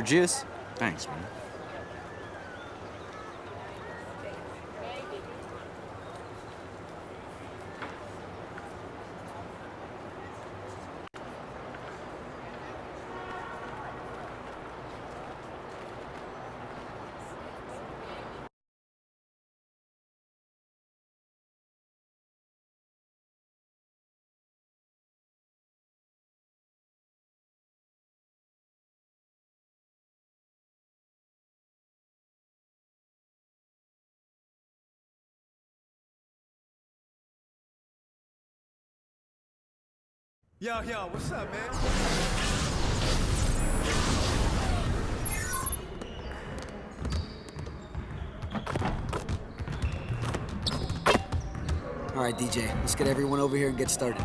For juice? Thanks, man. Yo, what's up, man? All right, DJ, let's get everyone over here and get started.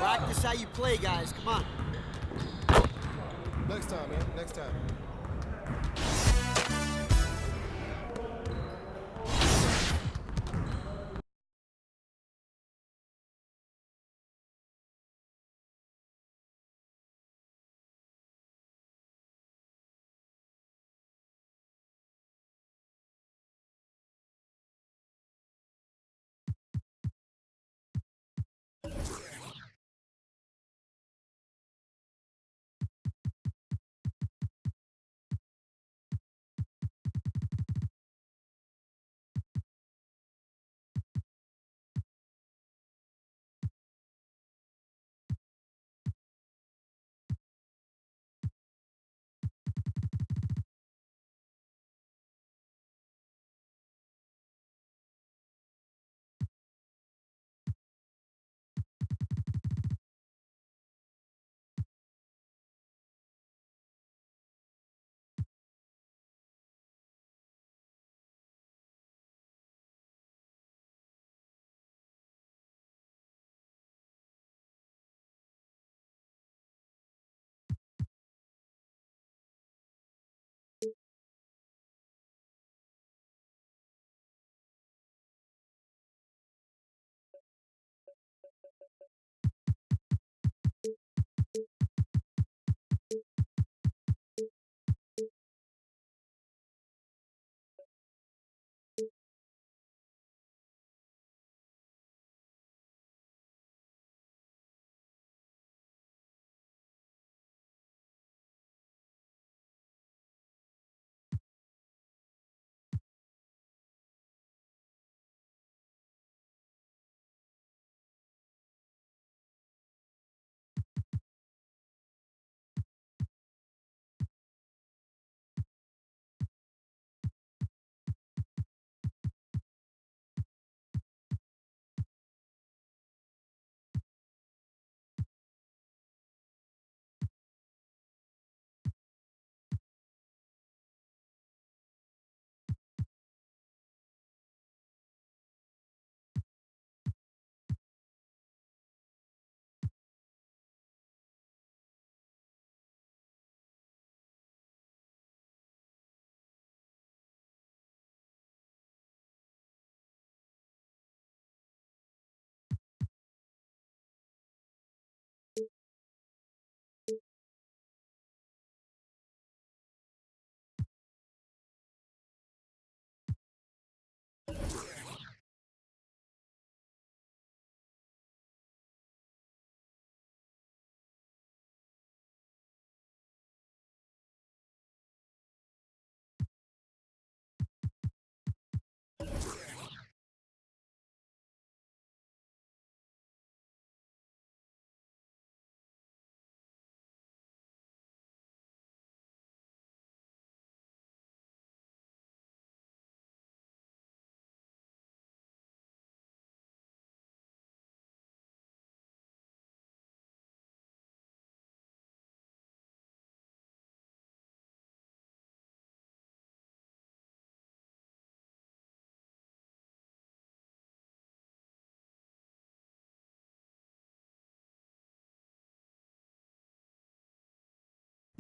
Practice how you play, guys. Come on. Next time, man. Next time.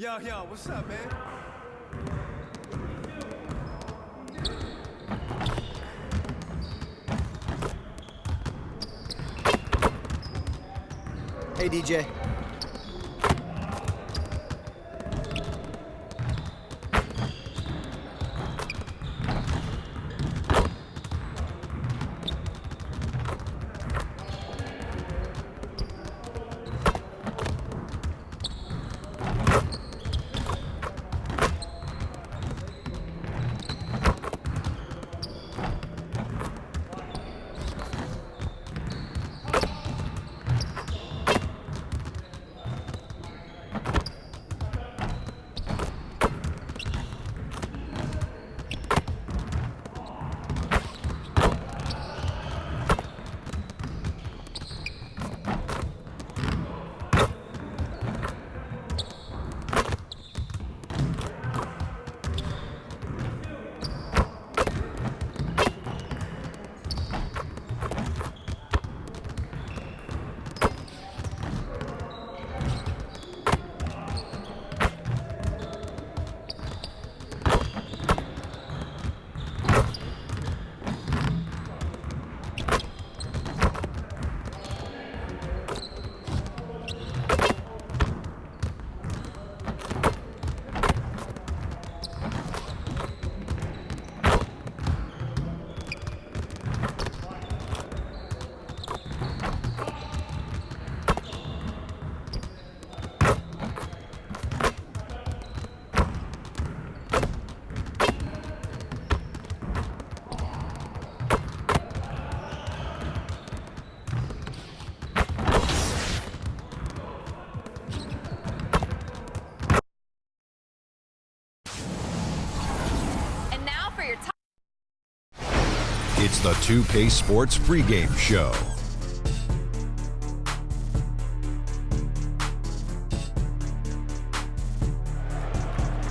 Yeah, what's up, man? Hey, DJ. It's the 2K Sports pregame show.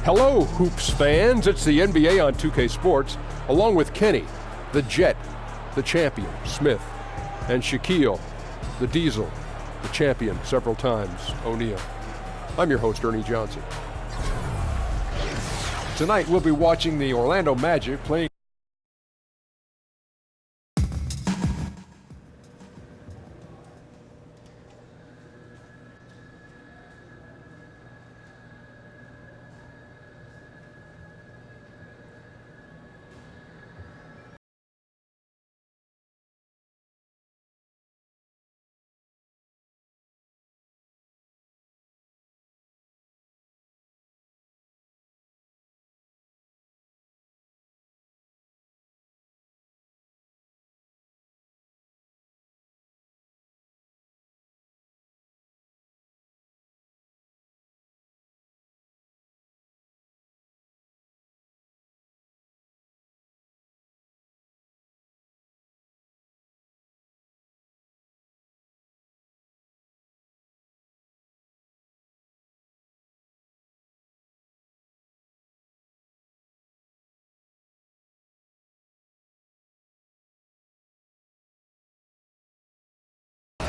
Hello, Hoops fans. It's the NBA on 2K Sports, along with Kenny, the Jet, the champion, Smith, and Shaquille, the Diesel, the champion several times, O'Neal. I'm your host, Ernie Johnson. Tonight, we'll be watching the Orlando Magic playing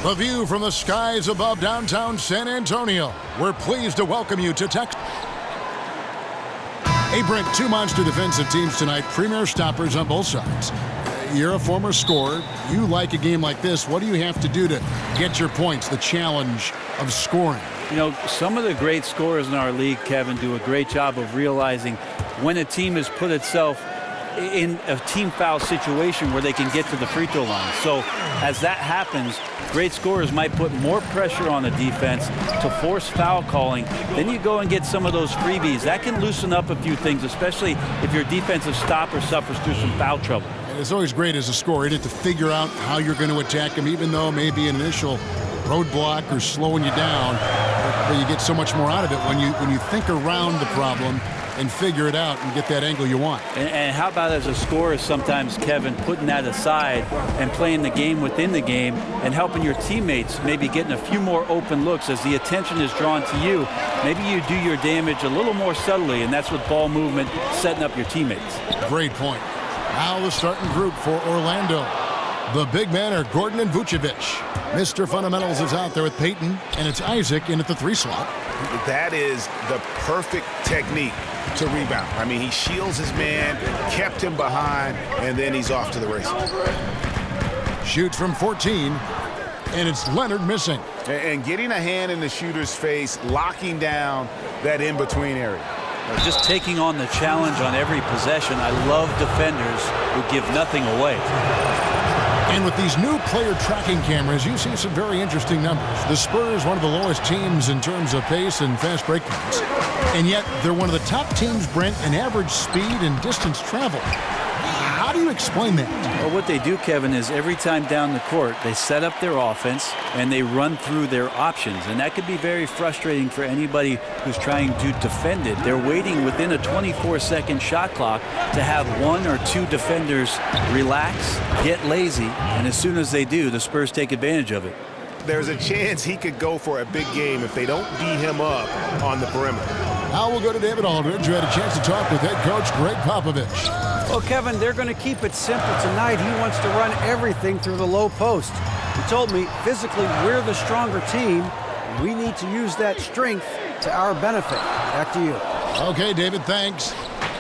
The view from the skies above downtown San Antonio. We're pleased to welcome you to Texas. Hey, Brent, two monster defensive teams tonight, premier stoppers on both sides. You're a former scorer. You like a game like this. What do you have to do to get your points, the challenge of scoring? You know, some of the great scorers in our league, Kevin, do a great job of realizing when a team has put itself in a team foul situation where they can get to the free throw line. So as that happens, great scorers might put more pressure on the defense to force foul calling. Then you go and get some of those freebies. That can loosen up a few things, especially if your defensive stopper suffers through some foul trouble. And it's always great as a scorer, isn't it, to figure out how you're going to attack them, even though maybe an initial roadblock or slowing you down, but you get so much more out of it when you think around the problem and figure it out and get that angle you want. And how about as a scorer sometimes, Kevin, putting that aside and playing the game within the game and helping your teammates, maybe getting a few more open looks as the attention is drawn to you. Maybe you do your damage a little more subtly, and that's with ball movement, setting up your teammates. Great point. Now the starting group for Orlando. The big men are Gordon and Vucevic. Mr. Fundamentals is out there with Payton, and it's Isaac in at the 3 slot. That is the perfect technique to rebound. I mean, he shields his man, kept him behind, and then he's off to the races. Shoots from 14, and it's Leonard missing. And getting a hand in the shooter's face, locking down that in-between area. Just taking on the challenge on every possession. I love defenders who give nothing away. And with these new player tracking cameras, you see some very interesting numbers. The Spurs, one of the lowest teams in terms of pace and fast break points. And yet, they're one of the top teams, Brent, in average speed and distance travel. How do you explain that? Well, what they do, Kevin, is every time down the court, they set up their offense and they run through their options. And that could be very frustrating for anybody who's trying to defend it. They're waiting within a 24-second shot clock to have 1 or 2 defenders relax, get lazy, and as soon as they do, the Spurs take advantage of it. There's a chance he could go for a big game if they don't D him up on the perimeter. Now we'll go to David Aldridge, who had a chance to talk with head coach Greg Popovich. Well, Kevin, they're going to keep it simple tonight. He wants to run everything through the low post. He told me, physically, we're the stronger team. We need to use that strength to our benefit. Back to you. Okay, David, thanks.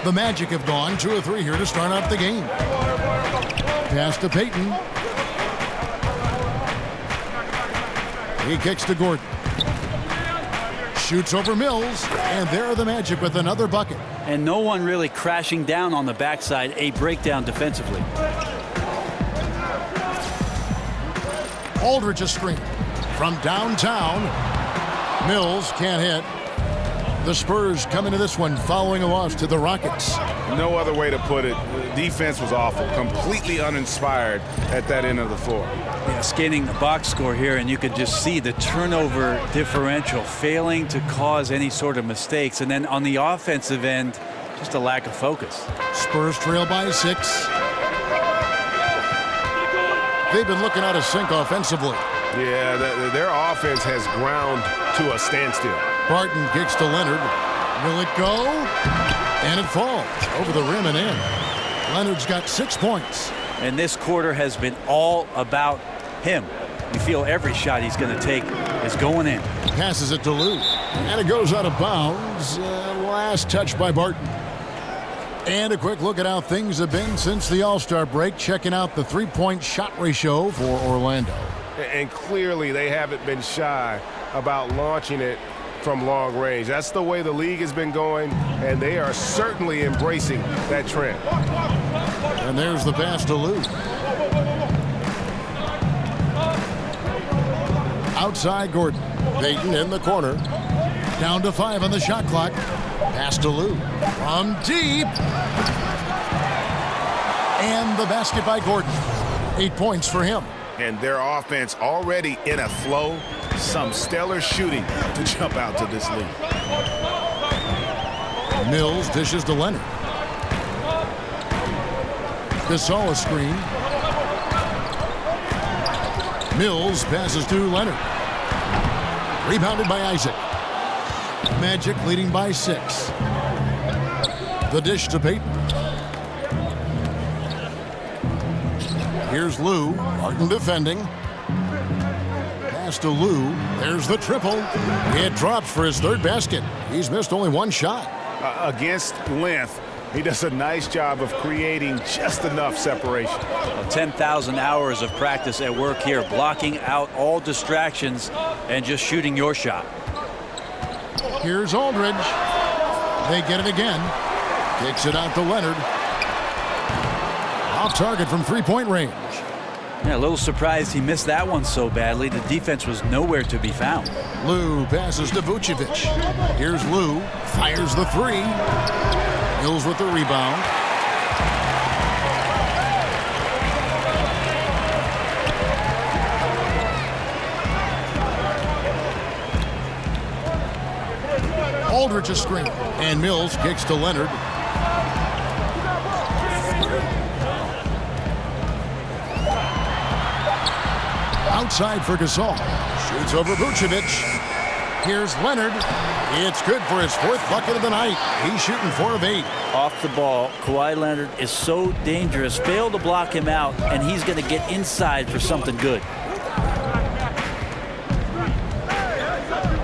The Magic have gone 2 or 3 here to start off the game. Pass to Payton. He kicks to Gordon. Shoots over Mills, and there are the Magic with another bucket. And no one really crashing down on the backside, a breakdown defensively. Aldridge a screen from downtown. Mills can't hit. The Spurs come into this one following a loss to the Rockets. No other way to put it. The defense was awful, completely uninspired at that end of the floor. Yeah, scanning the box score here, and you could just see the turnover differential failing to cause any sort of mistakes. And then on the offensive end, just a lack of focus. Spurs trail by 6. They've been looking out of sync offensively. Yeah, their offense has ground to a standstill. Barton kicks to Leonard. Will it go? And it falls over the rim and in. Leonard's got 6 points. And this quarter has been all about him. You feel every shot he's going to take is going in. Passes it to Lou. And it goes out of bounds. Last touch by Barton. And a quick look at how things have been since the All-Star break. Checking out the 3-point shot ratio for Orlando. And clearly they haven't been shy about launching it from long range. That's the way the league has been going, and they are certainly embracing that trend. And there's the pass to Lou. Outside Gordon. Payton in the corner. Down to 5 on the shot clock. Pass to Lou. From deep. And the basket by Gordon. 8 points for him. And their offense already in a flow. Some stellar shooting to jump out to this lead. Mills dishes to Leonard. Gasol a screen. Mills passes to Leonard. Rebounded by Isaac. Magic leading by 6. The dish to Payton. Here's Lou. Martin defending. Pass to Lou. There's the triple. It drops for his 3rd basket. He's missed only 1 shot. Against length, he does a nice job of creating just enough separation. 10,000 hours of practice at work here, blocking out all distractions and just shooting your shot. Here's Aldridge. They get it again. Kicks it out to Leonard. Off target from 3-point range. Yeah, a little surprised he missed that one so badly. The defense was nowhere to be found. Lou passes to Vucevic. Here's Lou. Fires the 3. Mills with the rebound. Aldridge a screen. And Mills kicks to Leonard. Outside for Gasol. Shoots over Vucevic. Here's Leonard. It's good for his 4th bucket of the night. He's shooting 4 of 8. Off the ball, Kawhi Leonard is so dangerous. Fail to block him out, and he's going to get inside for something good.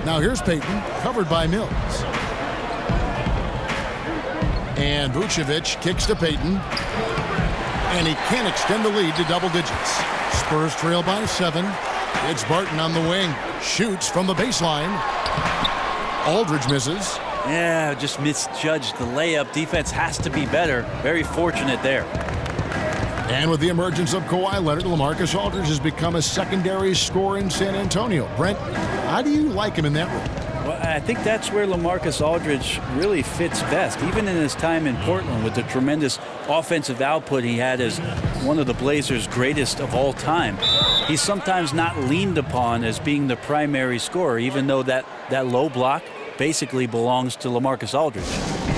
Now here's Payton, covered by Mills. And Vucevic kicks to Payton. And he can't extend the lead to double digits. Spurs trail by 7. It's Barton on the wing. Shoots from the baseline. Aldridge misses. Yeah, just misjudged the layup. Defense has to be better. Very fortunate there. And with the emergence of Kawhi Leonard, LaMarcus Aldridge has become a secondary scorer in San Antonio. Brent, how do you like him in that role? Well, I think that's where LaMarcus Aldridge really fits best, even in his time in Portland with the tremendous offensive output he had as one of the Blazers' greatest of all time. He's sometimes not leaned upon as being the primary scorer, even though that low block basically belongs to LaMarcus Aldridge.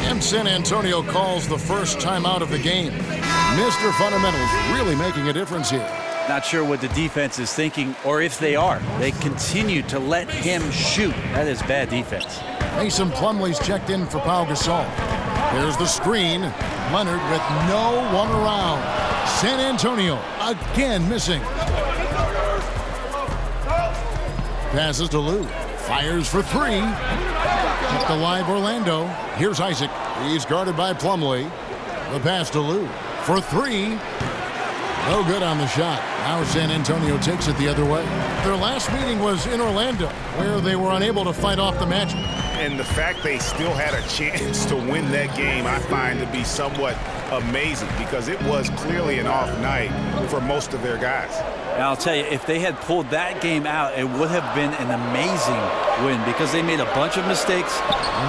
And San Antonio calls the first timeout of the game. Mr. Fundamentals really making a difference here. Not sure what the defense is thinking, or if they are. They continue to let him shoot. That is bad defense. Mason Plumlee's checked in for Pau Gasol. There's the screen. Leonard with no one around. San Antonio again missing. Passes to Lou. Fires for 3. Kept alive Orlando. Here's Isaac. He's guarded by Plumlee. The pass to Lou for 3. No good on the shot. Now San Antonio takes it the other way. Their last meeting was in Orlando, where they were unable to fight off the Magic. And the fact they still had a chance to win that game, I find to be somewhat amazing, because it was clearly an off night for most of their guys. And I'll tell you, if they had pulled that game out, it would have been an amazing win, because they made a bunch of mistakes.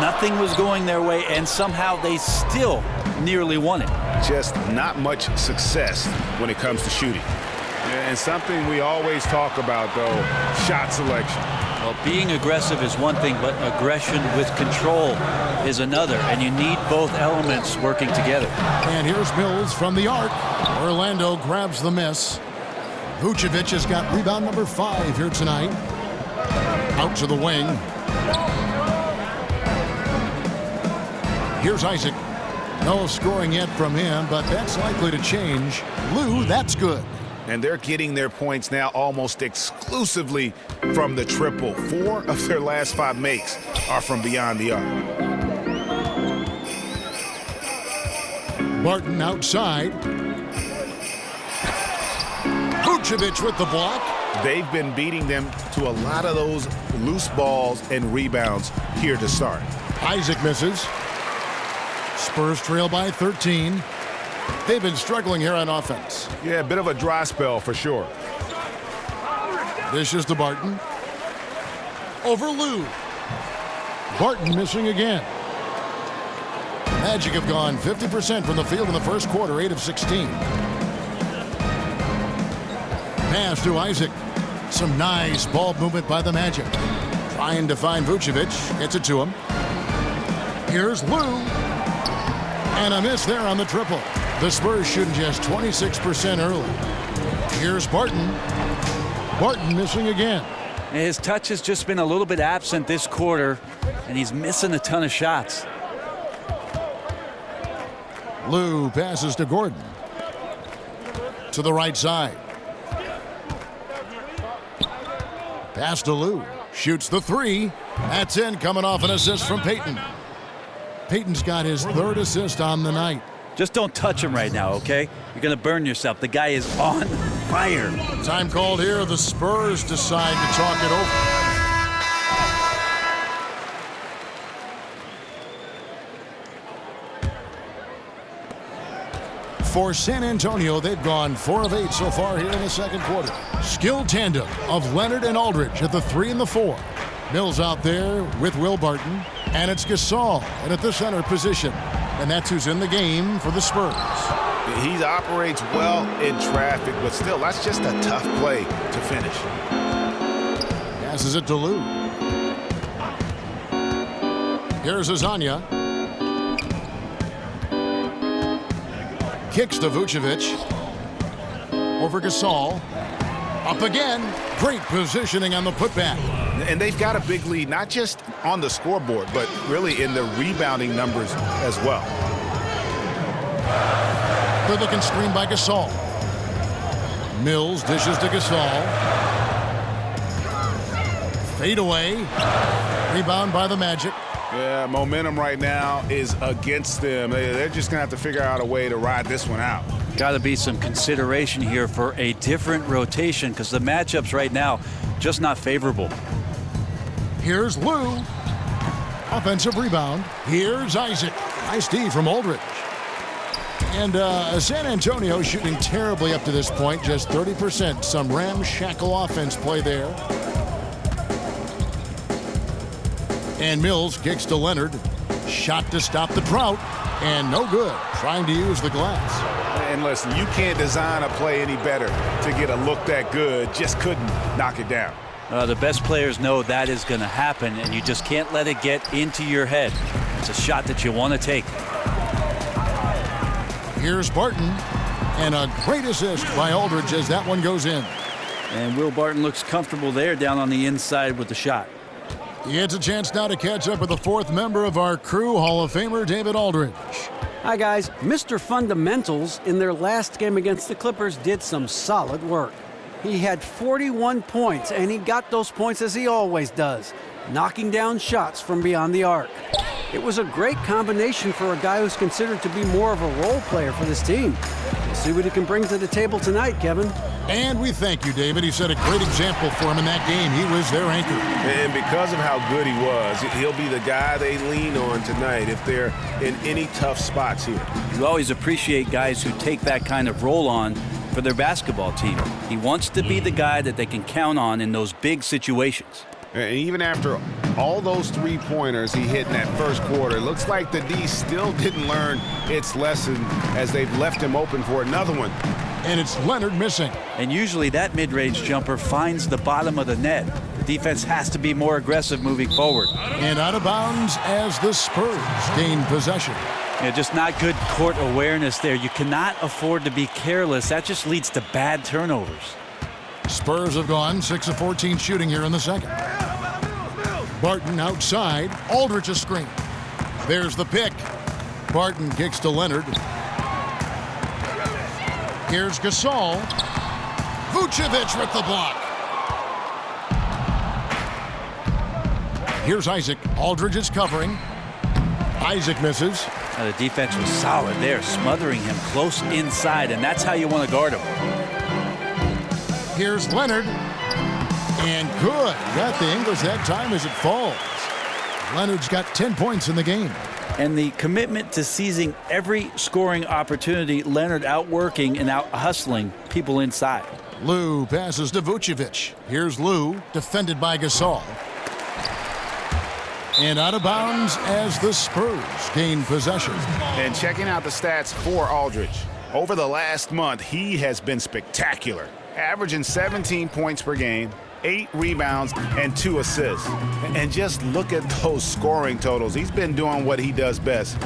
Nothing was going their way, and somehow they still nearly won it. Just not much success when it comes to shooting. And something we always talk about, though, shot selection. Well, being aggressive is one thing, but aggression with control is another, and you need both elements working together. And here's Mills from the arc. Orlando grabs the miss. Vucevic has got rebound number 5 here tonight. Out to the wing. Here's Isaac. No scoring yet from him, but that's likely to change. Lou, that's good. And they're getting their points now almost exclusively from the triple. 4 of their last 5 makes are from beyond the arc. Barton outside. Vucevic with the block. They've been beating them to a lot of those loose balls and rebounds here to start. Isaac misses. Spurs trail by 13. They've been struggling here on offense. Yeah, a bit of a dry spell for sure. This is to Barton. Over Lou. Barton missing again. Magic have gone 50% from the field in the first quarter, 8 of 16. Pass to Isaac. Some nice ball movement by the Magic. Trying to find Vucevic. Gets it to him. Here's Lou. And a miss there on the triple. The Spurs shooting just 26% early. Here's Barton. Barton missing again. His touch has just been a little bit absent this quarter, and he's missing a ton of shots. Lou passes to Gordon. To the right side. Pass to Lou. Shoots the 3. That's in, coming off an assist from Payton. Payton's got his 3rd assist on the night. Just don't touch him right now, okay? You're going to burn yourself. The guy is on fire. Time called here. The Spurs decide to talk it over. For San Antonio, they've gone 4 of 8 so far here in the second quarter. Skilled tandem of Leonard and Aldridge at the 3 and the 4. Mills out there with Will Barton. And it's Gasol and at the center position. And that's who's in the game for the Spurs. He operates well in traffic, but still, that's just a tough play to finish. Passes it to Lou. Here's Azania. Kicks to Vucevic. Over Gasol. Up again. Great positioning on the putback. And they've got a big lead, not just on the scoreboard, but really in the rebounding numbers as well. Good-looking screen by Gasol. Mills dishes to Gasol. Fade away. Rebound by the Magic. Yeah, momentum right now is against them. They're just going to have to figure out a way to ride this one out. Got to be some consideration here for a different rotation because the matchups right now just not favorable. Here's Lou. Offensive rebound. Here's Isaac. Nice D from Aldridge. And San Antonio shooting terribly up to this point, just 30%. Some ramshackle offense play there. And Mills kicks to Leonard. Shot to stop the drought. And no good. Trying to use the glass. And listen, you can't design a play any better to get a look that good. Just couldn't knock it down. The best players know that is going to happen, and you just can't let it get into your head. It's a shot that you want to take. Here's Barton. And a great assist by Aldridge as that one goes in. And Will Barton looks comfortable there down on the inside with the shot. He gets a chance now to catch up with the fourth member of our crew, Hall of Famer David Aldridge. Hi, guys. Mr. Fundamentals in their last game against the Clippers did some solid work. He had 41 points, and he got those points as he always does, knocking down shots from beyond the arc. It was a great combination for a guy who's considered to be more of a role player for this team. We'll see what he can bring to the table tonight, Kevin. And we thank you, David. He set a great example for him in that game. He was their anchor. And because of how good he was, he'll be the guy they lean on tonight if they're in any tough spots here. You always appreciate guys who take that kind of role on for their basketball team. He wants to be the guy that they can count on in those big situations. And even after all those three-pointers he hit in that first quarter, it looks like the D still didn't learn its lesson as they've left him open for another one. And it's Leonard missing. And usually that mid-range jumper finds the bottom of the net. The defense has to be more aggressive moving forward. And out of bounds as the Spurs gain possession. Yeah, just not good court awareness there. You cannot afford to be careless. That just leads to bad turnovers. Spurs have gone 6 of 14 shooting here in the second. Barton outside. Aldridge a screen. There's the pick. Barton kicks to Leonard. Here's Gasol. Vucevic with the block. Here's Isaac. Aldridge is covering. Isaac misses. Now the defense was solid there, smothering him close inside, and that's how you want to guard him. Here's Leonard. And good. Got the English that time as it falls. Leonard's got 10 points in the game. And the commitment to seizing every scoring opportunity, Leonard outworking and out-hustling people inside. Lou passes to Vucevic. Here's Lou, defended by Gasol. And out of bounds as the Spurs gain possession. And checking out the stats for Aldridge. Over the last month, he has been spectacular, averaging 17 points per game, 8 rebounds, and 2 assists. And just look at those scoring totals. He's been doing what he does best,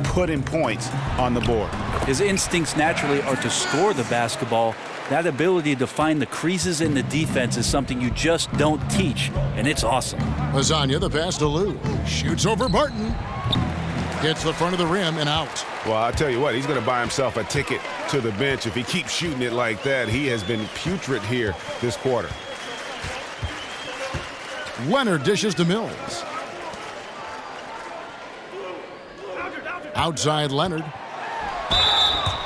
putting points on the board. His instincts naturally are to score the basketball. That ability to find the creases in the defense is something you just don't teach, and it's awesome. Lasagna, the pass to Lou. Shoots over Barton. Gets the front of the rim and out. Well, I'll tell you what, he's going to buy himself a ticket to the bench. If he keeps shooting it like that, he has been putrid here this quarter. Leonard dishes to Mills. Outside Leonard.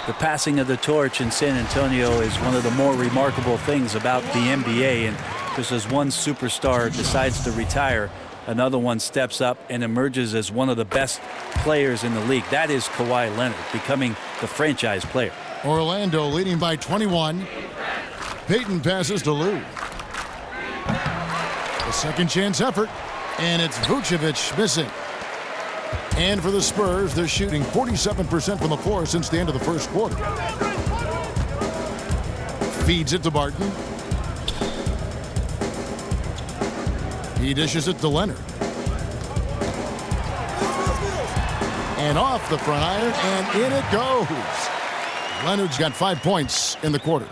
The passing of the torch in San Antonio is one of the more remarkable things about the NBA. And just as one superstar decides to retire, another one steps up and emerges as one of the best players in the league. That is Kawhi Leonard, becoming the franchise player. Orlando leading by 21. Payton passes to Lou. A second chance effort, and it's Vucevic missing. And for the Spurs, they're shooting 47% from the floor since the end of the first quarter. Feeds it to Barton. He dishes it to Leonard. And off the front iron, and in it goes. Leonard's got 5 points in the quarter.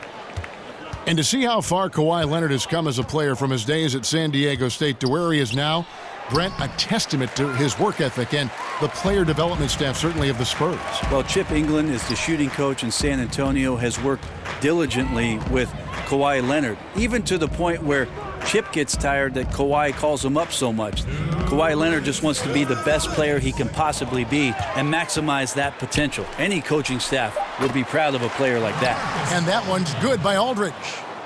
And to see how far Kawhi Leonard has come as a player from his days at San Diego State to where he is now, Brent, a testament to his work ethic and the player development staff, certainly, of the Spurs. Well, Chip England is the shooting coach in San Antonio, has worked diligently with Kawhi Leonard, even to the point where Chip gets tired that Kawhi calls him up so much. Kawhi Leonard just wants to be the best player he can possibly be and maximize that potential. Any coaching staff would be proud of a player like that. And that one's good by Aldridge.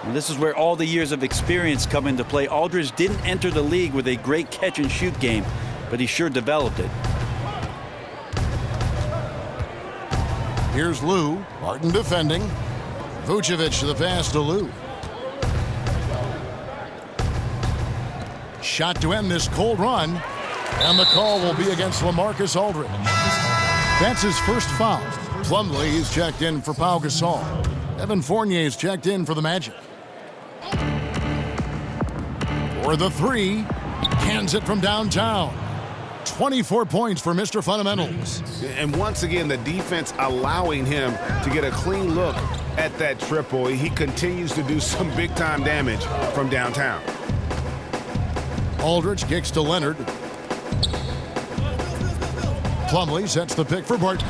And this is where all the years of experience come into play. Aldridge didn't enter the league with a great catch-and-shoot game, but he sure developed it. Here's Lou. Martin defending. Vucevic to the pass to Lou. Shot to end this cold run. And the call will be against LaMarcus Aldridge. That's his first foul. Plumlee is checked in for Pau Gasol. Evan Fournier is checked in for the Magic. For the three, cans it from downtown. 24 points for Mr. Fundamentals. And once again, the defense allowing him to get a clean look at that triple. He continues to do some big-time damage from downtown. Aldridge kicks to Leonard. Plumlee sets the pick for Barton.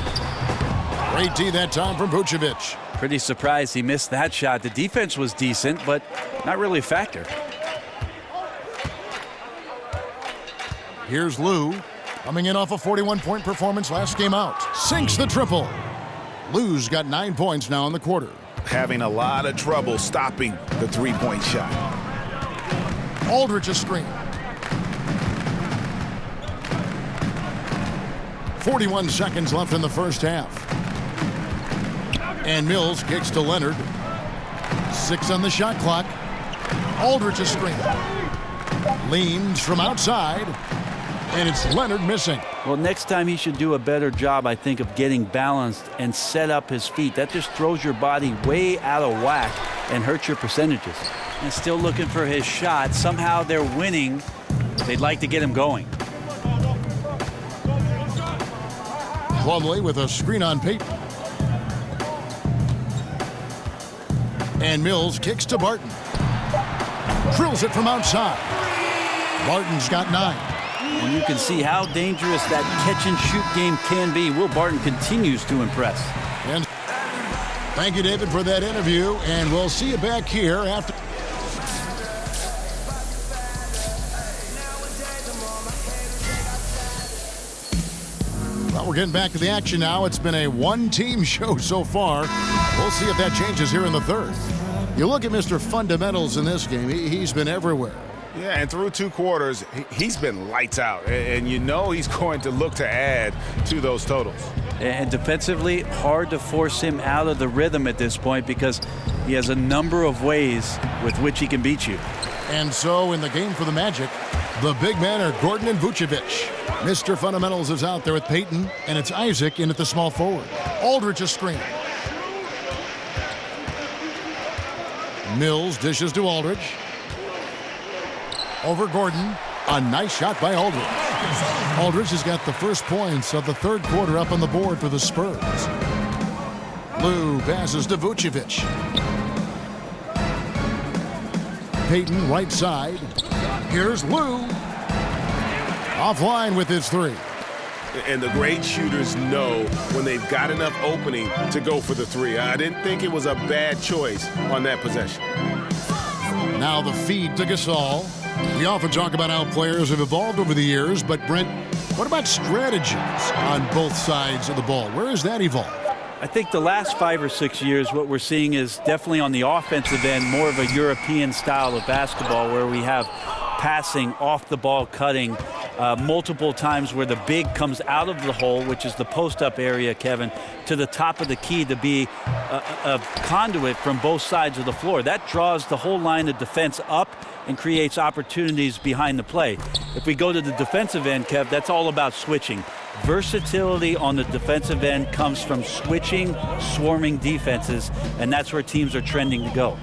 Great D that time from Vucevic. Pretty surprised he missed that shot. The defense was decent, but not really a factor. Here's Lou, coming in off a 41-point performance last game out. Sinks the triple. Lou's got 9 points now in the quarter. Having a lot of trouble stopping the three-point shot. Aldridge a screen. 41 seconds left in the first half. And Mills kicks to Leonard. 6 on the shot clock. Aldridge a screen. Leans from outside. And it's Leonard missing. Well, next time he should do a better job, I think, of getting balanced and set up his feet. That just throws your body way out of whack and hurts your percentages. And still looking for his shot. Somehow they're winning. They'd like to get him going. Plumlee with a screen on Payton. And Mills kicks to Barton. Drills it from outside. Barton's got 9. And you can see how dangerous that catch-and-shoot game can be. Will Barton continues to impress. And thank you, David, for that interview. And we'll see you back here after. Well, we're getting back to the action now. It's been a one-team show so far. We'll see if that changes here in the third. You look at Mr. Fundamentals in this game. He's been everywhere. Yeah, and through 2 quarters, he's been lights out. And you know he's going to look to add to those totals. And defensively, hard to force him out of the rhythm at this point because he has a number of ways with which he can beat you. And so in the game for the Magic, the big men are Gordon and Vucevic. Mr. Fundamentals is out there with Payton, and it's Isaac in at the small forward. Aldridge a screen. Mills dishes to Aldridge. Over Gordon. A nice shot by Aldridge. Aldridge has got the first points of the third quarter up on the board for the Spurs. Lou passes to Vucevic. Payton right side. Here's Lou. Offline with his 3. And the great shooters know when they've got enough opening to go for the 3. I didn't think it was a bad choice on that possession. Now the feed to Gasol. We often talk about how players have evolved over the years, but Brent, what about strategies on both sides of the ball? Where has that evolved? I think the last 5 or 6 years, what we're seeing is definitely on the offensive end, more of a European style of basketball where we have passing, off the ball cutting, multiple times where the big comes out of the hole, which is the post-up area, Kevin, to the top of the key to be a conduit from both sides of the floor. That draws the whole line of defense up and creates opportunities behind the play. If we go to the defensive end, Kev, that's all about switching. Versatility on the defensive end comes from switching, swarming defenses, and that's where teams are trending to go.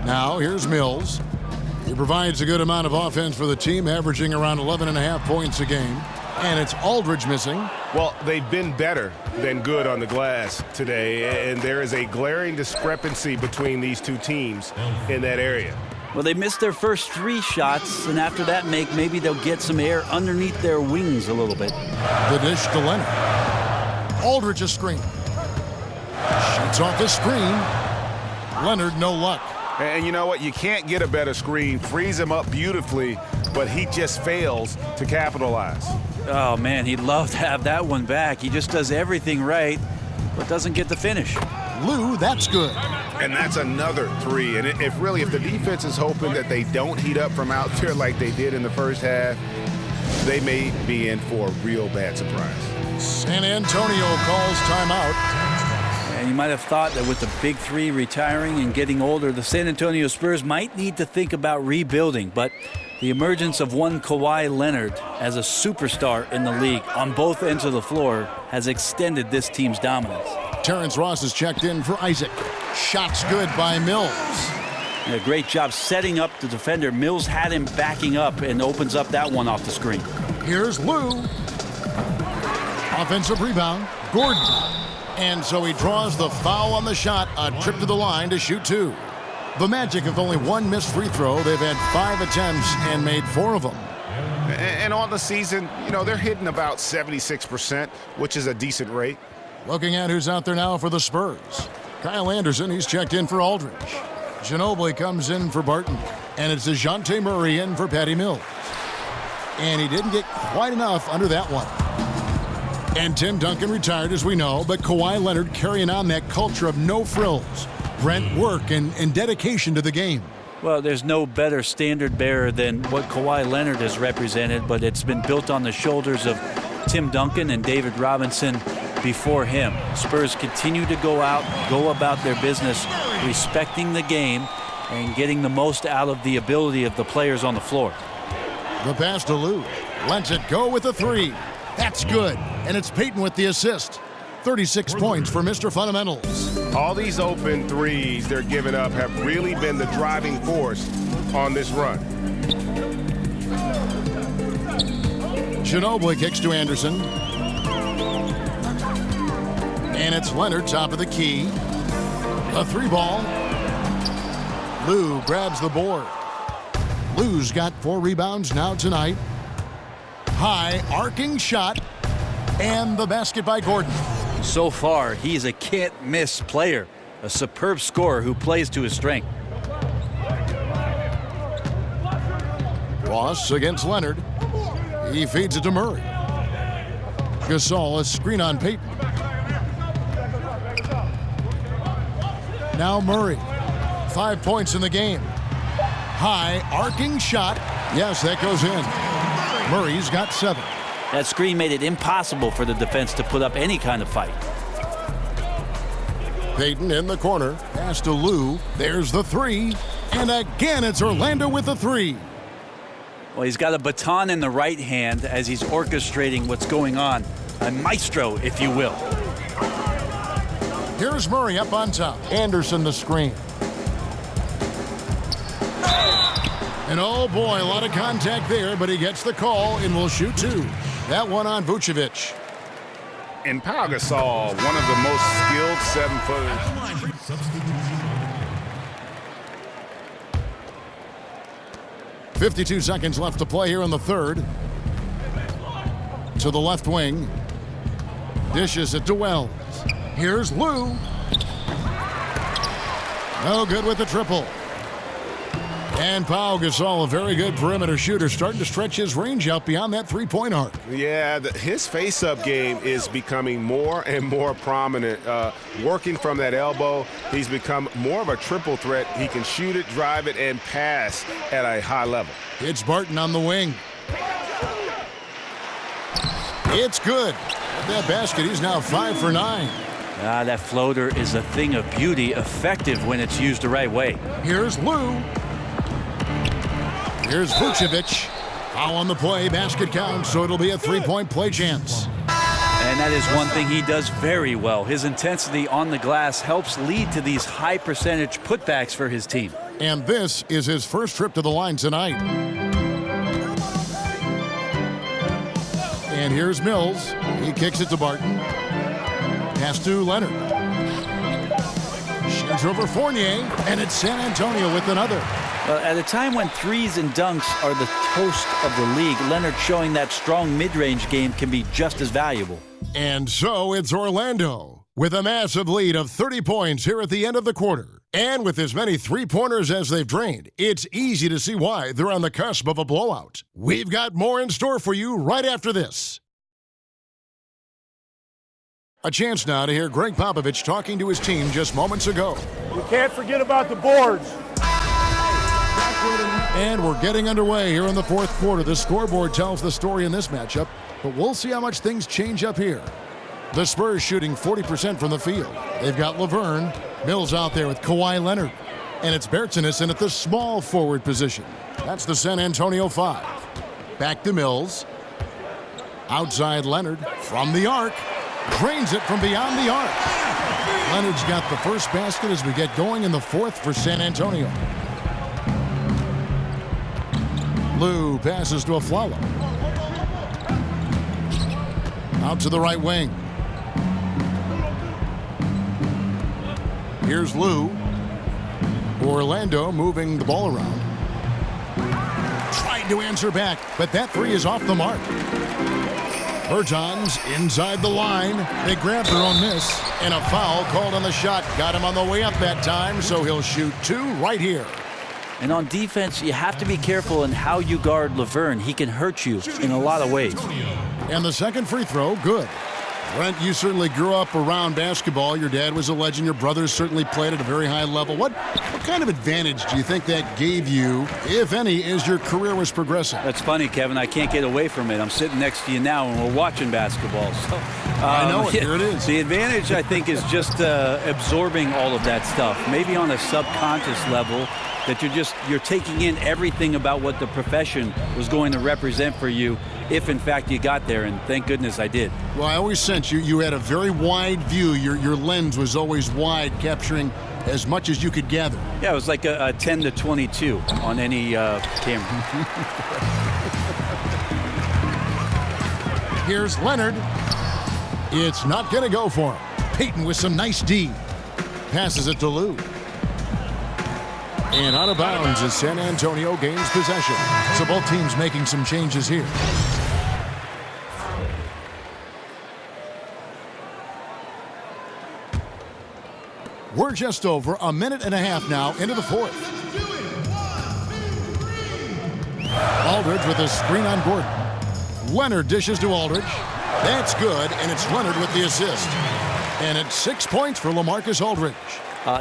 Now here's Mills. He provides a good amount of offense for the team, averaging around 11.5 points a game. And it's Aldridge missing. Well, they've been better than good on the glass today, and there is a glaring discrepancy between these two teams in that area. Well, they missed their first 3 shots, and after that maybe they'll get some air underneath their wings a little bit. The dish to Leonard. Aldridge a screen. Shoots off the screen. Leonard, no luck. And you know what? You can't get a better screen. Frees him up beautifully, but he just fails to capitalize. Oh, man, he'd love to have that one back. He just does everything right, but doesn't get the finish. Lou, that's good. And that's another 3. And if the defense is hoping that they don't heat up from out there like they did in the first half, they may be in for a real bad surprise. San Antonio calls timeout. And you might have thought that with the big 3 retiring and getting older, the San Antonio Spurs might need to think about rebuilding. But the emergence of one Kawhi Leonard as a superstar in the league on both ends of the floor has extended this team's dominance. Terrence Ross is checked in for Isaac. Shots good by Mills. A great job setting up the defender. Mills had him backing up and opens up that one off the screen. Here's Lou. Offensive rebound. Gordon. And so he draws the foul on the shot. A trip to the line to shoot 2. The Magic have only 1 missed free throw. They've had 5 attempts and made 4 of them. And on the season, they're hitting about 76%, which is a decent rate. Looking at who's out there now for the Spurs. Kyle Anderson, he's checked in for Aldridge. Ginobili comes in for Barton. And it's DeJounte Murray in for Patty Mills. And he didn't get quite enough under that one. And Tim Duncan retired, as we know, but Kawhi Leonard carrying on that culture of no frills, Brent work, and dedication to the game. Well, there's no better standard bearer than what Kawhi Leonard has represented, but it's been built on the shoulders of Tim Duncan and David Robinson before him. Spurs continue to go about their business, respecting the game and getting the most out of the ability of the players on the floor. The pass to Lou. Lets it go with a 3. That's good. And it's Peyton with the assist. 36 points for Mr. Fundamentals. All these open threes they're giving up have really been the driving force on this run. Ginobili kicks to Anderson. And it's Leonard, top of the key. A 3 ball. Lou grabs the board. Lou's got 4 rebounds now tonight. High arcing shot. And the basket by Gordon. So far, he's a can't-miss player. A superb scorer who plays to his strength. Ross against Leonard. He feeds it to Murray. Gasol, a screen on Peyton. Now Murray. 5 points in the game. High arcing shot. Yes, that goes in. Murray's got 7. That screen made it impossible for the defense to put up any kind of fight. Peyton in the corner. Pass to Lou. There's the 3. And again, it's Orlando with the 3. Well, he's got a baton in the right hand as he's orchestrating what's going on. A maestro, if you will. Here's Murray up on top. Anderson the screen. And oh boy, a lot of contact there, but he gets the call and will shoot 2. That one on Vucevic. And Pau Gasol, one of the most skilled 7-footers. 52 seconds left to play here in the third. To the left wing. Dishes it to Wells. Here's Lou. No good with the triple. And Pau Gasol, a very good perimeter shooter, starting to stretch his range out beyond that 3-point arc. Yeah, his face-up game is becoming more and more prominent. Working from that elbow, he's become more of a triple threat. He can shoot it, drive it, and pass at a high level. It's Barton on the wing. It's good. At that basket, he's now 5 for 9. That floater is a thing of beauty, effective when it's used the right way. Here's Lou. Here's Vucevic. Foul on the play, basket counts, so it'll be a 3-point play chance. And that is one thing he does very well. His intensity on the glass helps lead to these high percentage putbacks for his team. And this is his first trip to the line tonight. And here's Mills. He kicks it to Barton. Pass to Leonard. Sheds over Fournier, and it's San Antonio with another. At a time when threes and dunks are the toast of the league, Leonard showing that strong mid-range game can be just as valuable. And so it's Orlando with a massive lead of 30 points here at the end of the quarter. And with as many three-pointers as they've drained, it's easy to see why they're on the cusp of a blowout. We've got more in store for you right after this. A chance now to hear Greg Popovich talking to his team just moments ago. We can't forget about the boards. And we're getting underway here in the fourth quarter. The scoreboard tells the story in this matchup, but we'll see how much things change up here. The Spurs shooting 40% from the field. They've got Laverne, Mills out there with Kawhi Leonard, and it's Bertinason at the small forward position. That's the San Antonio 5. Back to Mills. Outside Leonard from the arc. Drains it from beyond the arc. Leonard's got the first basket as we get going in the fourth for San Antonio. Lou passes to Aflalo. Out to the right wing. Here's Lou. Orlando moving the ball around. Tried to answer back, but that three is off the mark. Bertans inside the line. They grab their own miss, and a foul called on the shot. Got him on the way up that time, so he'll shoot two right here. And on defense, you have to be careful in how you guard Laverne. He can hurt you in a lot of ways. And the second free throw, good. Brent, you certainly grew up around basketball. Your dad was a legend. Your brothers certainly played at a very high level. What kind of advantage do you think that gave you, if any, as your career was progressing? That's funny, Kevin. I can't get away from it. I'm sitting next to you now, and we're watching basketball. So, I know it. Here it is. The advantage, I think, is just absorbing all of that stuff. Maybe on a subconscious level, that you're taking in everything about what the profession was going to represent for you, if in fact you got there, and thank goodness I did. Well, I always sense you had a very wide view. Your lens was always wide, capturing as much as you could gather. Yeah, it was like a 10 to 22 on any camera. Here's Leonard. It's not going to go for him. Payton with some nice D. Passes it to Lou. And out of bounds as San Antonio gains possession. So both teams making some changes here. We're just over a minute and a half now into the fourth. Aldridge with a screen on Gordon. Leonard dishes to Aldridge. That's good, and it's Leonard with the assist. And it's 6 points for LaMarcus Aldridge.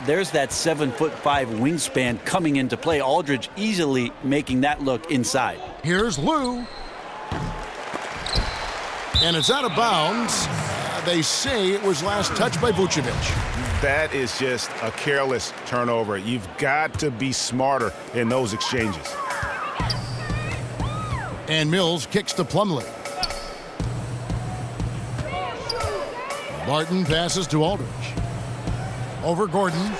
There's that 7'5" wingspan coming into play. Aldridge easily making that look inside. Here's Lou. And it's out of bounds. They say it was last touched by Vucevic. That is just a careless turnover. You've got to be smarter in those exchanges. And Mills kicks to Plumlee. Barton passes to Aldridge. Over Gordon.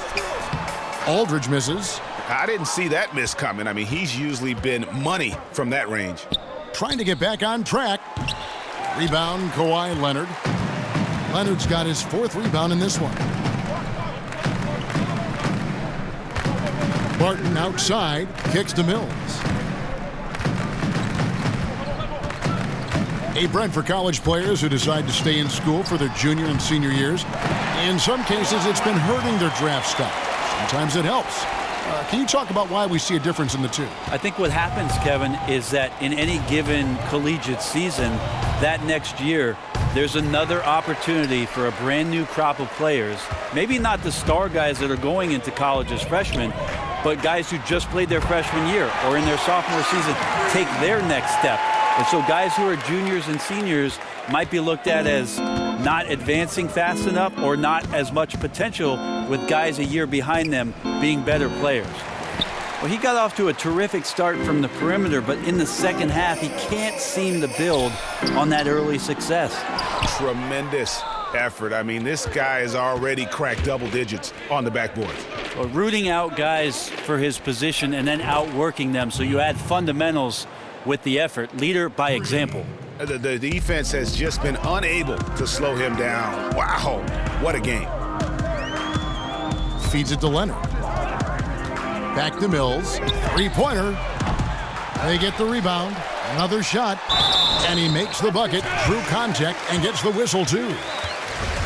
Aldridge misses. I didn't see that miss coming. I mean, he's usually been money from that range. Trying to get back on track. Rebound, Kawhi Leonard. Leonard's got his fourth rebound in this one. Barton outside, kicks to Mills. A Brent for college players who decide to stay in school for their junior and senior years. In some cases, it's been hurting their draft stock. Sometimes it helps. Can you talk about why we see a difference in the two? I think what happens, Kevin, is that in any given collegiate season, that next year, there's another opportunity for a brand new crop of players. Maybe not the star guys that are going into college as freshmen, but guys who just played their freshman year or in their sophomore season take their next step. And so guys who are juniors and seniors might be looked at as not advancing fast enough or not as much potential, with guys a year behind them being better players. Well, he got off to a terrific start from the perimeter, but in the second half, he can't seem to build on that early success. Tremendous effort. I mean, this guy has already cracked double digits on the backboard. Well, rooting out guys for his position and then outworking them, so you add fundamentals with the effort. Leader by example. The defense has just been unable to slow him down. Wow, what a game. Feeds it to Leonard. Back to Mills. Three-pointer. They get the rebound. Another shot. And he makes the bucket. True contact and gets the whistle, too.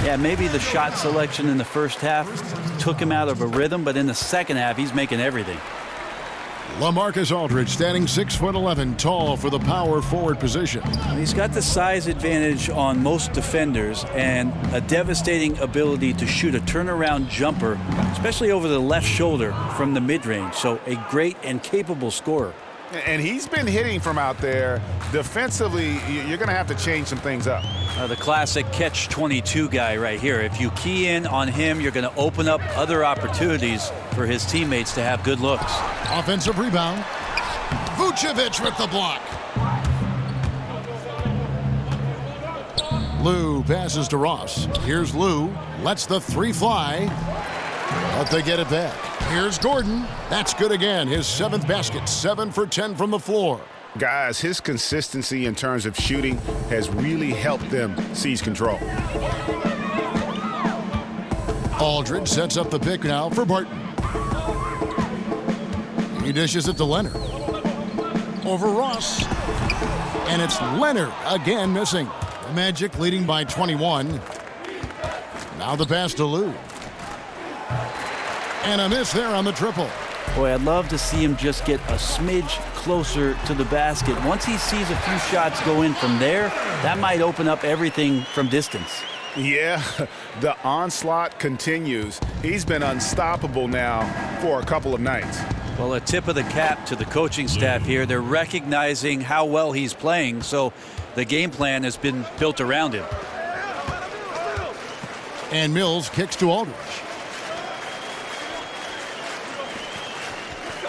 Yeah, maybe the shot selection in the first half took him out of a rhythm, but in the second half, he's making everything. LaMarcus Aldridge standing 6'11", tall for the power forward position. He's got the size advantage on most defenders and a devastating ability to shoot a turnaround jumper, especially over the left shoulder from the mid-range. So a great and capable scorer. And he's been hitting from out there. Defensively, you're going to have to change some things up. The classic catch-22 guy right here. If you key in on him, you're going to open up other opportunities for his teammates to have good looks. Offensive rebound. Vucevic with the block. Lou passes to Ross. Here's Lou. Lets the three fly. But they get it back. Here's Gordon. That's good again. His 7th basket. 7 for 10 from the floor. Guys, his consistency in terms of shooting has really helped them seize control. Aldridge sets up the pick now for Barton. He dishes it to Leonard. Over Ross. And it's Leonard again missing. The Magic leading by 21. Now the pass to Lou. And a miss there on the triple. Boy, I'd love to see him just get a smidge closer to the basket. Once he sees a few shots go in from there, that might open up everything from distance. Yeah, the onslaught continues. He's been unstoppable now for a couple of nights. Well, a tip of the cap to the coaching staff here. They're recognizing how well he's playing, so the game plan has been built around him. And Mills kicks to Aldridge.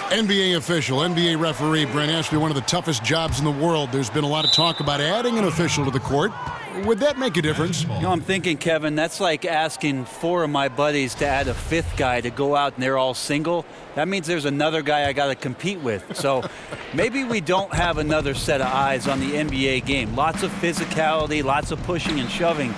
NBA official, NBA referee, Brent, has to be one of the toughest jobs in the world. There's been a lot of talk about adding an official to the court. Would that make a difference? You know, I'm thinking, Kevin, that's like asking 4 of my buddies to add a 5th guy to go out and they're all single. That means there's another guy I got to compete with. So maybe we don't have another set of eyes on the NBA game. Lots of physicality, lots of pushing and shoving.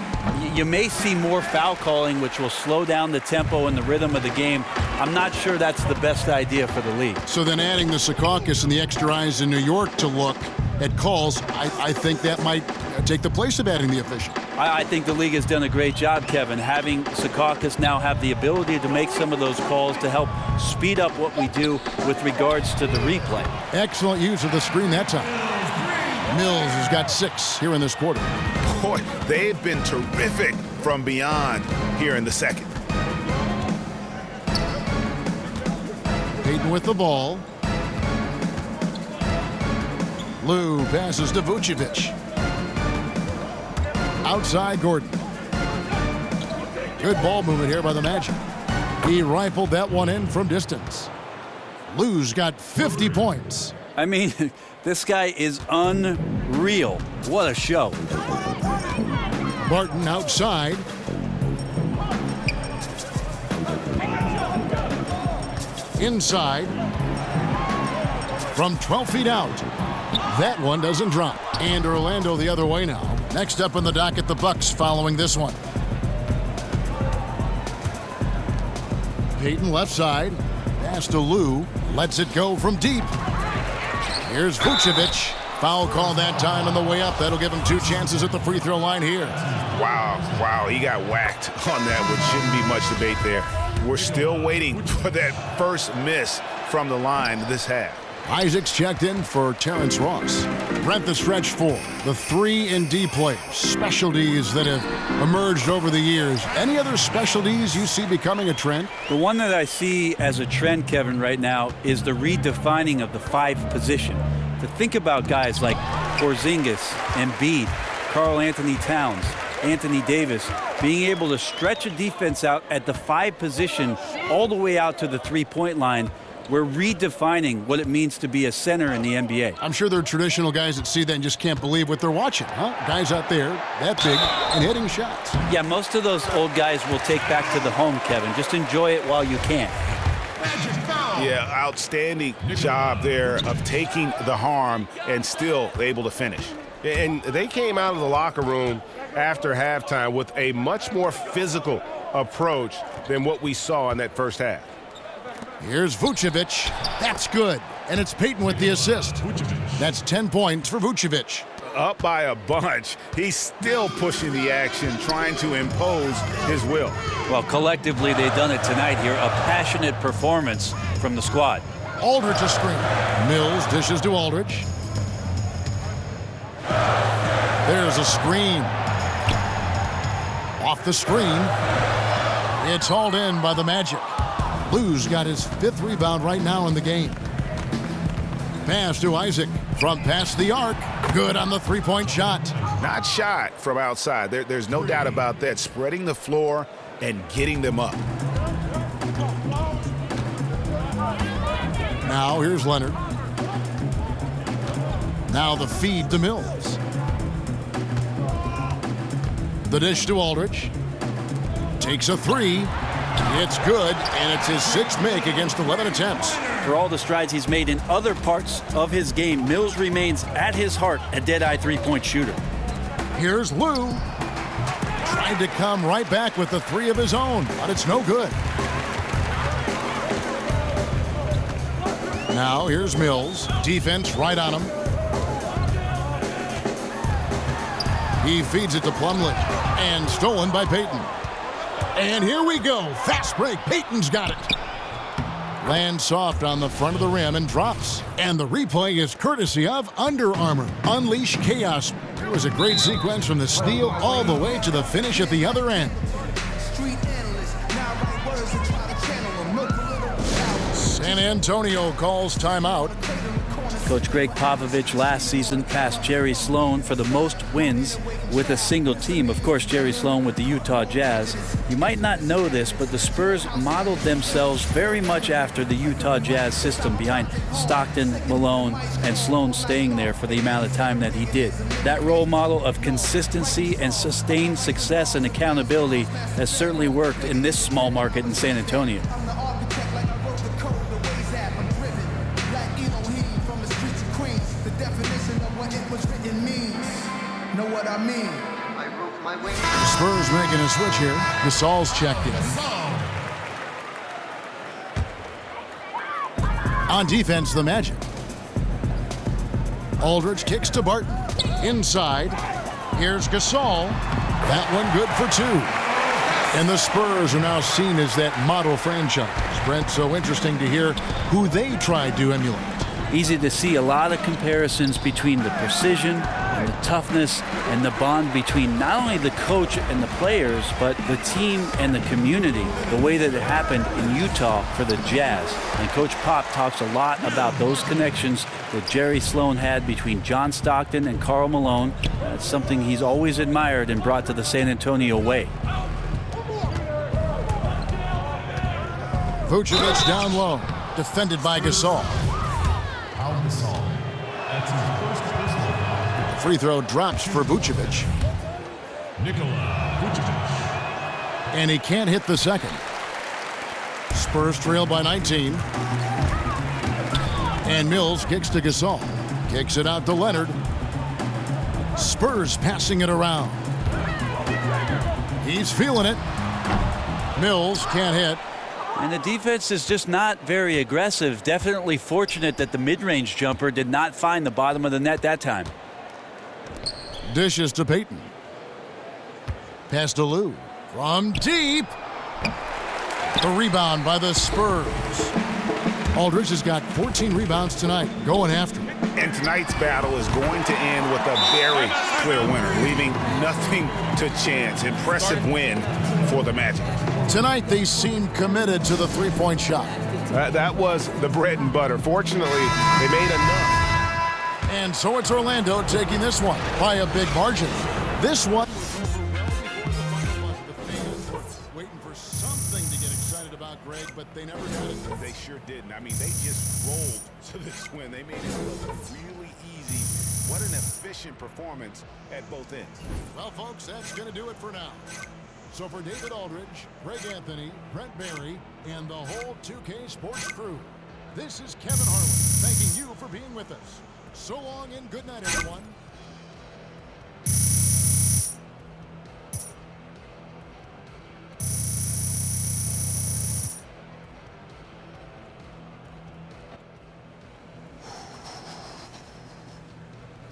You may see more foul calling, which will slow down the tempo and the rhythm of the game. I'm not sure that's the best idea for the league. So then adding the Secaucus and the extra eyes in New York to look at calls, I think that might take the place of adding the official. I think the league has done a great job, Kevin, having Secaucus now have the ability to make some of those calls to help speed up what we do with regards to the replay. Excellent use of the screen that time. Mills has got 6 here in this quarter. Boy, they've been terrific from beyond here in the second. Payton with the ball. Lou passes to Vucevic. Outside Gordon. Good ball movement here by the Magic. He rifled that one in from distance. Lou's got 50 points. I mean, this guy is unreal. What a show. Barton outside. Inside. From 12 feet out. That one doesn't drop. And Orlando the other way now. Next up on the docket, the Bucks following this one. Payton left side. Pass to Lou. Lets it go from deep. Here's Vucevic. Foul call that time on the way up. That'll give him 2 chances at the free throw line here. Wow, he got whacked on that, which shouldn't be much debate there. We're still waiting for that first miss from the line this half. Isaac's checked in for Terrence Ross. Brent, the stretch 4, the 3 and D players, specialties that have emerged over the years. Any other specialties you see becoming a trend? The one that I see as a trend, Kevin, right now is the redefining of the 5 position. To think about guys like Porzingis, Embiid, Karl-Anthony Towns, Anthony Davis, being able to stretch a defense out at the 5 position all the way out to the 3-point line. We're redefining what it means to be a center in the NBA. I'm sure there are traditional guys that see that and just can't believe what they're watching, huh? Guys out there that big and hitting shots. Yeah, most of those old guys will take back to the home, Kevin. Just enjoy it while you can. Yeah, outstanding job there of taking the harm and still able to finish. And they came out of the locker room after halftime with a much more physical approach than what we saw in that first half. Here's Vucevic. That's good. And it's Payton with the assist. That's 10 points for Vucevic. Up by a bunch. He's still pushing the action, trying to impose his will. Well, collectively, they've done it tonight here. A passionate performance from the squad. Aldridge a screen. Mills dishes to Aldridge. There's a screen. Off the screen. It's hauled in by the Magic. Lou's got his 5th rebound right now in the game. Pass to Isaac from past the arc. Good on the three-point shot. Not shot from outside. There's no doubt about that. Spreading the floor and getting them up. Now here's Leonard. Now the feed to Mills. The dish to Aldridge. Takes a three. It's good, and it's his 6th make against 11 attempts. For all the strides he's made in other parts of his game, Mills remains at his heart a dead-eye three-point shooter. Here's Lou. Tried to come right back with the 3 of his own, but it's no good. Now here's Mills. Defense right on him. He feeds it to Plumlee, and stolen by Payton. And here we go. Fast break. Payton's got it. Lands soft on the front of the rim and drops. And the replay is courtesy of Under Armour. Unleash chaos. It was a great sequence from the steal all the way to the finish at the other end. San Antonio calls timeout. Coach Greg Popovich last season passed Jerry Sloan for the most wins with a single team. Of course, Jerry Sloan with the Utah Jazz. You might not know this, but the Spurs modeled themselves very much after the Utah Jazz system behind Stockton, Malone, and Sloan staying there for the amount of time that he did. That role model of consistency and sustained success and accountability has certainly worked in this small market in San Antonio. Spurs making a switch here. Gasol's checked in. On defense, the Magic. Aldridge kicks to Barton. Inside. Here's Gasol. That one good for 2. And the Spurs are now seen as that model franchise. Brent, so interesting to hear who they tried to emulate. Easy to see a lot of comparisons between the precision and the toughness and the bond between not only the coach and the players, but the team and the community, the way that it happened in Utah for the Jazz. And Coach Pop talks a lot about those connections that Jerry Sloan had between John Stockton and Karl Malone. That's something he's always admired and brought to the San Antonio way. Vucevic down low, defended by Gasol. Free throw drops for Vucevic. And he can't hit the second. Spurs trail by 19. And Mills kicks to Gasol. Kicks it out to Leonard. Spurs passing it around. He's feeling it. Mills can't hit. And the defense is just not very aggressive. Definitely fortunate that the mid-range jumper did not find the bottom of the net that time. Dishes to Payton. Pass to Lou. From deep. The rebound by the Spurs. Aldridge has got 14 rebounds tonight, going after it. And tonight's battle is going to end with a very clear winner, leaving nothing to chance. Impressive win for the Magic. Tonight, they seem committed to the three-point shot. That was the bread and butter. Fortunately, they made enough. And so it's Orlando taking this one by a big margin. This one waiting for something to get excited about, Greg, but they never got it. They sure didn't. I mean, they just rolled to this win. They made it look really easy. What an efficient performance at both ends. Well, folks, that's going to do it for now. So for David Aldridge, Greg Anthony, Brent Barry, and the whole 2K Sports crew, this is Kevin Harlan thanking you for being with us. So long and good night, everyone.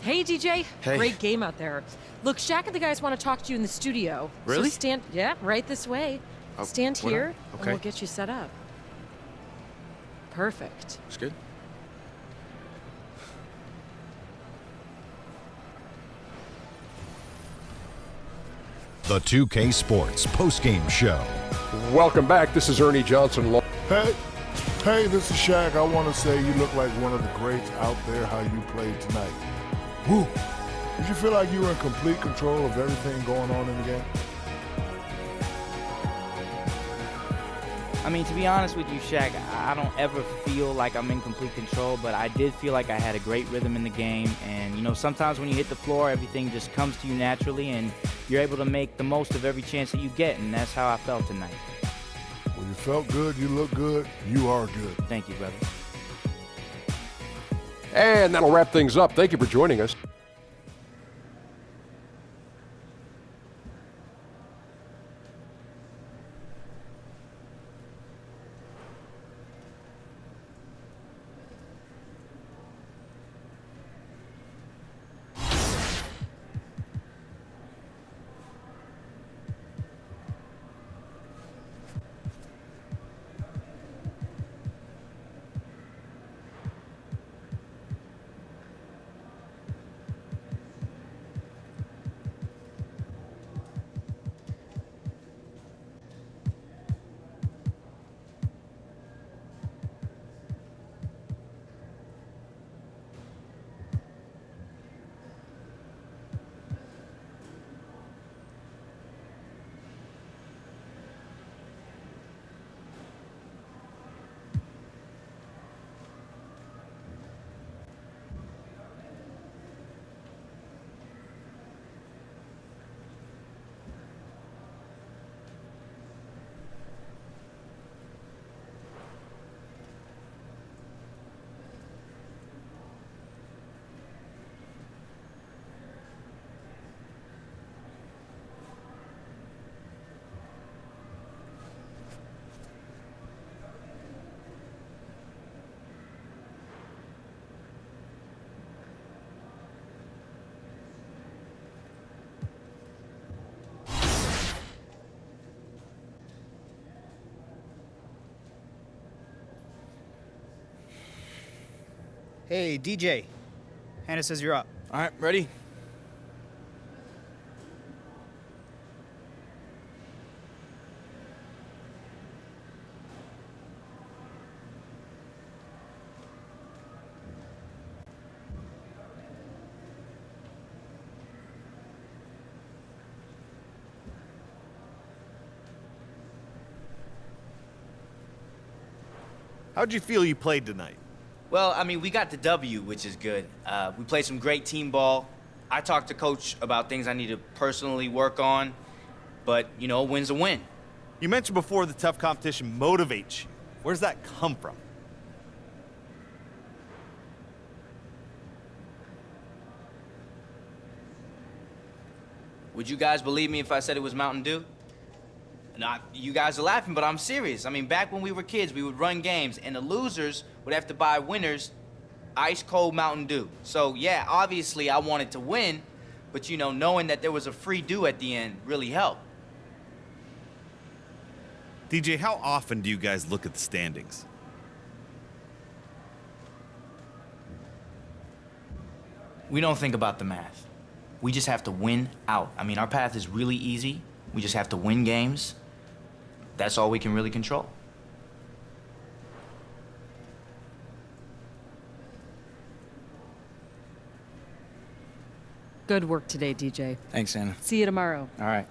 Hey, DJ. Hey. Great game out there. Look, Shaq and the guys want to talk to you in the studio. Really? So right this way. Stand here, and Okay. we'll get you set up. Perfect. That's good. The 2K Sports postgame show. Welcome back. This is Ernie Johnson. Hey, this is Shaq. I want to say you look like one of the greats out there, how you played tonight. Woo! Did you feel like you were in complete control of everything going on in the game? I mean, to be honest with you, Shaq, I don't ever feel like I'm in complete control, but I did feel like I had a great rhythm in the game. And, you know, sometimes when you hit the floor, everything just comes to you naturally, and you're able to make the most of every chance that you get, and that's how I felt tonight. Well, you felt good, you look good, you are good. Thank you, brother. And that'll wrap things up. Thank you for joining us. Hey, DJ. Hannah says you're up. All right, ready? How'd you feel you played tonight? Well, I mean, we got the W, which is good. We played some great team ball. I talked to Coach about things I need to personally work on, but, you know, a win's a win. You mentioned before the tough competition motivates you. Where does that come from? Would you guys believe me if I said it was Mountain Dew? You guys are laughing, but I'm serious. I mean, back when we were kids, we would run games, and the losers would have to buy winners ice-cold Mountain Dew. So, yeah, obviously I wanted to win, but, you know, knowing that there was a free Dew at the end really helped. DJ, how often do you guys look at the standings? We don't think about the math. We just have to win out. I mean, our path is really easy. We just have to win games. That's all we can really control. Good work today, DJ. Thanks, Anna. See you tomorrow. All right.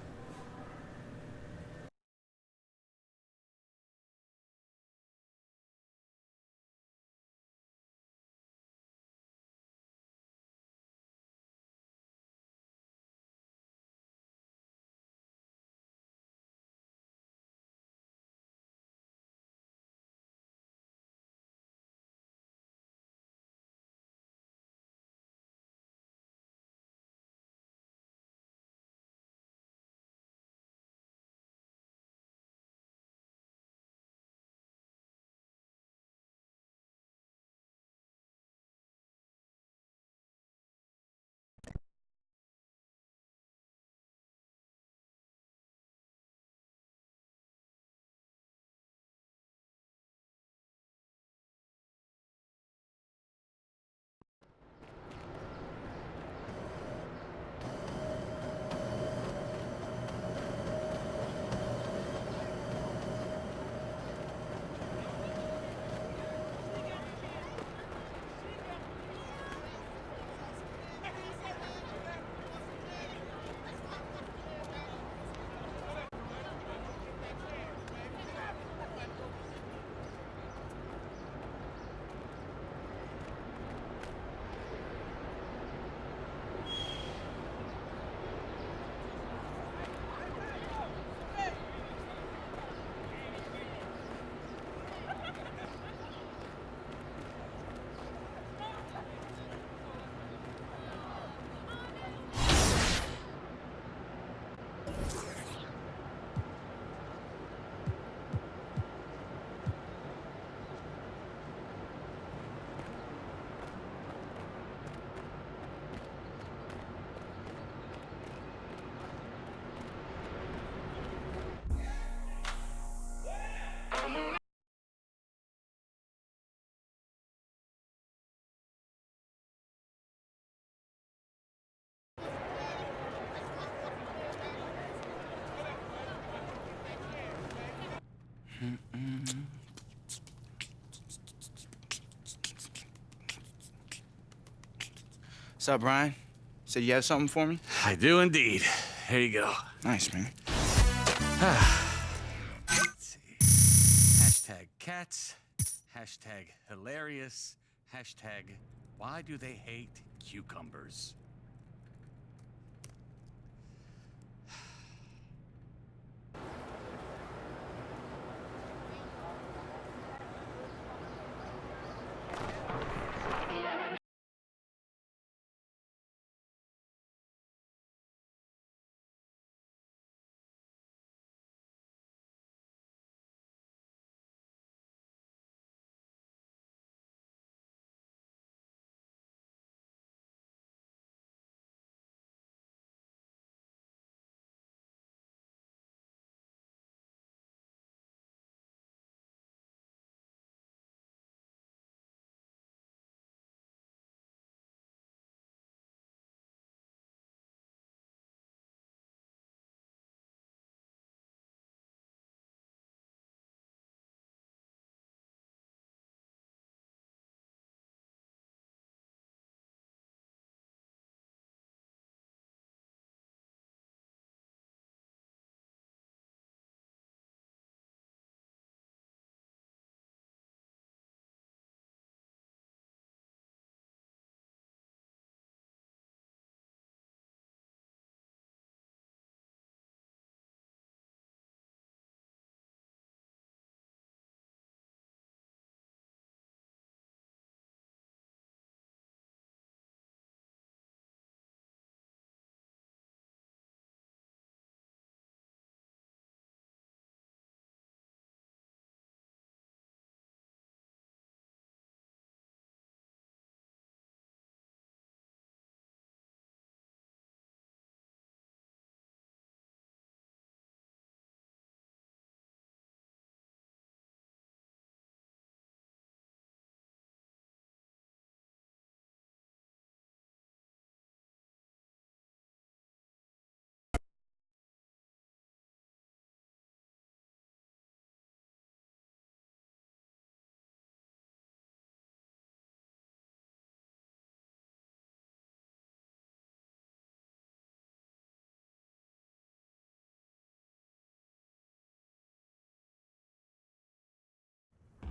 What's up, Brian? Said you have something for me? I do indeed. Here you go. Nice, man. Let's see. Hashtag cats. Hashtag hilarious. Hashtag why do they hate cucumbers?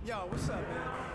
Yo, what's up, man?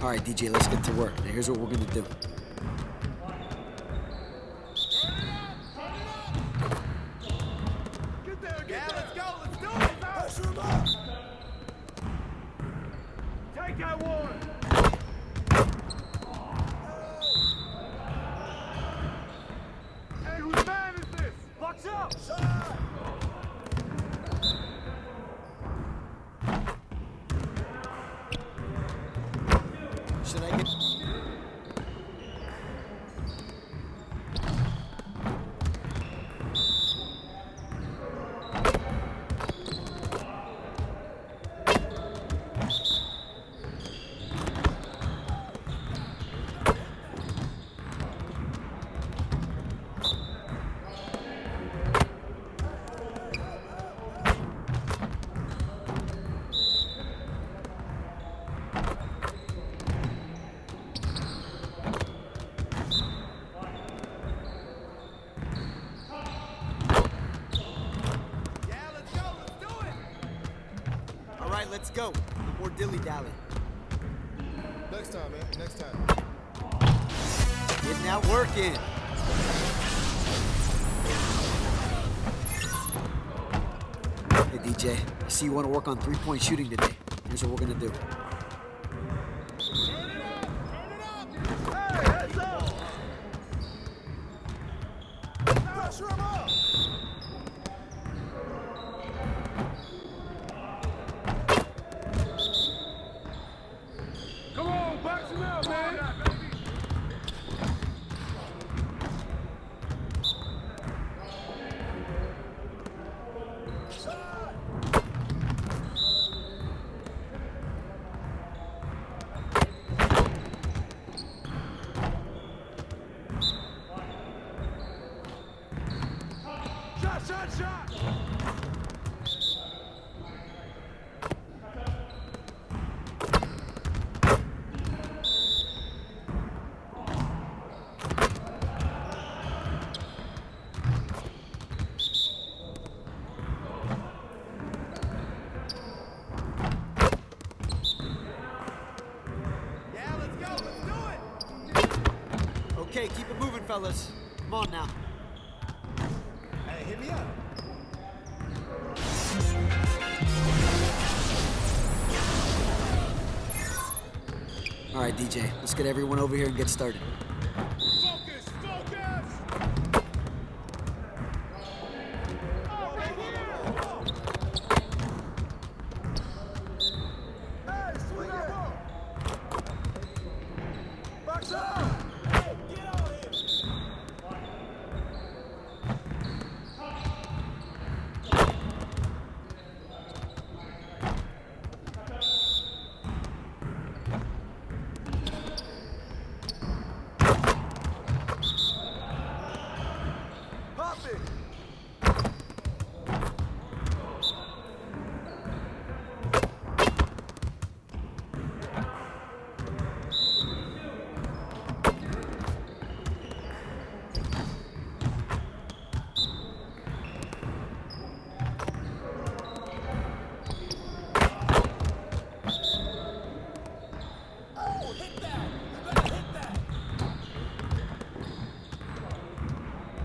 All right, DJ, let's get to work. Now, here's what we're gonna do. Get there, yeah, let's go, let's do it! Pressure him up! Take that one! Hey, whose man is this? Box up! Shot! Should I get... Let's go. No more dilly-dally. Next time, man. Next time. Getting out working. Hey, DJ. I see you want to work on three-point shooting today. Here's what we're going to do. Hey, heads up! Pressure him up! Okay, keep it moving, fellas. Come on now. Hey, hit me up. All right, DJ, let's get everyone over here and get started. Focus, focus! Oh, right here! Hey, swing that ball! Box up! Hey, get on here! Pop it! Oh, hit that! You better hit that!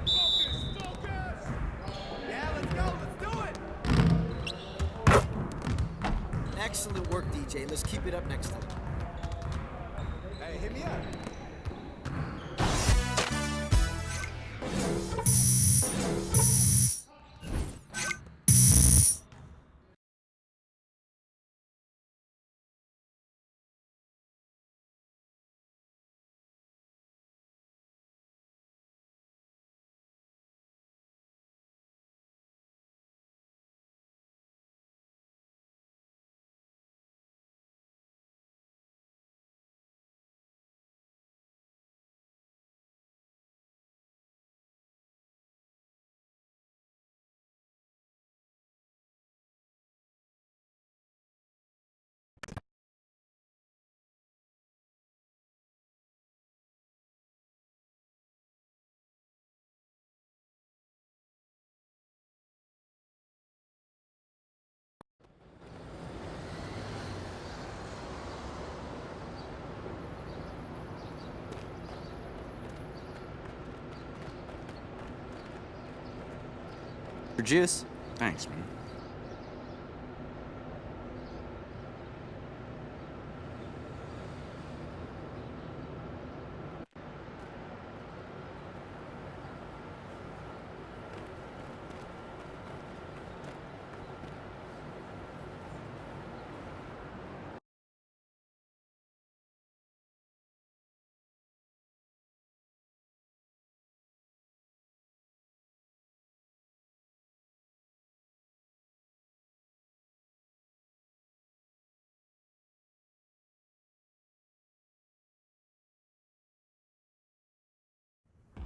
Focus, focus! Yeah, let's go, let's do it! Excellent work, DJ. Let's keep it up next time. Hey, hit me up. Your juice? Thanks, man.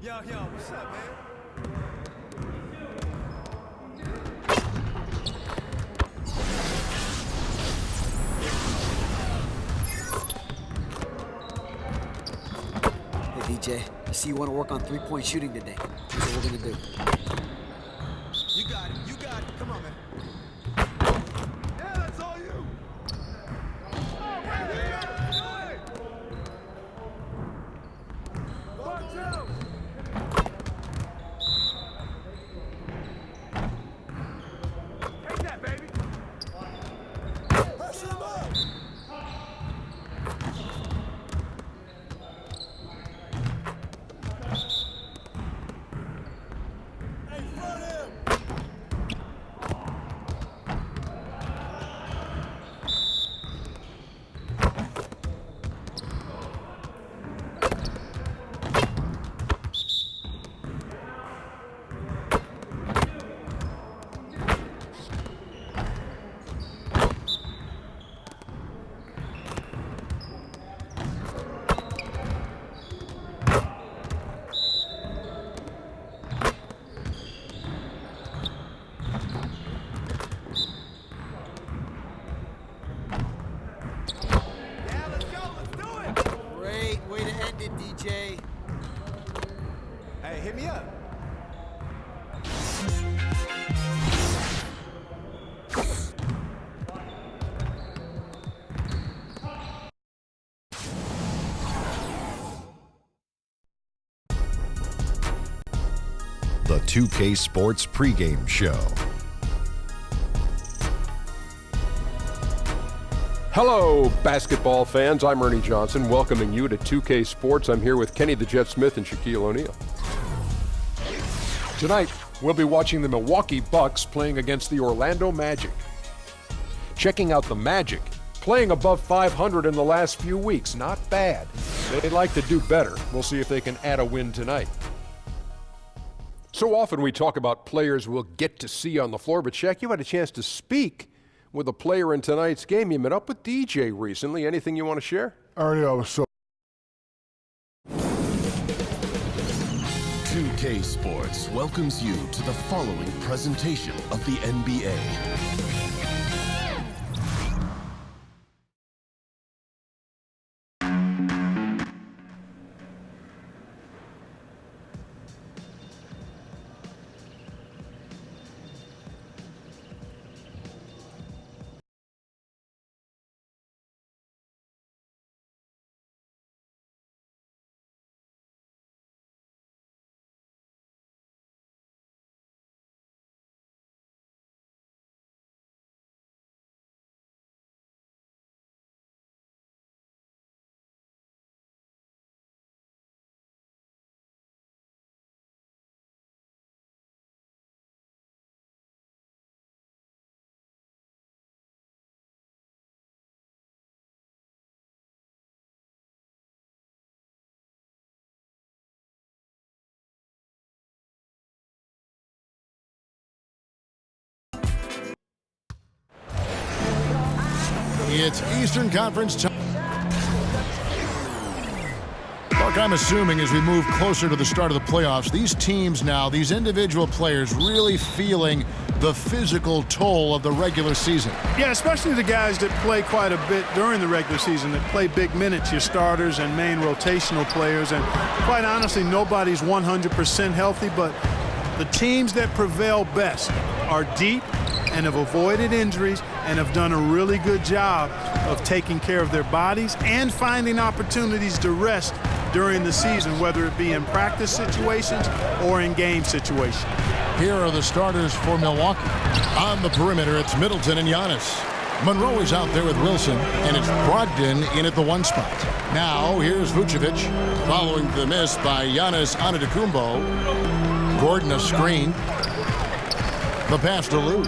Yo, what's up, man? Hey, DJ, I see you want to work on three-point shooting today. That's what we're going to do. You got it, you got it. Come on, man. Yeah, that's all you. Oh, right here! Watch out! Take that, baby. Press him up. 2K Sports pregame show. Hello, basketball fans. I'm Ernie Johnson, welcoming you to 2K Sports. I'm here with Kenny the Jet Smith and Shaquille O'Neal. Tonight, we'll be watching the Milwaukee Bucks playing against the Orlando Magic. Checking out the Magic, playing above 500 in the last few weeks. Not bad. They'd like to do better. We'll see if they can add a win tonight. So often we talk about players we'll get to see on the floor, but Shaq, you had a chance to speak with a player in tonight's game. You met up with DJ recently. Anything you want to share? Ernie, I was so... 2K Sports welcomes you to the following presentation of the NBA. It's Eastern Conference time. Look, I'm assuming as we move closer to the start of the playoffs, these teams now, these individual players really feeling the physical toll of the regular season. Yeah, especially the guys that play quite a bit during the regular season, that play big minutes, your starters and main rotational players. And quite honestly, nobody's 100% healthy, but the teams that prevail best are deep and have avoided injuries and have done a really good job of taking care of their bodies and finding opportunities to rest during the season, whether it be in practice situations or in game situations. Here are the starters for Milwaukee. On the perimeter, it's Middleton and Giannis. Monroe is out there with Wilson, and it's Brogdon in at the 1 spot. Now, here's Vucevic, following the miss by Giannis Antetokounmpo. Gordon a screen. The pass to Lou.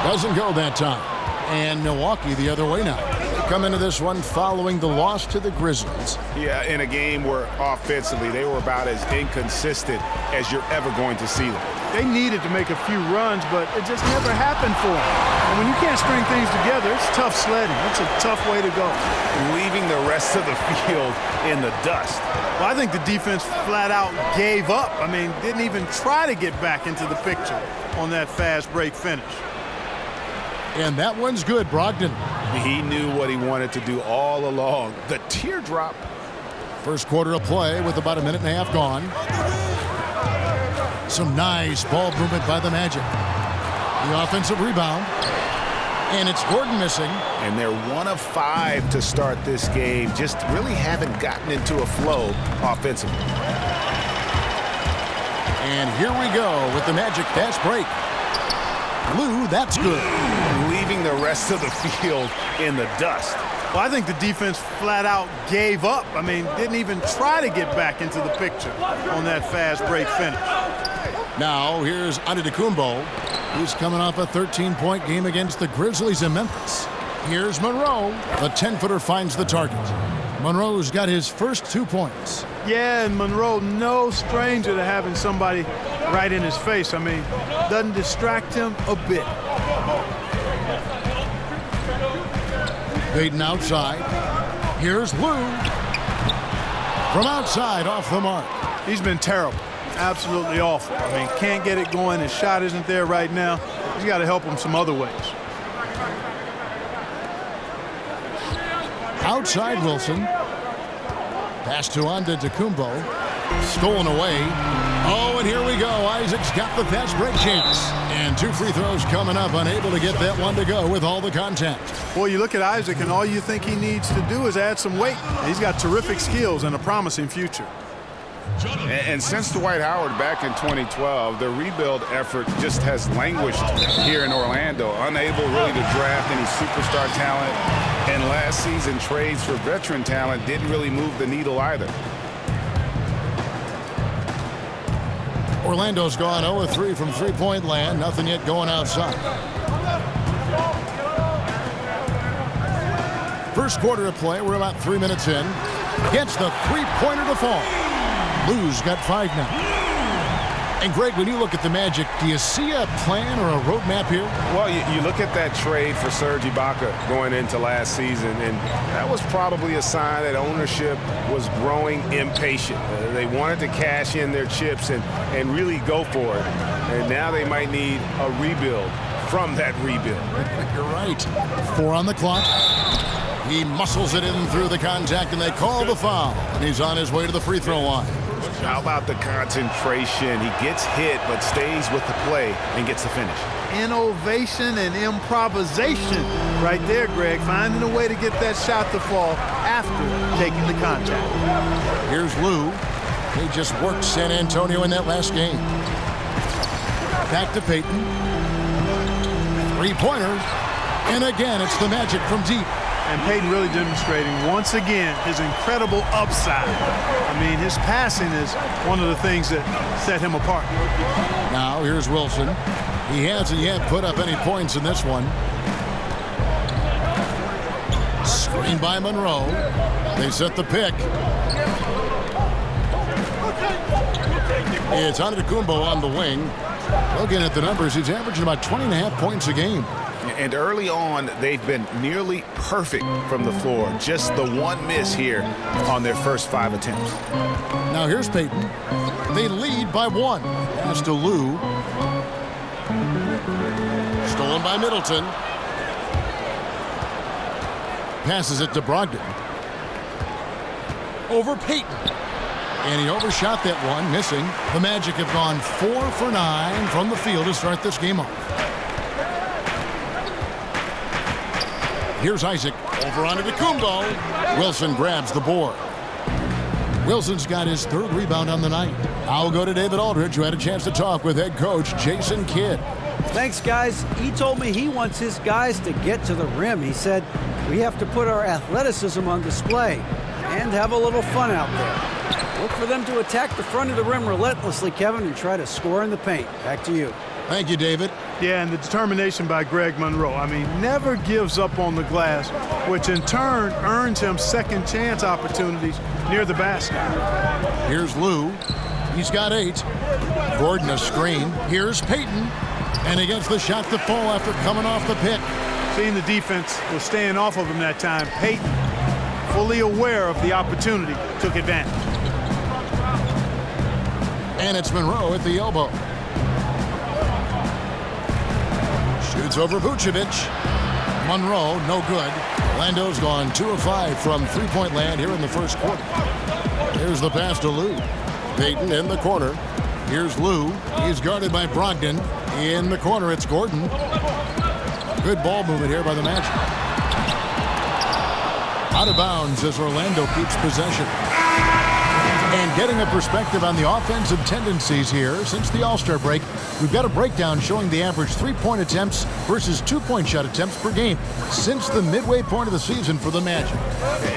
Doesn't go that time. And Milwaukee the other way now. They come into this one following the loss to the Grizzlies. Yeah, in a game where offensively they were about as inconsistent as you're ever going to see them. They needed to make a few runs, but it just never happened for them. And when you can't string things together, it's tough sledding. It's a tough way to go. Leaving the rest of the field in the dust. Well, I think the defense flat out gave up. I mean, didn't even try to get back into the picture on that fast break finish. And that one's good, Brogdon. He knew what he wanted to do all along. The teardrop. First quarter of play with about a minute and a half gone. Some nice ball movement by the Magic. The offensive rebound. And it's Gordon missing. And they're 1 of 5 to start this game. Just really haven't gotten into a flow offensively. And here we go with the Magic fast break. Lou, that's good. Leaving the rest of the field in the dust. Well, I think the defense flat out gave up. I mean, didn't even try to get back into the picture on that fast break finish. Now, here's Antetokounmpo, who's coming off a 13-point game against the Grizzlies in Memphis. Here's Monroe. The 10-footer finds the target. Monroe's got his first 2 points. Yeah, and Monroe, no stranger to having somebody right in his face. I mean, doesn't distract him a bit. Baden outside. Here's Lou. From outside, off the mark. He's been terrible. Absolutely awful. I mean, can't get it going. His shot isn't there right now. He's got to help him some other ways. Outside Wilson. Pass to Antetokounmpo. Stolen away. Oh, and here we go. Isaac's got the fast break chance. And 2 free throws coming up, unable to get that one to go with all the contact. Boy, you look at Isaac, and all you think he needs to do is add some weight. He's got terrific skills and a promising future. And since Dwight Howard back in 2012, the rebuild effort just has languished here in Orlando, unable really to draft any superstar talent. And last season, trades for veteran talent didn't really move the needle either. Orlando's gone 0-3 from three-point land. Nothing yet going outside. First quarter of play. We're about 3 minutes in. Gets the three-pointer to fall. Lou's got 5 now. And, Greg, when you look at the Magic, do you see a plan or a roadmap here? Well, you look at that trade for Serge Ibaka going into last season, and that was probably a sign that ownership was growing impatient. They wanted to cash in their chips and really go for it. And now they might need a rebuild from that rebuild. You're right. 4 on the clock. He muscles it in through the contact, and they call the foul. And he's on his way to the free throw line. How about the concentration? He gets hit but stays with the play and gets the finish. Innovation and improvisation right there, Greg. Finding a way to get that shot to fall after taking the contact. Here's Lou. He just worked San Antonio in that last game. Back to Payton. Three-pointer. And again, it's the Magic from deep. And Payton really demonstrating once again his incredible upside. I mean, his passing is one of the things that set him apart. Now here's Wilson. He hasn't yet put up any points in this one. Screen by Monroe. They set the pick. It's Antetokounmpo on the wing. Looking at the numbers, he's averaging about 20.5 points a game. And early on, they've been nearly perfect from the floor. Just the one miss here on their first 5 attempts. Now here's Payton. They lead by 1. Pass to Lou. Stolen by Middleton. Passes it to Brogdon. Over Payton. And he overshot that one, missing. The Magic have gone 4 for 9 from the field to start this game off. Here's Isaac over onto Antetokounmpo. Wilson grabs the board. Wilson's got his 3rd rebound on the night. I'll go to David Aldridge, who had a chance to talk with head coach Jason Kidd. Thanks, guys. He told me he wants his guys to get to the rim. He said we have to put our athleticism on display and have a little fun out there. Look for them to attack the front of the rim relentlessly, Kevin, and try to score in the paint. Back to you. Thank you, David. Yeah, and the determination by Greg Monroe. I mean, never gives up on the glass, which in turn earns him second chance opportunities near the basket. Here's Lou. He's got 8. Gordon a screen. Here's Payton. And he gets the shot to fall after coming off the pick. Seeing the defense was staying off of him that time. Payton, fully aware of the opportunity, took advantage. And it's Monroe at the elbow. Shoots over Vucevic. Monroe, no good. Orlando's gone 2 of 5 from three-point land here in the first quarter. Here's the pass to Lou. Payton in the corner. Here's Lou. He's guarded by Brogdon. In the corner, it's Gordon. Good ball movement here by the Magic. Out of bounds as Orlando keeps possession. And getting a perspective on the offensive tendencies here since the All-Star break, we've got a breakdown showing the average 3-point attempts versus 2-point shot attempts per game since the midway point of the season for the Magic.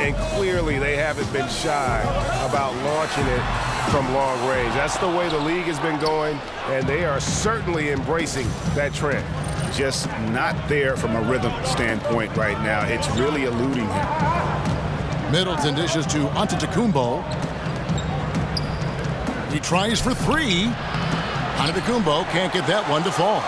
And clearly they haven't been shy about launching it from long range. That's the way the league has been going, and they are certainly embracing that trend. Just not there from a rhythm standpoint right now. It's really eluding him. Middleton dishes to Antetokounmpo. He tries for 3. Antetokounmpo can't get that one to fall.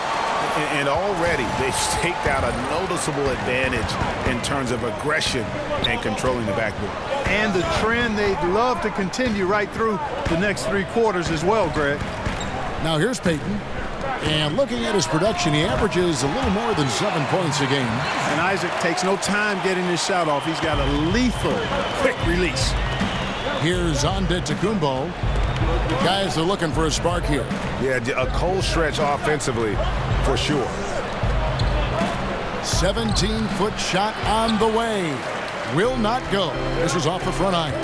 And already they've staked out a noticeable advantage in terms of aggression and controlling the backboard. And the trend they'd love to continue right through the next 3 quarters as well, Greg. Now here's Payton. And looking at his production, he averages a little more than 7 points a game. And Isaac takes no time getting his shot off. He's got a lethal quick release. Here's Antetokounmpo. Guys are looking for a spark here. Yeah, a cold stretch offensively for sure. 17-foot shot on the way. Will not go. This is off the front iron.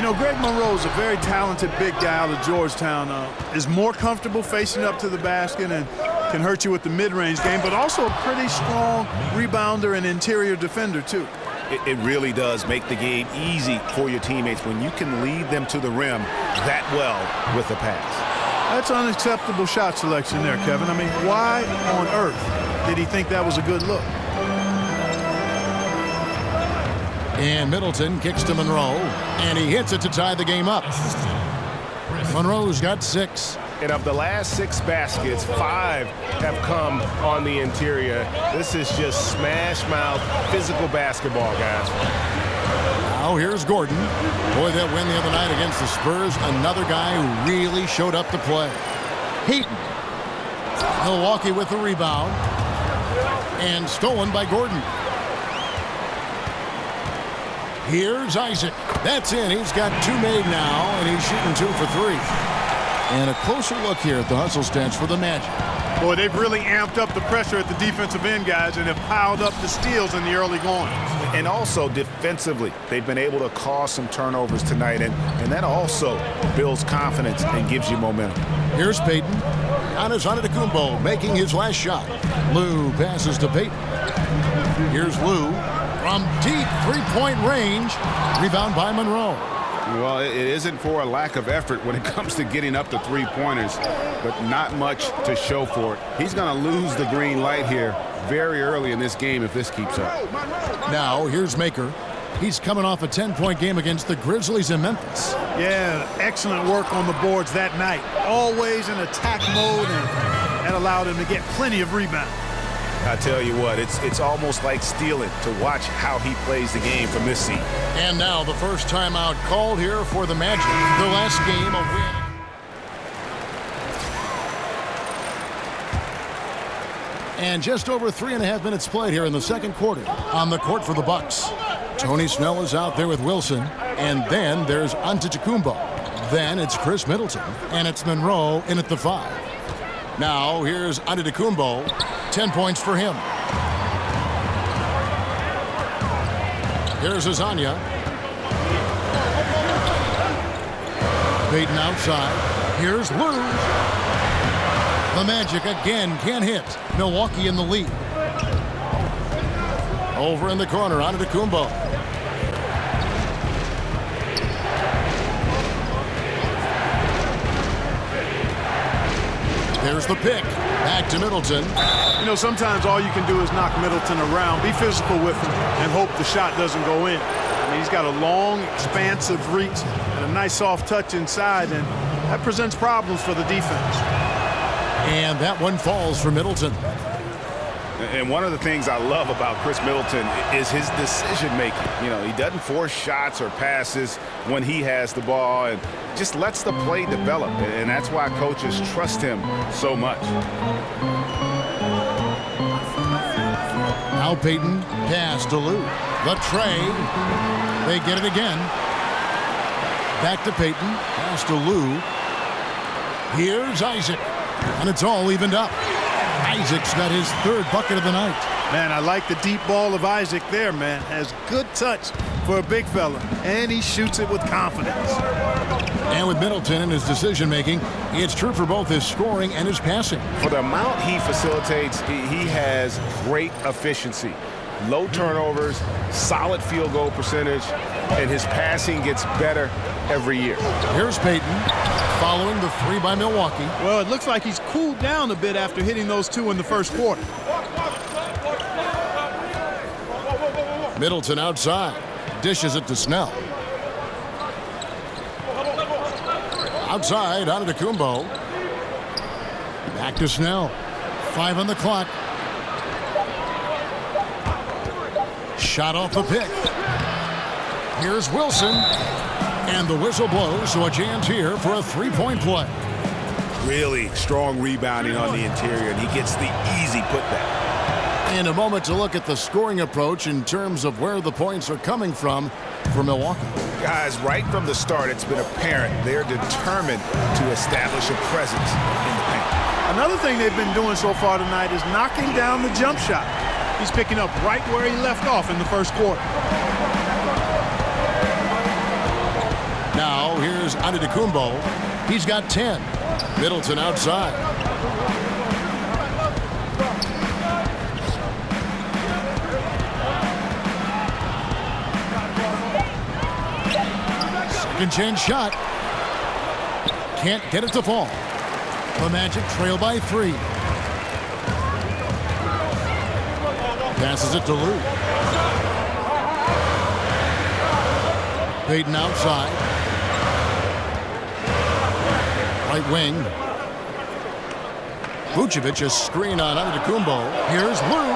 know, Greg Monroe is a very talented big guy out of Georgetown. Is more comfortable facing up to the basket and can hurt you with the mid-range game, but also a pretty strong rebounder and interior defender, too. It really does make the game easy for your teammates when you can lead them to the rim that well with a pass. That's unacceptable shot selection there, Kevin. I mean, why on earth did he think that was a good look? And Middleton kicks to Monroe, and he hits it to tie the game up. Monroe's got 6. And of the last 6 baskets, 5 have come on the interior. This is just smash-mouth physical basketball, guys. Now here's Gordon. Boy, that win the other night against the Spurs, another guy who really showed up to play. Heaton. Milwaukee with the rebound. And stolen by Gordon. Here's Isaac. That's in. He's got 2 made now, and he's shooting 2 for 3. And a closer look here at the hustle stats for the Magic. Boy, they've really amped up the pressure at the defensive end, guys, and have piled up the steals in the early going. And also defensively, they've been able to cause some turnovers tonight, and that also builds confidence and gives you momentum. Here's Payton. Giannis Antetokounmpo making his last shot. Lou passes to Payton. Here's Lou from deep three-point range. Rebound by Monroe. Well, it isn't for a lack of effort when it comes to getting up to three-pointers, but not much to show for it. He's going to lose the green light here very early in this game if this keeps up. Now, here's Maker. He's coming off a 10-point game against the Grizzlies in Memphis. Yeah, excellent work on the boards that night. Always in attack mode, and that allowed him to get plenty of rebounds. I tell you what, it's almost like stealing to watch how he plays the game from this seat. And now the first timeout called here for the Magic. Their last game, a win. And just over 3.5 minutes played here in the second quarter. On the court for the Bucks, Tony Snell is out there with Wilson. And then there's Antetokounmpo. Then it's Chris Middleton. And it's Monroe in at the 5. Now here's Antetokounmpo. 10 points for him. Here's Azania. Payton outside. Here's Lou. The Magic again can't hit. Milwaukee in the lead. Over in the corner, Antetokounmpo. There's the pick. Back to Middleton. You know, sometimes all you can do is knock Middleton around, be physical with him, and hope the shot doesn't go in. I mean, he's got a long, expansive reach and a nice soft touch inside, and that presents problems for the defense. And that one falls for Middleton. And one of the things I love about Chris Middleton is his decision-making. You know, he doesn't force shots or passes when he has the ball and just lets the play develop. And that's why coaches trust him so much. Now Payton, pass to Lou. The trade. They get it again. Back to Payton, pass to Lou. Here's Isaac. And it's all evened up. Isaac's got his 3rd bucket of the night. Man, I like the deep ball of Isaac there, man. Has good touch for a big fella, and he shoots it with confidence. And with Middleton in his decision-making, it's true for both his scoring and his passing. For the amount he facilitates, he has great efficiency. Low turnovers, solid field goal percentage, and his passing gets better every year. Here's Payton, following the 3 by Milwaukee. Well, it looks like he's cooled down a bit after hitting those 2 in the first quarter. Middleton outside, dishes it to Snell. Outside, Antetokounmpo. Back to Snell. 5 on the clock. Shot off the pick. Here's Wilson. And the whistle blows, so a chance here for a 3-point play. Really strong rebounding on the interior, and he gets the easy putback. In a moment to look at the scoring approach in terms of where the points are coming from for Milwaukee. Guys, right from the start, it's been apparent they're determined to establish a presence in the paint. Another thing they've been doing so far tonight is knocking down the jump shot. He's picking up right where he left off in the first quarter. go. Here's Antetokounmpo. He's got 10. Middleton outside. Second chance shot. Can't get it to fall. The Magic trail by 3. Passes it to Lou. Payton outside. Right wing. Vucevic a screen on Antetokounmpo. Here's Lou.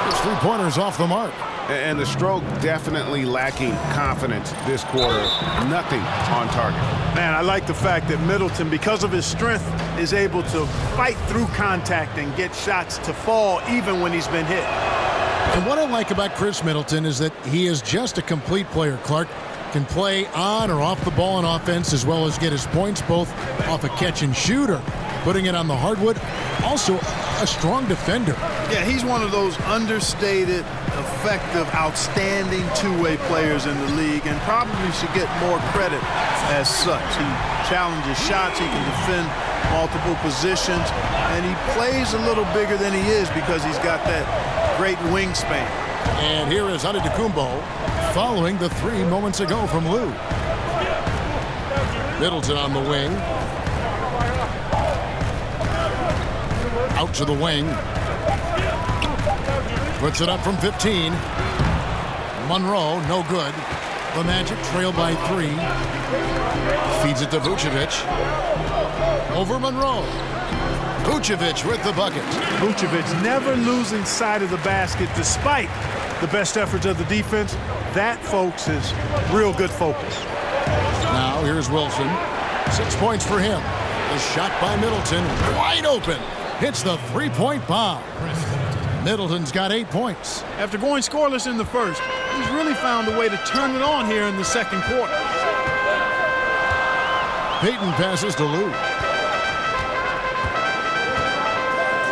His three-pointers off the mark. And the stroke definitely lacking confidence this quarter. Nothing on target. Man, I like the fact that Middleton, because of his strength, is able to fight through contact and get shots to fall even when he's been hit. And what I like about Chris Middleton is that he is just a complete player, Clark. Can play on or off the ball in offense as well as get his points both off a catch and shoot or putting it on the hardwood. Also a strong defender. Yeah, he's one of those understated, effective, outstanding two-way players in the league and probably should get more credit as such. He challenges shots, he can defend multiple positions, and he plays a little bigger than he is because he's got that great wingspan. And here is Antetokounmpo following the 3 moments ago from Lou. Middleton on the wing. Out to the wing. Puts it up from 15. Monroe, no good. The Magic trail by 3. Feeds it to Vucevic. Over Monroe. Vucevic with the bucket. Vucevic never losing sight of the basket despite the best efforts of the defense. That, folks, is real good focus. Now here's Wilson. 6 points for him. The shot by Middleton, wide open. Hits the three-point bomb. Middleton's got 8 points. After going scoreless in the first, he's really found a way to turn it on here in the second quarter. Payton passes to Lou.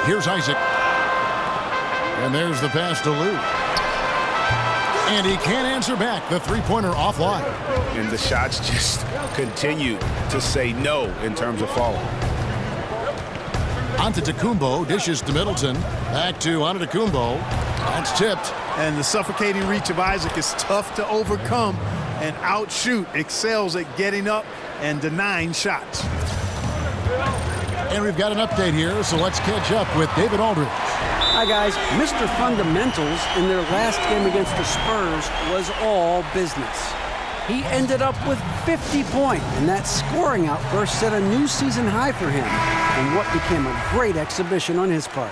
Here's Isaac. And there's the pass to Lou. And he can't answer back. The three-pointer offline. And the shots just continue to say no in terms of falling. Antetokounmpo dishes to Middleton. Back to Antetokounmpo. That's tipped. And the suffocating reach of Isaac is tough to overcome and outshoot. Excels at getting up and denying shots. And we've got an update here, so let's catch up with David Aldridge. Hi, guys. Mr. Fundamentals in their last game against the Spurs was all business. He ended up with 50 points, and that scoring outburst set a new season high for him in what became a great exhibition on his part.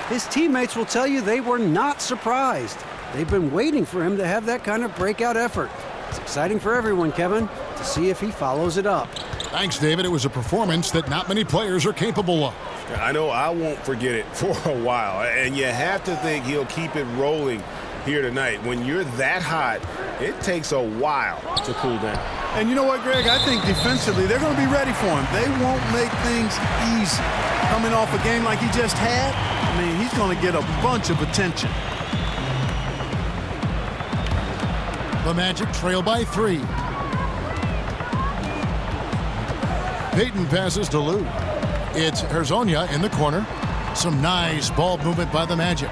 His teammates will tell you they were not surprised. They've been waiting for him to have that kind of breakout effort. It's exciting for everyone, Kevin, to see if he follows it up. Thanks, David. It was a performance that not many players are capable of. I know I won't forget it for a while, and you have to think he'll keep it rolling here tonight. When you're that hot, it takes a while to cool down. And you know what, Greg? I think defensively they're going to be ready for him. They won't make things easy. Coming off a game like he just had, I mean, he's going to get a bunch of attention. The Magic trail by 3. Payton passes to Lou. It's Herzonia in the corner. Some nice ball movement by the Magic.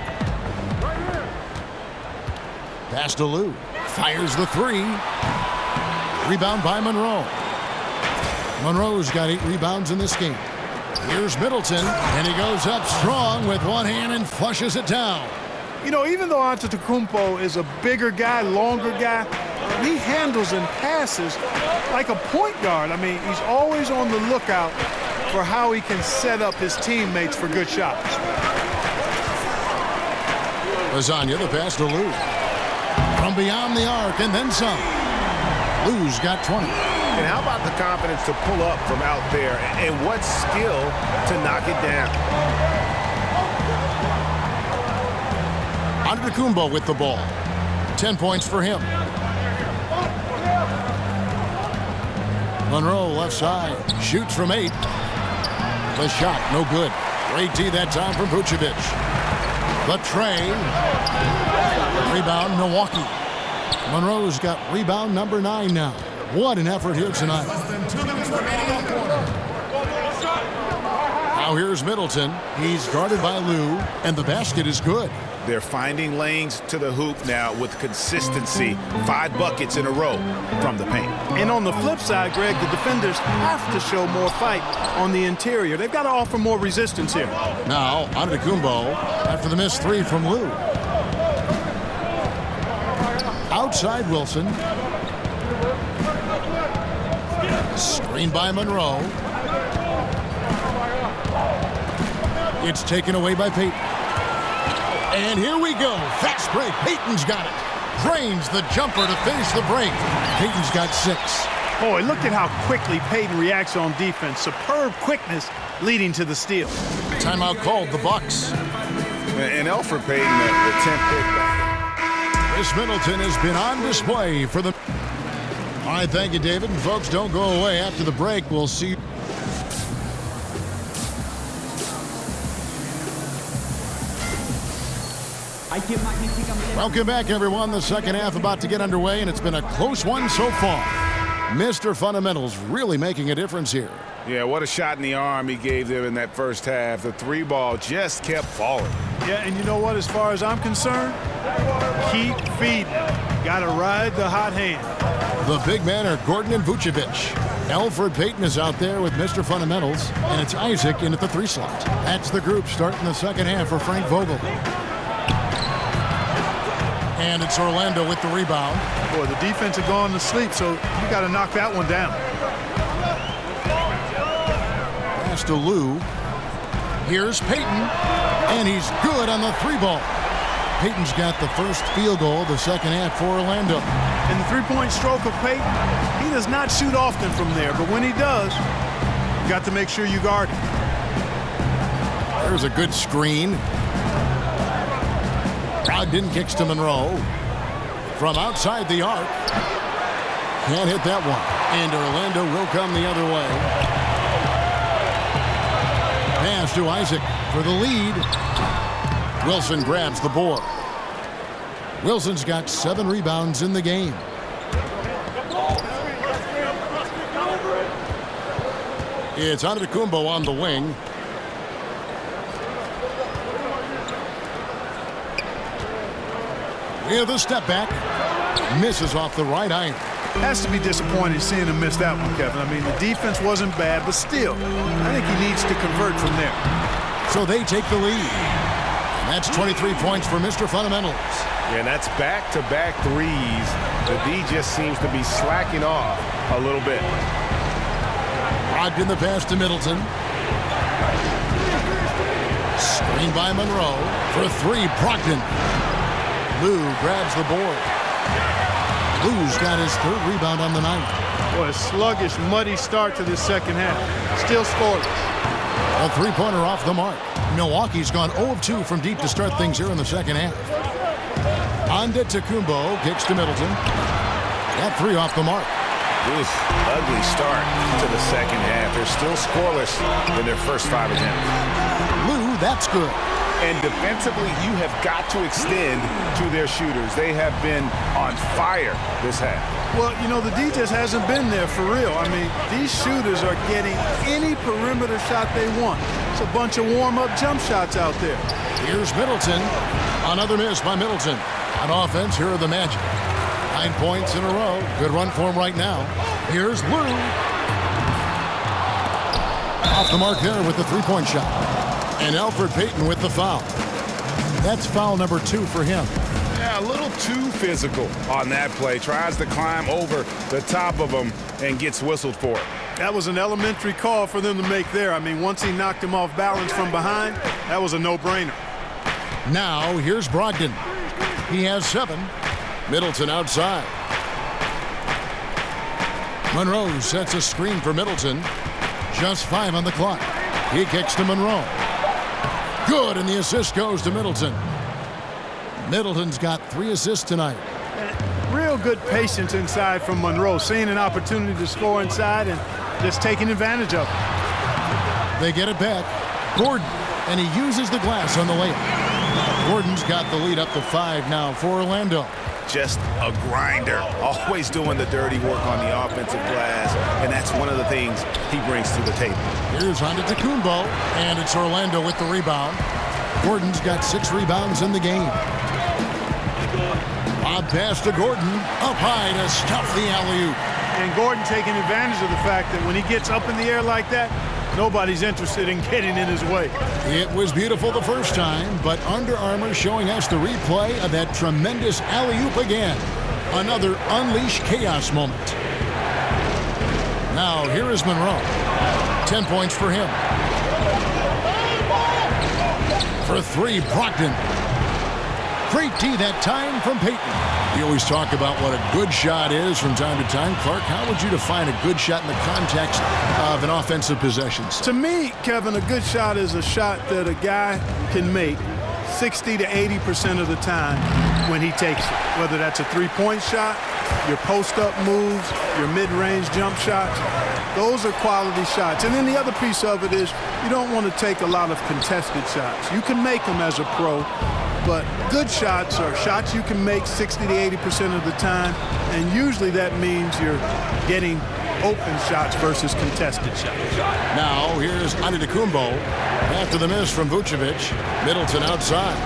Pass to Lou. Fires the 3. Rebound by Monroe. Monroe's got 8 rebounds in this game. Here's Middleton, and he goes up strong with one hand and flushes it down. You know, even though Antetokounmpo is a bigger guy, longer guy, he handles and passes like a point guard. I mean, he's always on the lookout for how he can set up his teammates for good shots. Lasagna, the pass to Lou. From beyond the arc and then some. Lou's got 20. And how about the confidence to pull up from out there, and what skill to knock it down. Antetokounmpo with the ball. 10 points for him. Monroe left side. Shoots from 8. The shot, no good. Great D that time from Vucevic. The tray. Rebound, Milwaukee. Monroe's got rebound number 9 now. What an effort here tonight. Now here's Middleton. He's guarded by Lou, and the basket is good. They're finding lanes to the hoop now with consistency. 5 buckets in a row from the paint. And on the flip side, Greg, the defenders have to show more fight on the interior. They've got to offer more resistance here. Now, Antetokounmpo after the missed 3 from Lou. Outside Wilson. Screen by Monroe. It's taken away by Payton. And here we go. Fast break. Payton's got it. Drains the jumper to finish the break. Payton's got 6. Boy, look at how quickly Payton reacts on defense. Superb quickness leading to the steal. Timeout called, the Bucks. And Elfrid Payton, the 10th pick. Chris Middleton has been on display for the... All right, thank you, David. And folks, don't go away. After the break, we'll see you. Welcome back, everyone. The second half about to get underway, and it's been a close one so far. Mr. Fundamentals really making a difference here. Yeah, what a shot in the arm he gave them in that first half. The 3 ball just kept falling. Yeah, and you know what? As far as I'm concerned, keep feeding. Got to ride the hot hand. The big men are Gordon and Vucevic. Elfrid Payton is out there with Mr. Fundamentals, and it's Isaac in at the 3 slot. That's the group starting the second half for Frank Vogel. And it's Orlando with the rebound. Boy, the defense had gone to sleep, so you got to knock that one down. Pass to Lou. Here's Payton, and he's good on the 3 ball. Payton's got the first field goal of the second half for Orlando. And the 3-point stroke of Payton, he does not shoot often from there, but when he does, you got to make sure you guard it. There's a good screen. Brogdon kicks to Monroe. From outside the arc. Can't hit that one. And Orlando will come the other way. Pass to Isaac for the lead. Wilson grabs the board. Wilson's got 7 rebounds in the game. It's Antetokounmpo on the wing. With a step back. Misses off the right iron. Has to be disappointing seeing him miss that one, Kevin. I mean, the defense wasn't bad, but still, I think he needs to convert from there. So they take the lead. And that's 23 points for Mr. Fundamentals. Yeah, and that's back-to-back threes. The D just seems to be slacking off a little bit. Brogdon the pass to Middleton. Screen by Monroe. For 3, Brogdon. Lou grabs the board. Lou's got his 3rd rebound on the night. Boy, a sluggish, muddy start to this second half. Still scoreless. A 3-pointer off the mark. Milwaukee's gone 0 of 2 from deep to start things here in the second half. Antetokounmpo kicks to Middleton. That 3 off the mark. Oof, ugly start to the second half. They're still scoreless in their first 5 attempts. Lou, that's good. And defensively, you have got to extend to their shooters. They have been on fire this half. Well, you know, the D just hasn't been there for real. I mean, these shooters are getting any perimeter shot they want. It's a bunch of warm-up jump shots out there. Here's Middleton. Another miss by Middleton. On offense, here are the Magic. 9 points in a row. Good run for him right now. Here's Lou. Off the mark there with the 3-point shot. And Elfrid Payton with the foul. That's foul number 2 for him. Yeah, a little too physical on that play. Tries to climb over the top of him and gets whistled for it. That was an elementary call for them to make there. I mean, once he knocked him off balance from behind, that was a no-brainer. Now, here's Brogdon. He has 7. Middleton outside. Monroe sets a screen for Middleton. Just 5 on the clock. He kicks to Monroe. Good, and the assist goes to Middleton. Middleton's got 3 assists tonight. Real good patience inside from Monroe, seeing an opportunity to score inside and just taking advantage of it. They get it back. Gordon, and he uses the glass on the layup. Gordon's got the lead up to 5 now for Orlando. just a grinder, always doing the dirty work on the offensive glass, and that's one of the things he brings to the table. Here's Antetokounmpo, and it's Orlando with the rebound. Gordon's got 6 rebounds in the game. Bob pass to Gordon, up high to stuff the alley-oop. And Gordon taking advantage of the fact that when he gets up in the air like that, nobody's interested in getting in his way. It was beautiful the first time, but Under Armour showing us the replay of that tremendous alley-oop again. Another unleash chaos moment. Now here is Monroe. 10 points for him. For 3, Brogdon. Great D that time from Payton. We always talk about what a good shot is from time to time. Clark, how would you define a good shot in the context of an offensive possessions? To me, Kevin, a good shot is a shot that a guy can make 60 to 80% of the time when he takes it. Whether that's a three-point shot, your post-up moves, your mid-range jump shots. Those are quality shots. And then the other piece of it is you don't want to take a lot of contested shots. You can make them as a pro, but good shots are shots you can make 60 to 80% of the time, and usually that means you're getting open shots versus contested shots. Now here's Antetokounmpo after the miss from Vucevic. Middleton outside.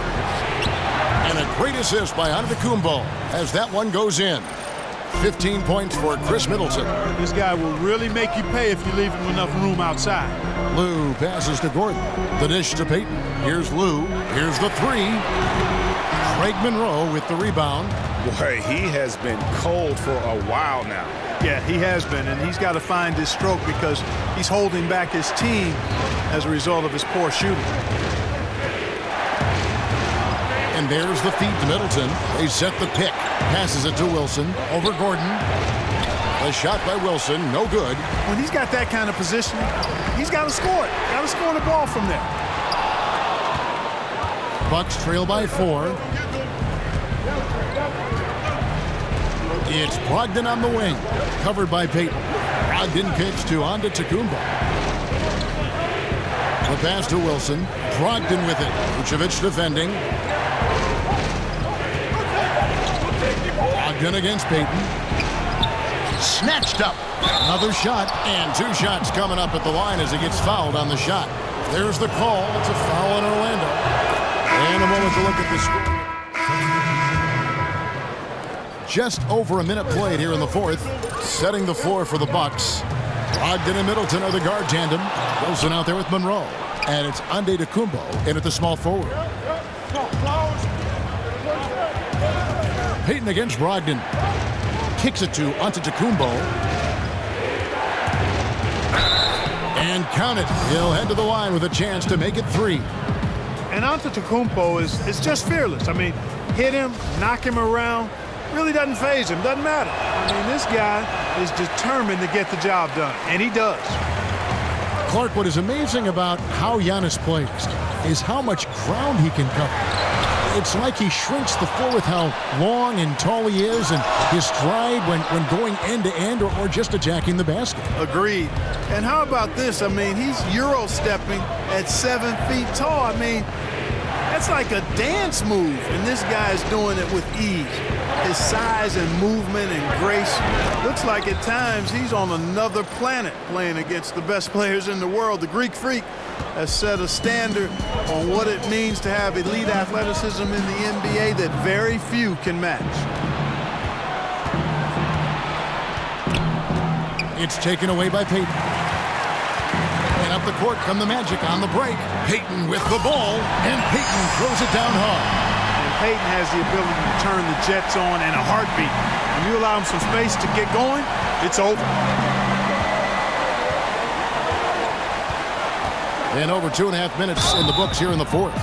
And a great assist by Antetokounmpo as that one goes in. 15 points for Chris Middleton. This guy will really make you pay if you leave him enough room outside. Lou passes to Gordon. The dish to Payton. Here's Lou. Here's the 3. Craig Monroe with the rebound. Boy, he has been cold for a while now. Yeah, he has been, and he's got to find his stroke because he's holding back his team as a result of his poor shooting. And there's the feed to Middleton. They set the pick. Passes it to Wilson. Over Gordon. A shot by Wilson. No good. When he's got that kind of position, he's got to score it. Got to score the ball from there. Bucks trail by 4. It's Brogdon on the wing. Covered by Payton. Brogdon kicks to Antetokounmpo. The pass to Wilson. Brogdon with it. Vucevic defending. Brogdon against Payton. Snatched up. Another shot, and 2 shots coming up at the line as he gets fouled on the shot. There's the call. It's a foul in Orlando. And a moment to look at the score. Just over a minute played here in the 4th. Setting the floor for the Bucks. Brogdon and Middleton are the guard tandem. Wilson out there with Monroe. And it's Antetokounmpo in at the small forward. Payton against Brogdon. Kicks it to Antetokounmpo. And count it. He'll head to the line with a chance to make it 3. And Antetokounmpo is just fearless. I mean, hit him, knock him around. Really doesn't faze him. Doesn't matter. I mean, this guy is determined to get the job done. And he does. Clark, what is amazing about how Giannis plays is how much ground he can cover. It's like he shrinks the floor with how long and tall he is and his stride when going end-to-end or just attacking the basket. Agreed. And how about this? I mean, he's Euro-stepping at 7 feet tall. I mean, that's like a dance move, and this guy's doing it with ease. His size and movement and grace looks like at times he's on another planet playing against the best players in the world. The Greek Freak has set a standard on what it means to have elite athleticism in the NBA that very few can match. It's taken away by Payton. And up the court come the Magic on the break. Payton with the ball, and Payton throws it down hard. Payton has the ability to turn the Jets on in a heartbeat. When you allow him some space to get going, it's over. And over 2.5 minutes in the books here in the 4th.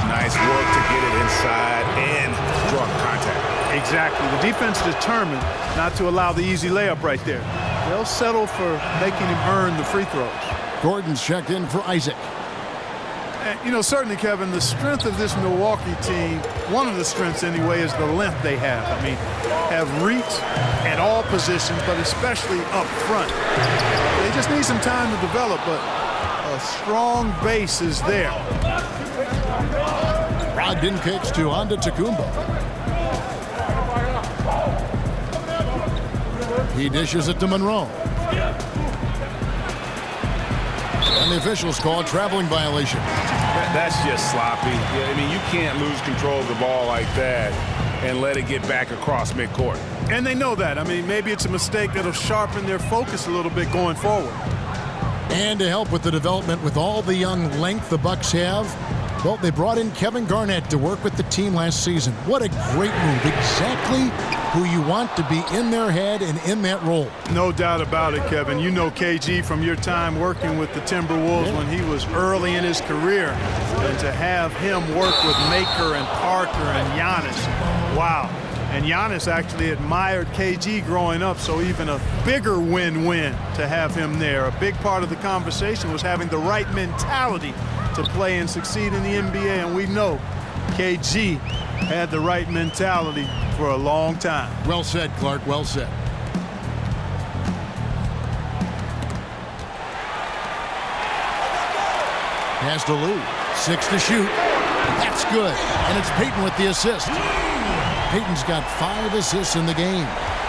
Nice work to get it inside and draw contact. Exactly. The defense determined not to allow the easy layup right there. They'll settle for making him earn the free throws. Gordon's checked in for Isaac. And, you know, certainly, Kevin, the strength of this Milwaukee team, one of the strengths anyway, is the length they have. I mean, have reach at all positions, but especially up front. They just need some time to develop, but a strong base is there. Brogdon kicks to Antetokounmpo. He dishes it to Monroe. And the officials call a traveling violation. That's just sloppy. I mean, you can't lose control of the ball like that and let it get back across midcourt. And they know that. I mean, maybe it's a mistake that'll sharpen their focus a little bit going forward. And to help with the development with all the young length the Bucks have, well, they brought in Kevin Garnett to work with the team last season. What a great move. Exactly who you want to be in their head and in that role. No doubt about it, Kevin. You know KG from your time working with the Timberwolves when he was early in his career. And to have him work with Maker and Parker and Giannis, wow. And Giannis actually admired KG growing up, so even a bigger win-win to have him there. A big part of the conversation was having the right mentality to play and succeed in the NBA, and we know KG had the right mentality for a long time. Well said, Clark, well said. Pass to Lou, 6 to shoot. That's good, and it's Payton with the assist. Payton's got 5 assists in the game.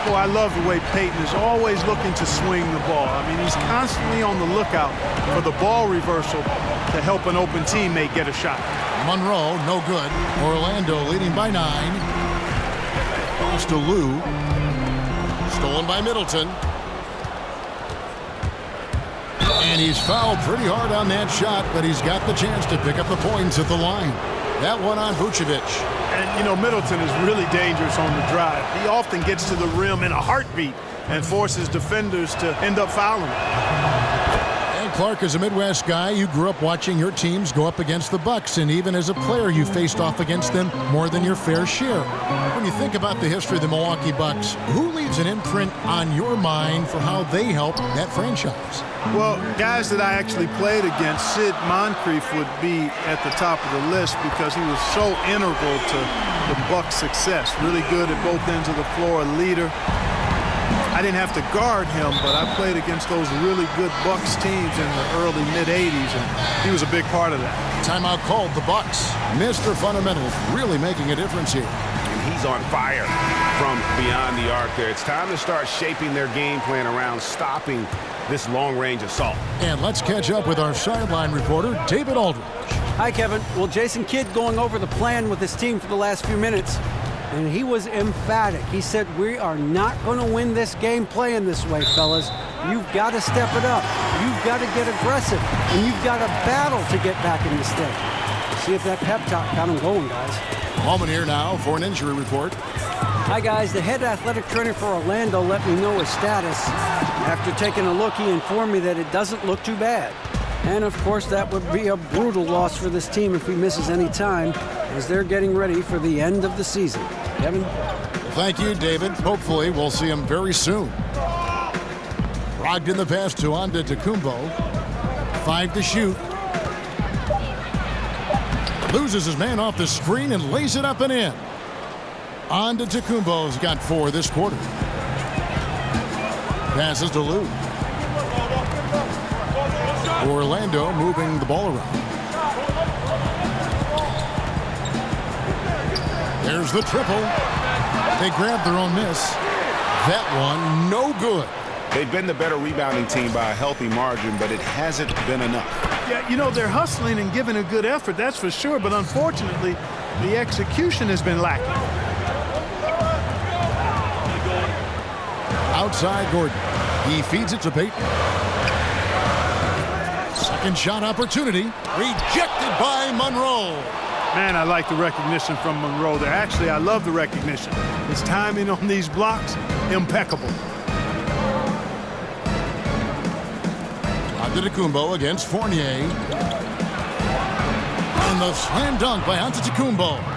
Well, I love the way Payton is always looking to swing the ball. I mean, he's constantly on the lookout for the ball reversal to help an open teammate get a shot. Monroe, no good. Orlando leading by 9. Pass to Lou. Stolen by Middleton. And he's fouled pretty hard on that shot, but he's got the chance to pick up the points at the line. That one on Vucevic. And, you know, Middleton is really dangerous on the drive. He often gets to the rim in a heartbeat and forces defenders to end up fouling him. And Clark, as a Midwest guy, you grew up watching your teams go up against the Bucks, and even as a player, you faced off against them more than your fair share. When you think about the history of the Milwaukee Bucks, who leaves an imprint on your mind for how they helped that franchise? Well, guys that I actually played against, Sid Moncrief would be at the top of the list because he was so integral to the Bucks' success. Really good at both ends of the floor, a leader. I didn't have to guard him, but I played against those really good Bucks teams in the early, mid-'80s, and he was a big part of that. Timeout called, the Bucks. Mr. Fundamentals really making a difference here. And he's on fire from beyond the arc there. It's time to start shaping their game plan around stopping this long-range assault. And let's catch up with our sideline reporter, David Aldridge. Hi, Kevin. Well, Jason Kidd going over the plan with his team for the last few minutes, and he was emphatic. He said, we are not going to win this game playing this way, fellas. You've got to step it up. You've got to get aggressive, and you've got to battle to get back in this thing. See if that pep talk got him going, guys. Moment here now for an injury report. Hi, guys. The head athletic trainer for Orlando let me know his status. After taking a look, he informed me that it doesn't look too bad. And, of course, that would be a brutal loss for this team if he misses any time, as they're getting ready for the end of the season. Kevin? Thank you, David. Hopefully, we'll see him very soon. Rogged in the pass to Antetokounmpo. 5 to shoot. Loses his man off the screen and lays it up and in. Antetokounmpo's got 4 this quarter. Passes to Lou. Orlando moving the ball around. There's the triple. They grabbed their own miss. That one, no good. They've been the better rebounding team by a healthy margin, but it hasn't been enough. Yeah, you know, they're hustling and giving a good effort, that's for sure, but unfortunately, the execution has been lacking. Outside Gordon. He feeds it to Payton. Second shot opportunity. Rejected by Monroe. Man, I like the recognition from Monroe there. Actually, I love the recognition. His timing on these blocks, impeccable. Antetokounmpo against Fournier. And the slam dunk by Antetokounmpo.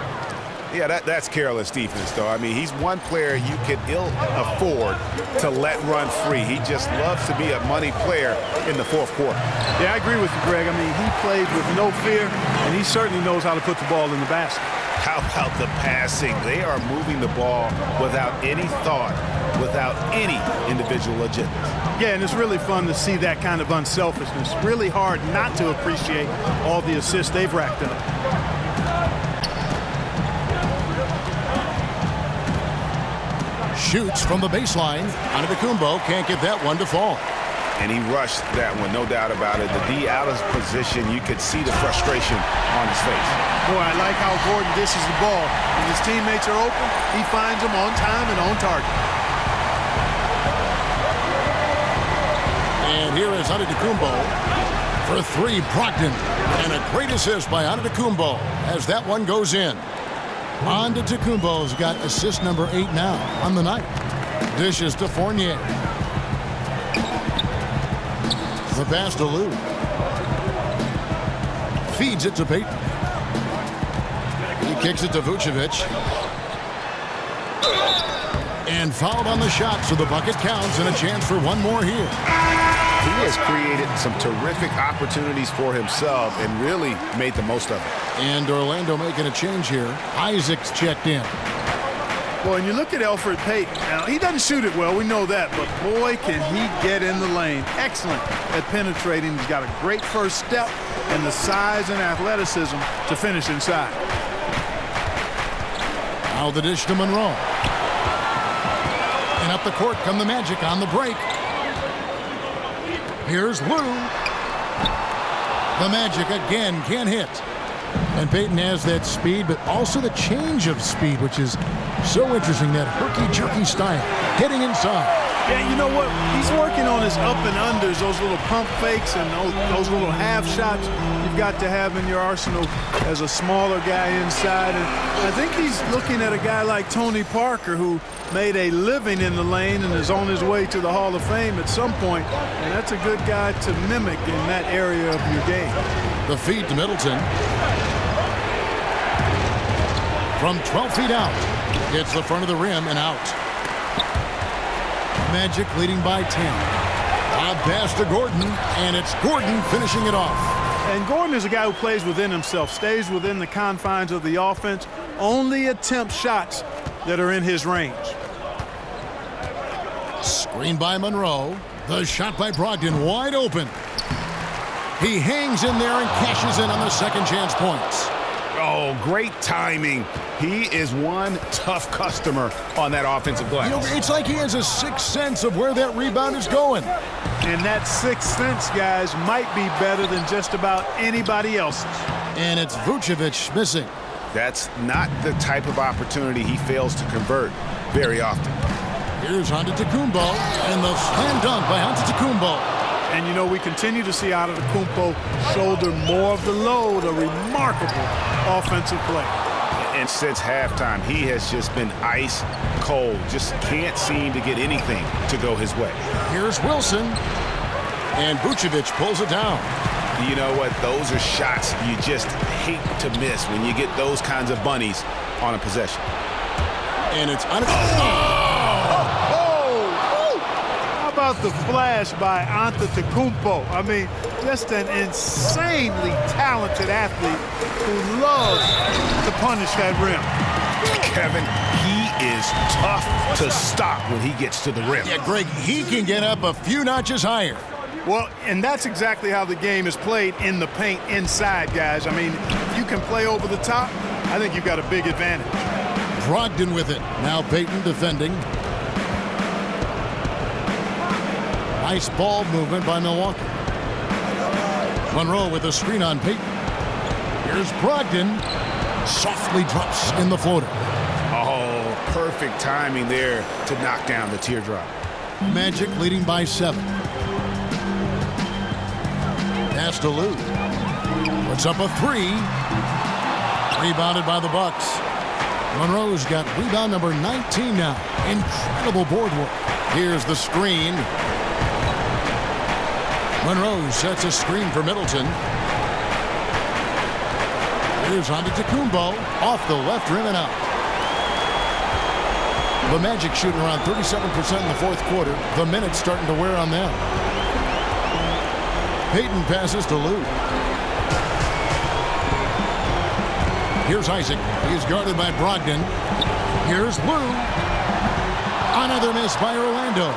Yeah, that's careless defense, though. I mean, he's one player you can ill afford to let run free. He just loves to be a money player in the fourth quarter. Yeah, I agree with you, Greg. I mean, he plays with no fear, and he certainly knows how to put the ball in the basket. How about the passing? They are moving the ball without any thought, without any individual agenda. Yeah, and it's really fun to see that kind of unselfishness. Really hard not to appreciate all the assists they've racked up. shoots from the baseline. Antetokounmpo can't get that one to fall. And he rushed that one, no doubt about it. The D out of position, you could see the frustration on his face. Boy, I like how Gordon dishes the ball. When his teammates are open, he finds them on time and on target. And here is Antetokounmpo for three. Brogdon. And a great assist by Antetokounmpo as that one goes in. Antetokounmpo's got assist number 8 now on the night. Dishes to Fournier. The pass to Lou. Feeds it to Payton. He kicks it to Vucevic. And fouled on the shot, so the bucket counts and a chance for one more here. He has created some terrific opportunities for himself and really made the most of it. And Orlando making a change here. Isaac's checked in. Boy, and you look at Elfrid Payton. Now, he doesn't shoot it well, we know that, but boy, can he get in the lane. Excellent at penetrating. He's got a great first step and the size and athleticism to finish inside. Now the dish to Monroe. And up the court come the Magic on the break. Here's Lou. The Magic again can't hit. And Payton has that speed, but also the change of speed, which is so interesting, that herky-jerky style, hitting inside. Yeah, you know what? He's working on his up and unders, those little pump fakes and those little half shots you've got to have in your arsenal as a smaller guy inside. And I think he's looking at a guy like Tony Parker, who made a living in the lane and is on his way to the Hall of Fame at some point. And that's a good guy to mimic in that area of your game. The feed to Middleton. From 12 feet out. Hits the front of the rim and out. Magic leading by 10. A pass to Gordon, and it's Gordon finishing it off. And Gordon is a guy who plays within himself, stays within the confines of the offense, only attempts shots that are in his range. Screen by Monroe. The shot by Brogdon wide open. He hangs in there and cashes in on the second chance points. Oh, great timing. He is one tough customer on that offensive glass. You know, it's like he has a sixth sense of where that rebound is going. And that sixth sense, guys, might be better than just about anybody else's. And it's Vucevic missing. That's not the type of opportunity he fails to convert very often. Here's Antetokounmpo, and the slam dunk by Antetokounmpo. And, you know, we continue to see Antetokounmpo shoulder more of the load, a remarkable offensive play. And since halftime, he has just been ice cold. Just can't seem to get anything to go his way. Here's Wilson. And Vucevic pulls it down. You know what? Those are shots you just hate to miss when you get those kinds of bunnies on a possession. And it's How about the flash by Antetokounmpo? I mean, just an insanely talented athlete who loves to punish that rim. Kevin, he is tough to stop when he gets to the rim. Yeah, Greg, he can get up a few notches higher. Well, and that's exactly how the game is played in the paint inside, guys. I mean, if you can play over the top, I think you've got a big advantage. Brogdon with it. Now Payton defending. Nice ball movement by Milwaukee. Monroe with a screen on Payton. Here's Brogdon. Softly drops in the floater. Oh, perfect timing there to knock down the teardrop. Magic leading by 7. Pass to Lou. Puts up a 3. Rebounded by the Bucks. Monroe's got rebound number 19 now. Incredible board work. Here's the screen. Monroe sets a screen for Middleton. Here's Antetokounmpo off the left rim and out. The Magic shooting around 37% in the fourth quarter. The minutes starting to wear on them. Payton passes to Lou. Here's Isaac. He's guarded by Brogdon. Here's Lou. Another miss by Orlando.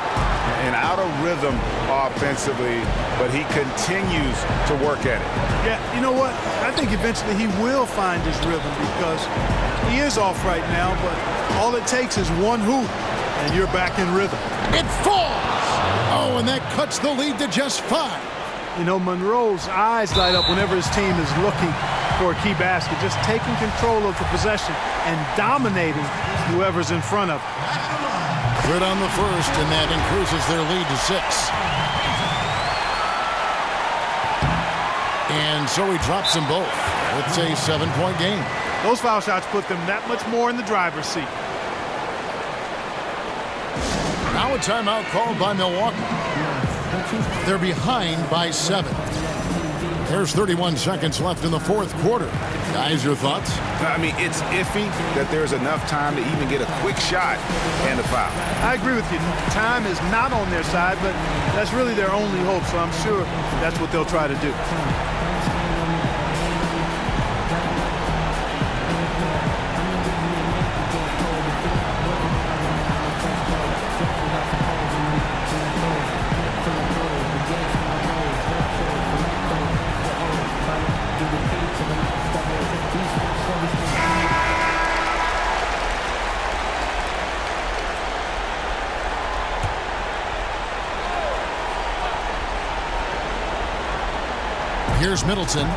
And out of rhythm offensively, but he continues to work at it. Yeah, you know what? I think eventually he will find his rhythm because he is off right now, but all it takes is one hoop, and you're back in rhythm. It falls! Oh, and that cuts the lead to just 5. You know, Monroe's eyes light up whenever his team is looking for a key basket, just taking control of the possession and dominating whoever's in front of him. Good on the first, and that increases their lead to 6. And so he drops them both. It's a 7-point game. Those foul shots put them that much more in the driver's seat. Now a timeout called by Milwaukee. They're behind by 7. There's 31 seconds left in the fourth quarter. Guys, your thoughts? I mean, it's iffy that there's enough time to even get a quick shot and a foul. I agree with you. Time is not on their side, but that's really their only hope, so I'm sure that's what they'll try to do. Here's Middleton.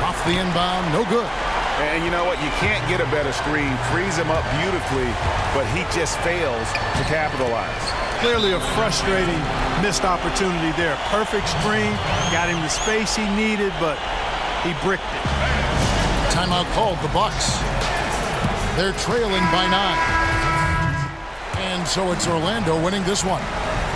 Off the inbound, no good. And you know what? You can't get a better screen. Frees him up beautifully, but he just fails to capitalize. Clearly a frustrating missed opportunity there. Perfect screen, got him the space he needed, but he bricked it. Timeout called, the Bucks. They're trailing by 9. And so it's Orlando winning this one.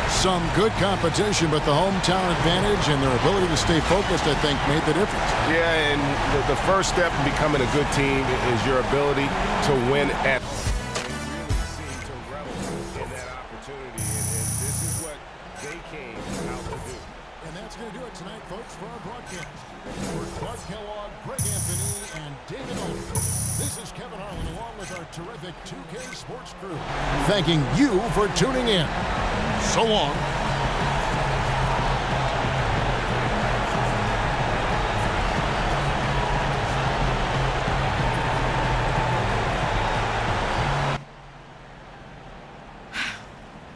Some good competition, but the hometown advantage and their ability to stay focused, I think, made the difference. Yeah, and the first step in becoming a good team is your ability to win at home. They really seem to revel in that opportunity, and this is what they came out to do. And that's going to do it tonight, folks, for our broadcast. For Clark Kellogg, Greg Anthony, and David Owen, this is Kevin Harlan along with our terrific 2K Sports crew, thanking you for tuning in. So long.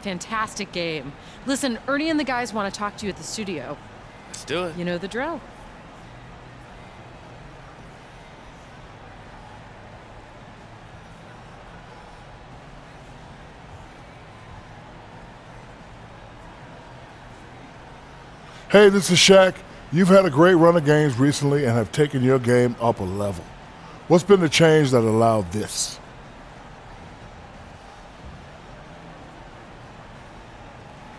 Fantastic game. Listen, Ernie and the guys want to talk to you at the studio. Let's do it. You know the drill. Hey, this is Shaq. You've had a great run of games recently and have taken your game up a level. What's been the change that allowed this?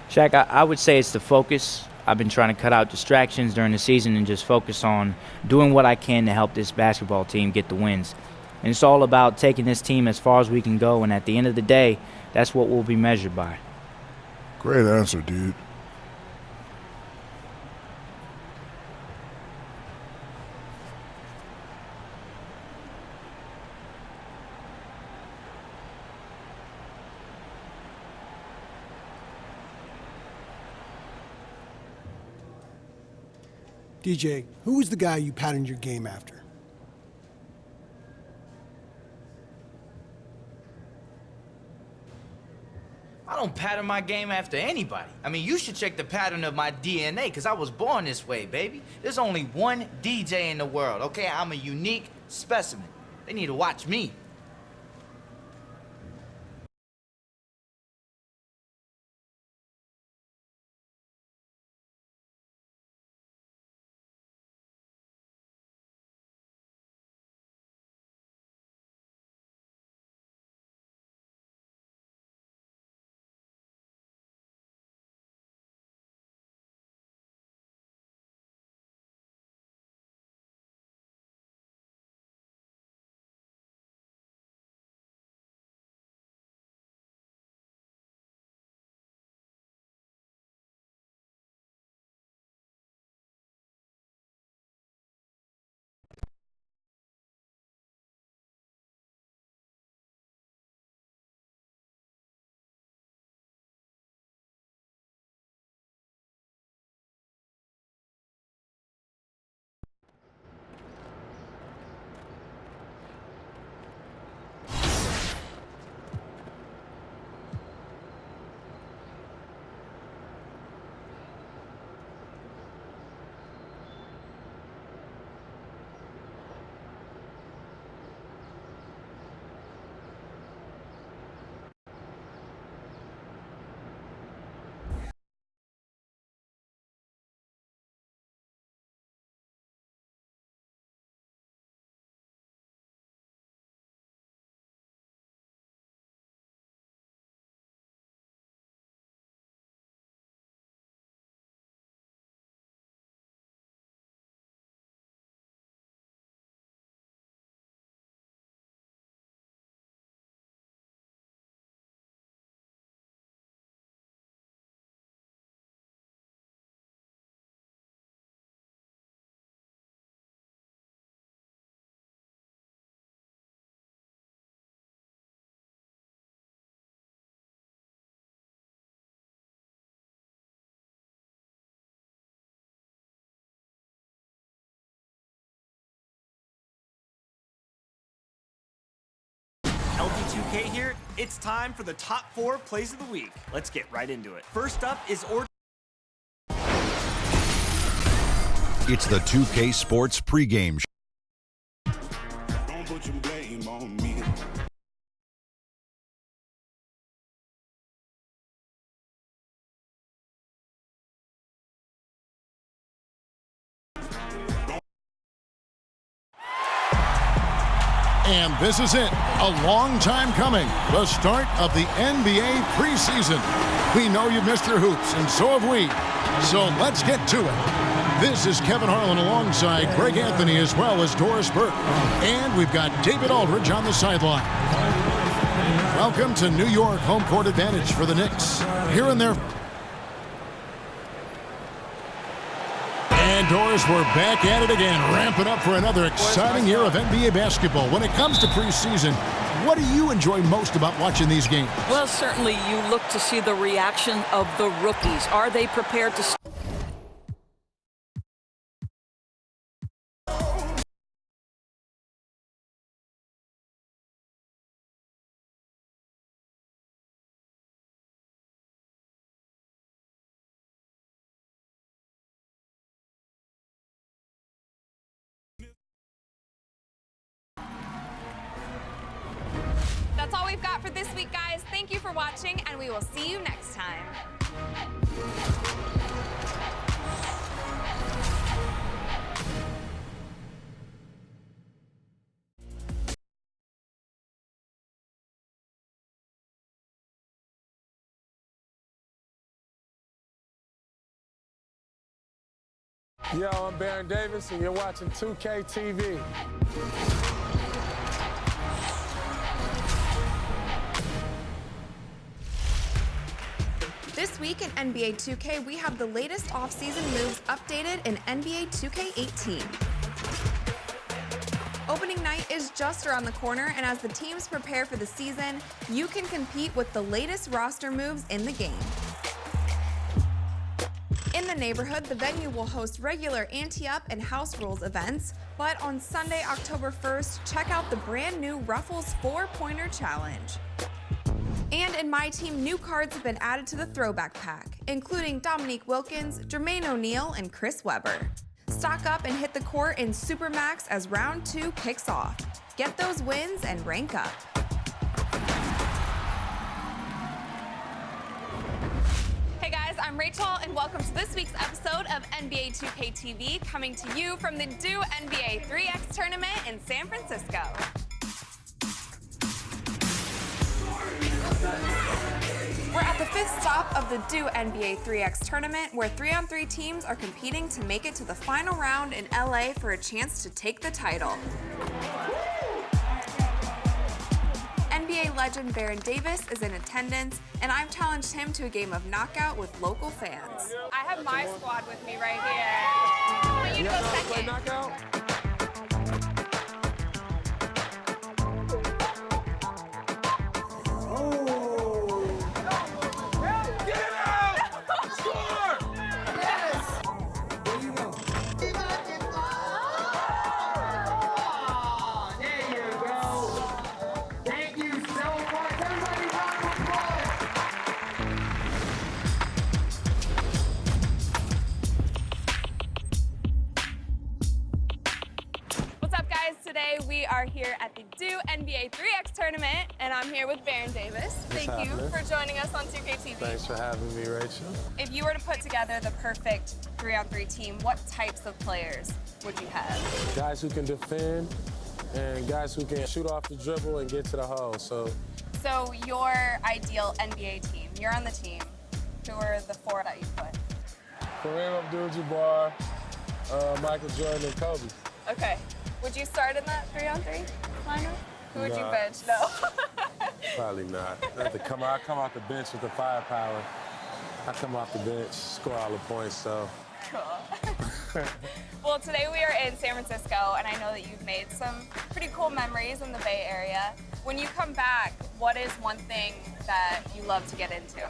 Shaq, I would say it's the focus. I've been trying to cut out distractions during the season and just focus on doing what I can to help this basketball team get the wins. And it's all about taking this team as far as we can go, and at the end of the day, that's what we'll be measured by. Great answer, dude. DJ, who was the guy you patterned your game after? I don't pattern my game after anybody. I mean, you should check the pattern of my DNA, because I was born this way, baby. There's only one DJ in the world, okay? I'm a unique specimen. They need to watch me. 2K here. It's time for the top 4 plays of the week. Let's get right into it. First up is It's the 2K Sports pregame show. Don't put your blame on me. And this is it, a long time coming, the start of the NBA preseason. We know you've missed your hoops, and so have we. So let's get to it. This is Kevin Harlan alongside Greg Anthony as well as Doris Burke. And we've got David Aldridge on the sideline. Welcome to New York, home court advantage for the Knicks. Here in their... And Doris, we're back at it again, ramping up for another exciting year of NBA basketball. When it comes to preseason, what do you enjoy most about watching these games? Well, certainly you look to see the reaction of the rookies. Are they prepared to... That's all we've got for this week, guys. Thank you for watching, and we will see you next time. Yo, I'm Baron Davis, and you're watching 2K TV. This week in NBA 2K, we have the latest offseason moves updated in NBA 2K18. Opening night is just around the corner, and as the teams prepare for the season, you can compete with the latest roster moves in the game. In the neighborhood, the venue will host regular ante-up and house rules events, but on Sunday, October 1st, check out the brand new Ruffles 4-Pointer Challenge. And in my team, new cards have been added to the throwback pack, including Dominique Wilkins, Jermaine O'Neal, and Chris Webber. Stock up and hit the court in Supermax as round 2 kicks off. Get those wins and rank up. Hey guys, I'm Rachel, and welcome to this week's episode of NBA 2K TV, coming to you from the DO NBA 3X tournament in San Francisco. We're at the 5th stop of the DO NBA 3X tournament, where 3-on-3 teams are competing to make it to the final round in LA for a chance to take the title. NBA legend Baron Davis is in attendance, and I've challenged him to a game of knockout with local fans. I have my squad with me right here. I want you to go second. Knockout? Today we are here at the DO NBA 3X tournament, and I'm here with Baron Davis. Thank you for joining us on 2K TV. Thanks for having me, Rachel. If you were to put together the perfect 3-on-3 team, what types of players would you have? Guys who can defend and guys who can shoot off the dribble and get to the hole. So your ideal NBA team, you're on the team. Who are the 4 that you put? Kareem Abdul-Jabbar, Michael Jordan, and Kobe. Okay. Would you start in that 3-on-3 lineup? Who would you bench? No. Probably not. I come out the bench with the firepower. I come off the bench, score all the points, so. Cool. Well, today we are in San Francisco, and I know that you've made some pretty cool memories in the Bay Area. When you come back, what is one thing that you love to get into?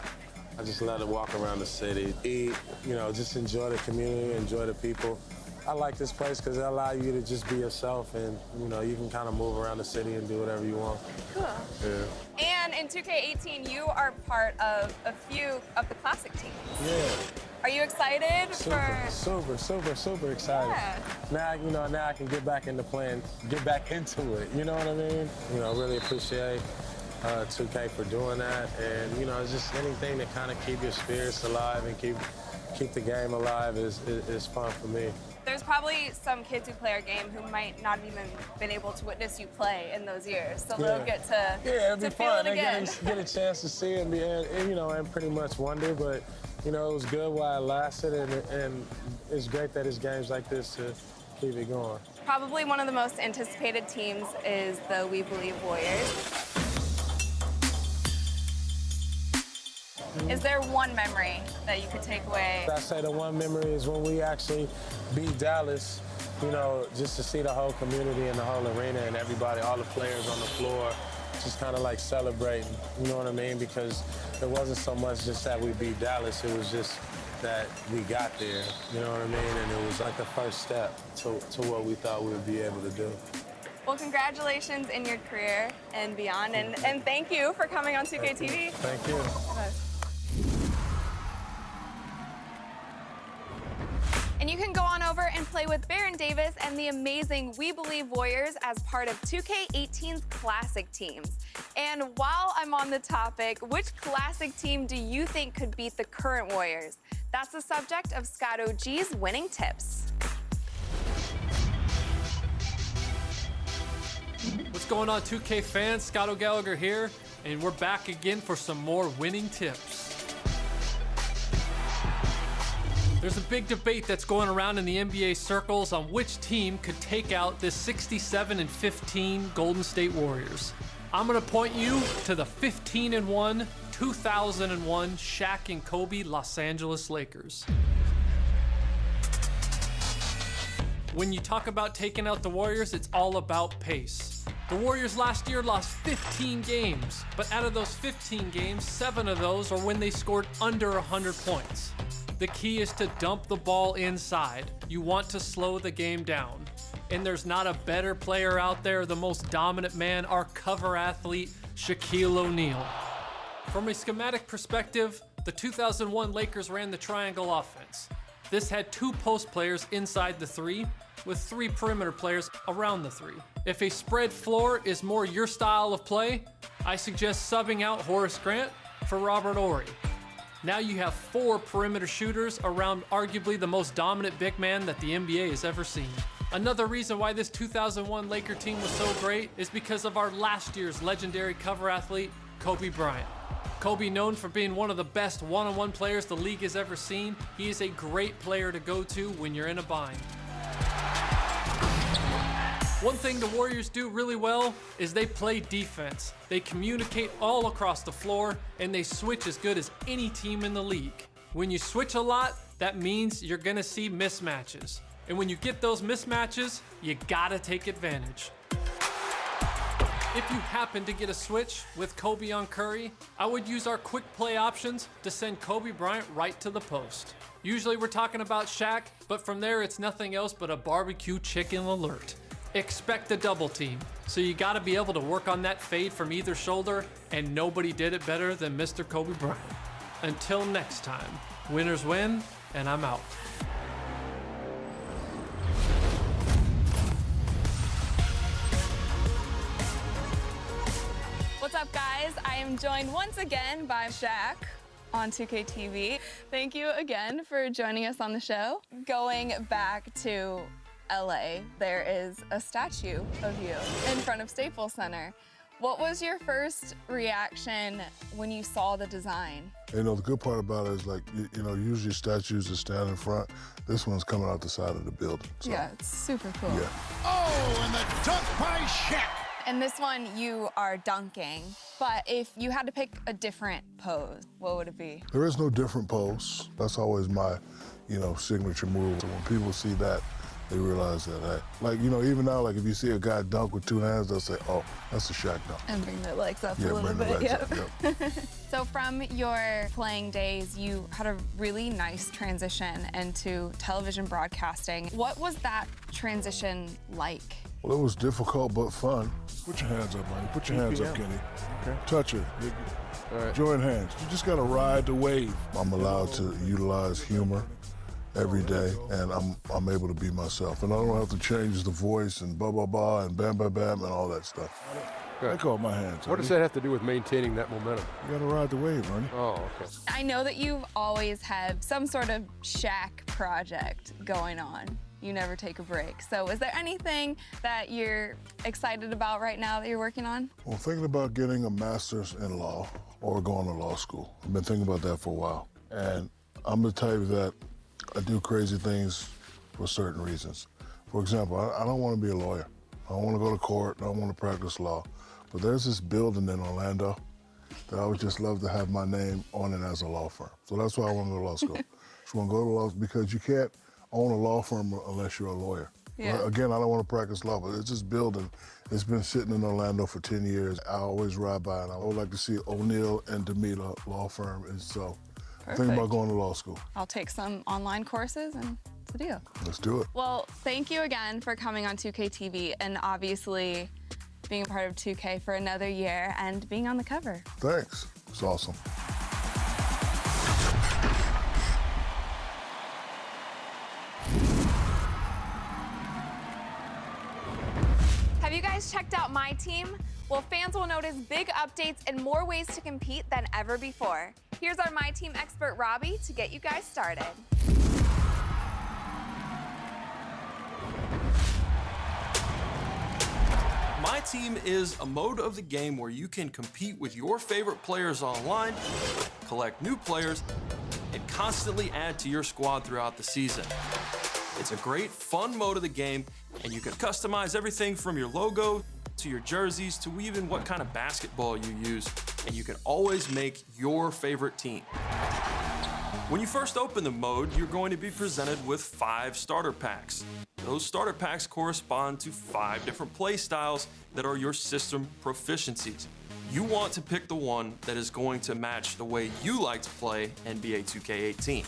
I just love to walk around the city, eat, just enjoy the community, enjoy the people. I like this place because it allows you to just be yourself, and you know, you can kind of move around the city and do whatever you want. Cool. Yeah. And in 2K18, you are part of a few of the classic teams. Yeah. Are you excited Super excited. Yeah. Now I can get back into playing, get back into it. You know what I mean? You know, really appreciate 2K for doing that, and you know, it's just anything to kind of keep your spirits alive and keep the game alive is fun for me. There's probably some kids who play our game who might not have even been able to witness you play in those years, so they'll get to it'd be feel fun. it again. Get a chance to see it and you know, and pretty much wonder, but you know, it was good while it lasted, and it's great that it's games like this to keep it going. Probably one of the most anticipated teams is the We Believe Warriors. Is there one memory that you could take away? I say the one memory is when we actually beat Dallas, you know, just to see the whole community and the whole arena and everybody, all the players on the floor, just kind of like celebrating, you know what I mean? Because it wasn't so much just that we beat Dallas, it was just that we got there, you know what I mean? And it was like the first step to what we thought we would be able to do. Well, congratulations in your career and beyond, and thank you for coming on 2K TV. Thank you. And you can go on over and play with Baron Davis and the amazing We Believe Warriors as part of 2K18's classic teams. And while I'm on the topic, which classic team do you think could beat the current Warriors? That's the subject of Scott OG's Winning Tips. What's going on, 2K fans? Scott O'Gallagher here, and we're back again for some more winning tips. There's a big debate that's going around in the NBA circles on which team could take out this 67-15 Golden State Warriors. I'm gonna point you to the 15-1, 2001 Shaq and Kobe Los Angeles Lakers. When you talk about taking out the Warriors, it's all about pace. The Warriors last year lost 15 games, but out of those 15 games, 7 of those are when they scored under 100 points. The key is to dump the ball inside. You want to slow the game down. And there's not a better player out there, the most dominant man, our cover athlete, Shaquille O'Neal. From a schematic perspective, the 2001 Lakers ran the triangle offense. This had 2 post players inside the 3, with 3 perimeter players around the 3. If a spread floor is more your style of play, I suggest subbing out Horace Grant for Robert Horry. Now you have 4 perimeter shooters around arguably the most dominant big man that the NBA has ever seen. Another reason why this 2001 Laker team was so great is because of our last year's legendary cover athlete, Kobe Bryant. Kobe, known for being one of the best one-on-one players the league has ever seen, he is a great player to go to when you're in a bind. One thing the Warriors do really well is they play defense. They communicate all across the floor, and they switch as good as any team in the league. When you switch a lot, that means you're gonna see mismatches. And when you get those mismatches, you gotta take advantage. If you happen to get a switch with Kobe on Curry, I would use our quick play options to send Kobe Bryant right to the post. Usually we're talking about Shaq, but from there it's nothing else but a barbecue chicken alert. Expect a double team, so you gotta be able to work on that fade from either shoulder, and nobody did it better than Mr. Kobe Bryant. Until next time, winners win, and I'm out. What's up, guys? I am joined once again by Shaq on 2K TV. Thank you again for joining us on the show. Going back to LA, there is a statue of you in front of Staples Center. What was your first reaction when you saw the design? You know, the good part about it is, like, you know, usually statues that stand in front. This one's coming out the side of the building. So. Yeah, it's super cool. Yeah. Oh, and the dunk by Shaq. And this one, you are dunking. But if you had to pick a different pose, what would it be? There is no different pose. That's always my, you know, signature move. So when people see that, They realize that, hey, like, you know, even now, like if you see a guy dunk with two hands, they'll say, oh, that's a Shaq dunk. And bring their legs up a little bring the bit. legs up, yep. So from your playing days, you had a really nice transition into television broadcasting. What was that transition like? Well, it was difficult but fun. Put your hands up, honey. Put your hands up, Kenny. Okay. Touch it. Right. Join hands. You just got to ride the wave. I'm allowed to utilize humor every day, and I'm able to be myself. And I don't have to change the voice and blah, blah, blah, and bam, bam, bam, and all that stuff. I call my hands. What does that have to do with maintaining that momentum? You got to ride the wave, honey. Oh, okay. I know that you've always had some sort of Shaq project going on. You never take a break. So is there anything that you're excited about right now that you're working on? Well, thinking about getting a master's in law or going to law school. I've been thinking about that for a while. And I'm the type that I do crazy things for certain reasons. For example, I don't want to be a lawyer. I don't want to go to court. I don't want to practice law. But there's this building in Orlando that I would just love to have my name on it as a law firm. So that's why I want to go to law school. Just want to go to law because you can't own a law firm unless you're a lawyer. Yeah. Again, I don't want to practice law, but it's this building. It's been sitting in Orlando for 10 years. I always ride by, and I would like to see O'Neill and DeMita law firm. And so I'm thinking about going to law school. I'll take some online courses and it's a deal. Let's do it. Well, thank you again for coming on 2K TV and obviously being a part of 2K for another year and being on the cover. Thanks. It's awesome. Have you guys checked out my team? Well, fans will notice big updates and more ways to compete than ever before. Here's our My Team expert, Robbie, to get you guys started. My Team is a mode of the game where you can compete with your favorite players online, collect new players, and constantly add to your squad throughout the season. It's a great, fun mode of the game, and you can customize everything from your logo to your jerseys to even what kind of basketball you use, and you can always make your favorite team. When you first open the mode, you're going to be presented with 5 starter packs. Those starter packs correspond to 5 different play styles that are your system proficiencies. You want to pick the one that is going to match the way you like to play NBA 2K18.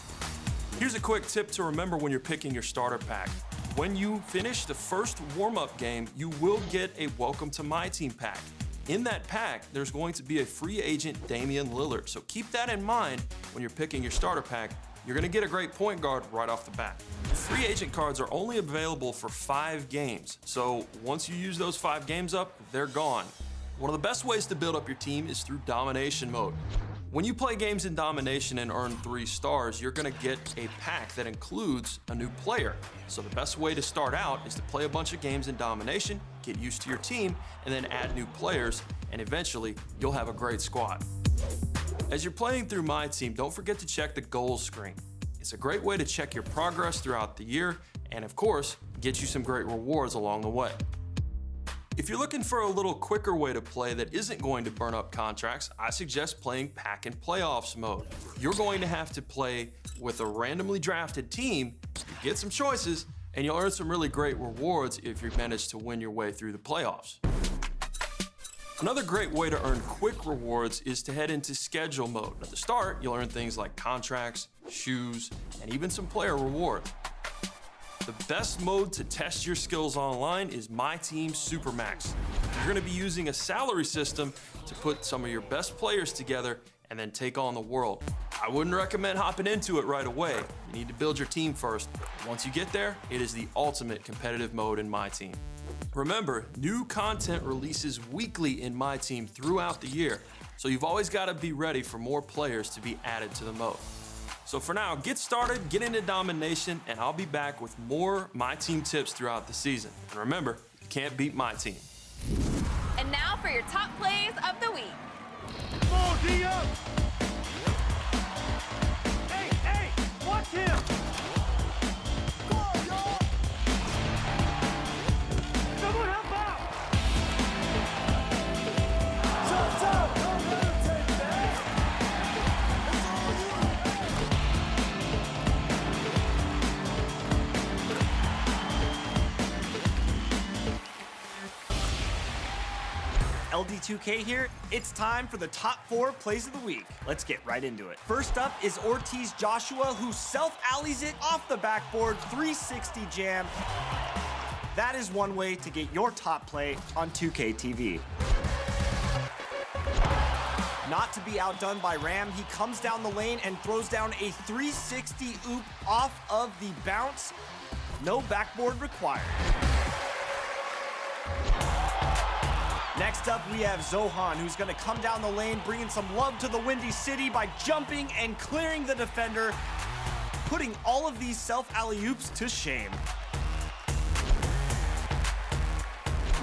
Here's a quick tip to remember when you're picking your starter pack. When you finish the first warm-up game, you will get a Welcome to My Team pack. In that pack, there's going to be a free agent Damian Lillard, so keep that in mind when you're picking your starter pack. You're gonna get a great point guard right off the bat. Free agent cards are only available for 5 games, so once you use those 5 games up, they're gone. One of the best ways to build up your team is through domination mode. When you play games in domination and earn 3 stars, you're gonna get a pack that includes a new player. So the best way to start out is to play a bunch of games in domination, get used to your team, and then add new players, and eventually you'll have a great squad. As you're playing through My Team, don't forget to check the goals screen. It's a great way to check your progress throughout the year, and of course, get you some great rewards along the way. If you're looking for a little quicker way to play that isn't going to burn up contracts, I suggest playing Pack and Playoffs mode. You're going to have to play with a randomly drafted team, get some choices, and you'll earn some really great rewards if you manage to win your way through the playoffs. Another great way to earn quick rewards is to head into schedule mode. At the start, you'll earn things like contracts, shoes, and even some player rewards. The best mode to test your skills online is My Team Supermax. You're going to be using a salary system to put some of your best players together and then take on the world. I wouldn't recommend hopping into it right away. You need to build your team first. Once you get there, it is the ultimate competitive mode in My Team. Remember, new content releases weekly in My Team throughout the year, so you've always got to be ready for more players to be added to the mode. So for now, get started, get into domination, and I'll be back with more My Team tips throughout the season. And remember, you can't beat My Team. And now for your top plays of the week. Come on, D-Up! Hey, hey, watch him! Go on, y'all! Someone help out! Top, top! Don't let him take that! It's all you! LD2K here. It's time for the top 4 plays of the week. Let's get right into it. First up is Ortiz Joshua, who self-alleys it off the backboard, 360 jam. That is one way to get your top play on 2K TV. Not to be outdone by Ram, he comes down the lane and throws down a 360 oop off of the bounce. No backboard required. Next up, we have Zohan, who's gonna come down the lane, bringing some love to the Windy City by jumping and clearing the defender, putting all of these self-alley-oops to shame.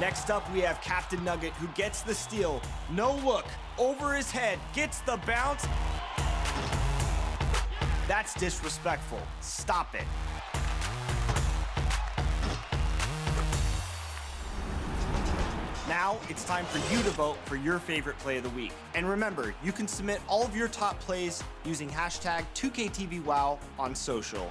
Next up, we have Captain Nugget, who gets the steal. No look, over his head, gets the bounce. That's disrespectful. Stop it. Now, it's time for you to vote for your favorite play of the week. And remember, you can submit all of your top plays using hashtag 2KTVWow on social.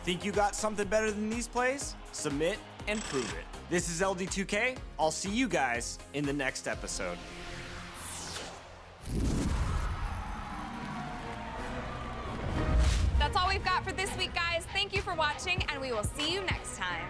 Think you got something better than these plays? Submit and prove it. This is LD2K. I'll see you guys in the next episode. That's all we've got for this week, guys. Thank you for watching, and we will see you next time.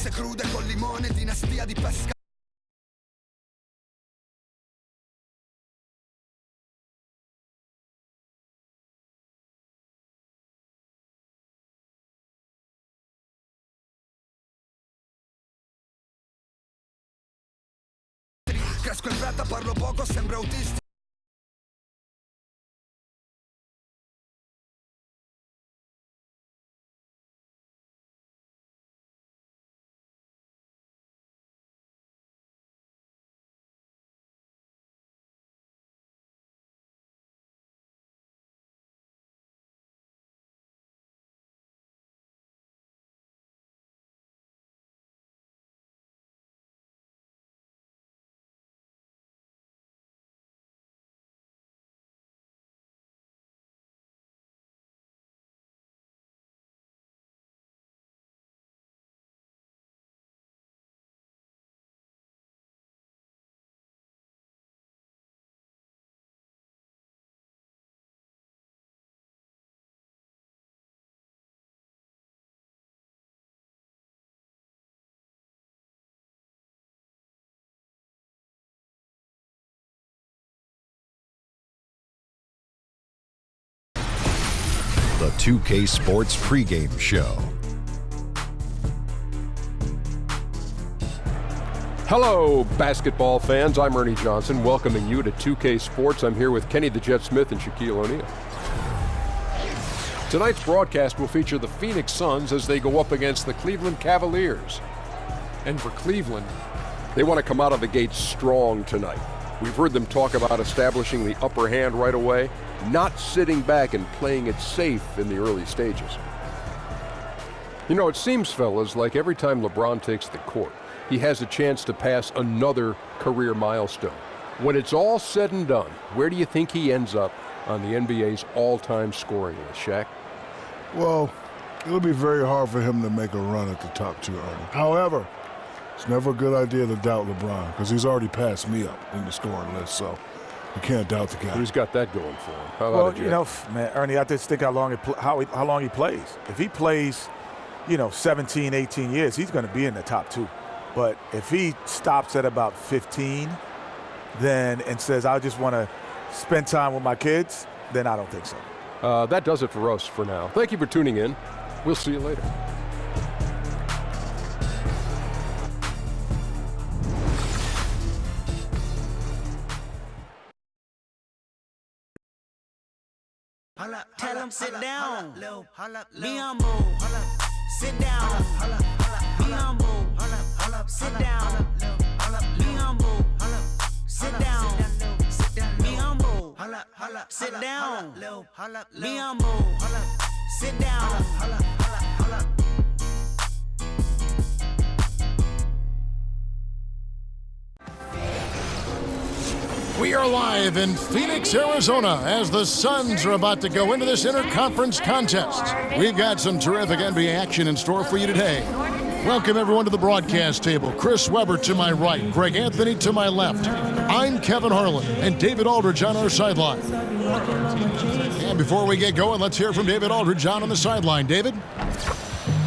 Pizze crude con limone, dinastia di pesca. Cresco in fretta, parlo poco, sembra autistico. The 2K Sports pregame show. Hello, basketball fans. I'm Ernie Johnson, welcoming you to 2K Sports. I'm here with Kenny the Jet Smith and Shaquille O'Neal. Tonight's broadcast will feature the Phoenix Suns as they go up against the Cleveland Cavaliers. And for Cleveland, they want to come out of the gate strong tonight. We've heard them talk about establishing the upper hand right away, not sitting back and playing it safe in the early stages. You know, it seems, fellas, like every time LeBron takes the court, he has a chance to pass another career milestone. When it's all said and done, where do you think he ends up on the NBA's all-time scoring list, Shaq? Well, it'll be very hard for him to make a run at the top two, Ernie. However, it's never a good idea to doubt LeBron because he's already passed me up in the scoring list, so you can't doubt the guy. Who's got that going for him? How Well, about you know, man, Ernie, I just think how long he plays. If he plays, 17, 18 years, he's going to be in the top two. But if he stops at about 15, then and says, I just want to spend time with my kids, then I don't think so. That does it for us for now. Thank you for tuning in. We'll see you later. Tell him sit down. Be humble. Sit down. Be humble. Sit down. Be humble. Sit down. Be humble. Sit down. Be humble. Sit down. We are live in Phoenix, Arizona, as the Suns are about to go into this interconference contest. We've got some terrific NBA action in store for you today. Welcome, everyone, to the broadcast table. Chris Webber to my right, Greg Anthony to my left. I'm Kevin Harlan, and David Aldridge on our sideline. And before we get going, let's hear from David Aldridge on the sideline. David?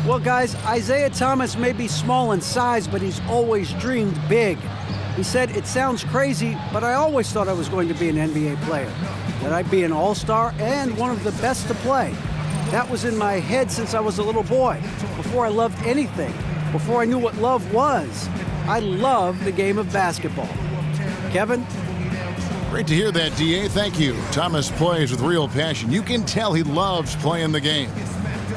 Well, guys, Isaiah Thomas may be small in size, but he's always dreamed big. He said, it sounds crazy, but I always thought I was going to be an NBA player, that I'd be an all-star and one of the best to play. That was in my head since I was a little boy, before I loved anything, before I knew what love was. I love the game of basketball. Kevin? Great to hear that, DA. Thank you. Thomas plays with real passion. You can tell he loves playing the game.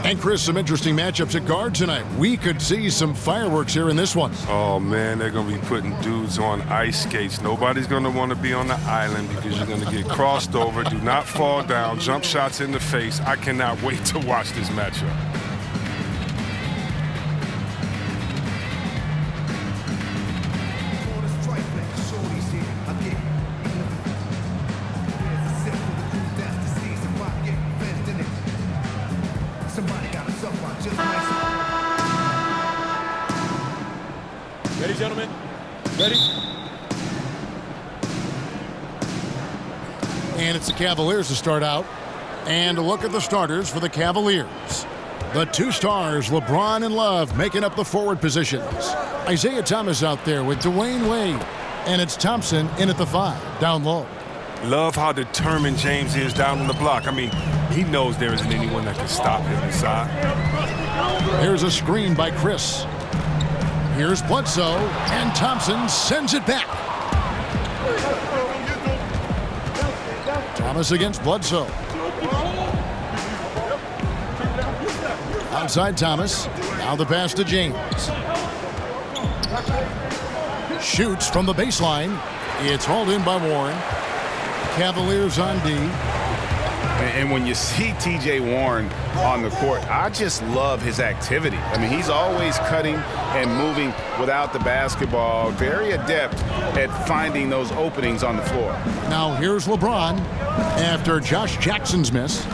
And Chris, some interesting matchups at guard tonight. We could see some fireworks here in this one. Oh, man, they're going to be putting dudes on ice skates. Nobody's going to want to be on the island because you're going to get crossed over. Do not fall down. Jump shots in the face. I cannot wait to watch this matchup. Ready, gentlemen? Ready? And it's the Cavaliers to start out. And a look at the starters for the Cavaliers. The two stars, LeBron and Love, making up the forward positions. Isaiah Thomas out there with Dwayne Wade. And it's Thompson in at the 5, down low. Love how determined James is down on the block. I mean, he knows there isn't anyone that can stop him inside. Here's a screen by Chris. Here's Bledsoe, and Thompson sends it back. Thomas against Bledsoe. Outside Thomas. Now the pass to James. Shoots from the baseline. It's hauled in by Warren. Cavaliers on D. And when you see T.J. Warren on the court, I just love his activity. I mean, he's always cutting and moving without the basketball. Very adept at finding those openings on the floor. Now here's LeBron after Josh Jackson's miss.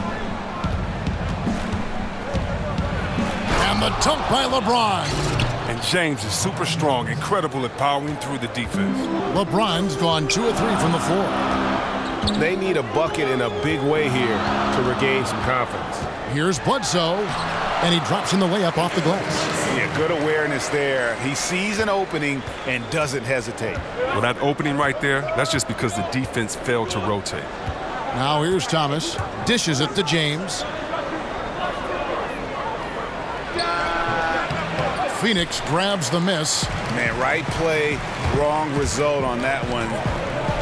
And the dunk by LeBron. And James is super strong, incredible at powering through the defense. LeBron's gone 2 of 3 from the floor. They need a bucket in a big way here to regain some confidence. Here's Bledsoe, and he drops in the layup off the glass. Yeah, good awareness there. He sees an opening and doesn't hesitate. Well, that opening right there, that's just because the defense failed to rotate. Now here's Thomas. Dishes it to James. Phoenix grabs the miss. Man, right play, wrong result on that one.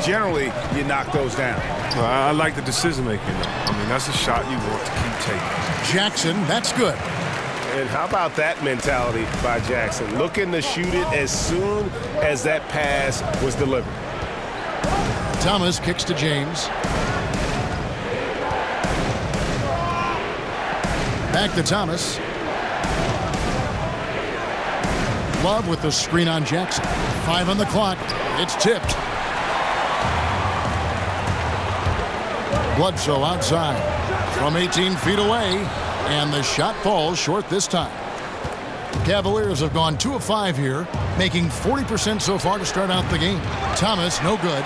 Generally, you knock those down. Well, I like the decision making. I mean, that's a shot you want to keep taking. Jackson, that's good. And how about that mentality by Jackson? Looking to shoot it as soon as that pass was delivered. Thomas kicks to James. Back to Thomas. Love with the screen on Jackson. 5 on the clock. It's tipped. Bledsoe outside from 18 feet away, and the shot falls short this time. Cavaliers have gone 2 of 5 here, making 40% so far to start out the game. Thomas, no good.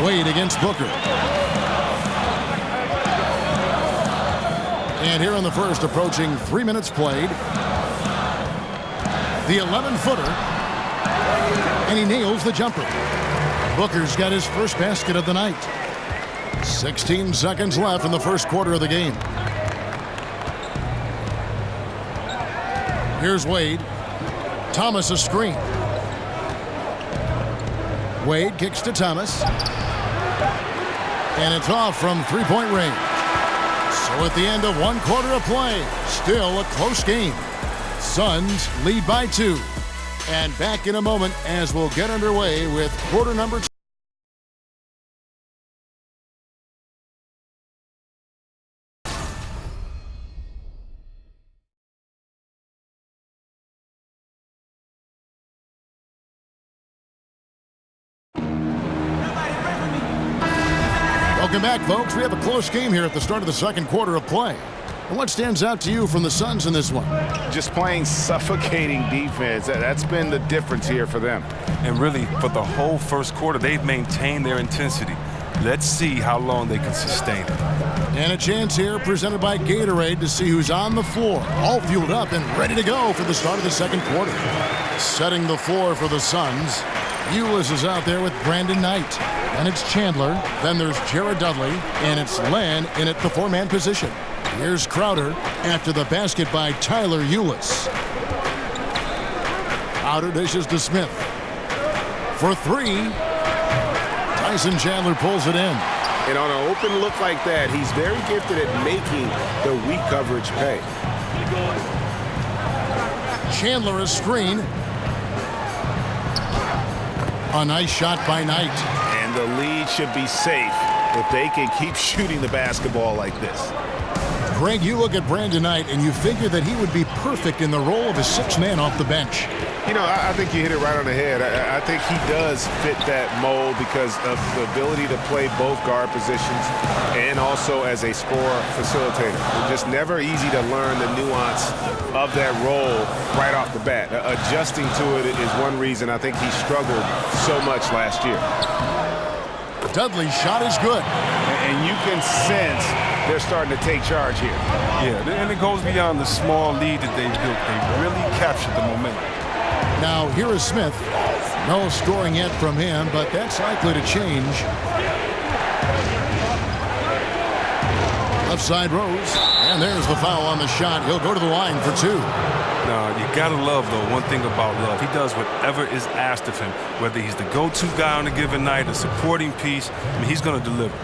Wade against Booker. And here in the first, approaching 3 minutes played. The 11-footer, and he nails the jumper. Booker's got his first basket of the night. 16 seconds left in the first quarter of the game. Here's Wade. Thomas a screen. Wade kicks to Thomas. And it's off from three-point range. So at the end of 1 quarter of play, still a close game. Suns lead by 2. And back in a moment as we'll get underway with quarter number 2. Welcome back, folks. We have a close game here at the start of the second quarter of play. And what stands out to you from the Suns in this one? Just playing suffocating defense. That's been the difference here for them. And really, for the whole first quarter, they've maintained their intensity. Let's see how long they can sustain it. And a chance here presented by Gatorade to see who's on the floor, all fueled up and ready to go for the start of the second quarter. Setting the floor for the Suns, Ulis is out there with Brandon Knight. And it's Chandler, then there's Jared Dudley, and it's Len in at the 4-man position. Here's Crowder after the basket by Tyler Ulis. Outer dishes to Smith. For 3, Tyson Chandler pulls it in. And on an open look like that, he's very gifted at making the weak coverage pay. Chandler a screen. A nice shot by Knight. And the lead should be safe if they can keep shooting the basketball like this. Greg, you look at Brandon Knight and you figure that he would be perfect in the role of a 6-man off the bench. You know, I think you hit it right on the head. I think he does fit that mold because of the ability to play both guard positions and also as a scorer facilitator. It's just never easy to learn the nuance of that role right off the bat. Adjusting to it is one reason I think he struggled so much last year. Dudley's shot is good. And you can sense they're starting to take charge here. Yeah, and it goes beyond the small lead that they've built. They really captured the momentum. Now, here is Smith. No scoring yet from him, but that's likely to change. Left side Rose, and there's the foul on the shot. He'll go to the line for two. No, you gotta love, though, one thing about Love. He does whatever is asked of him, whether he's the go-to guy on a given night, a supporting piece. I mean, he's gonna deliver.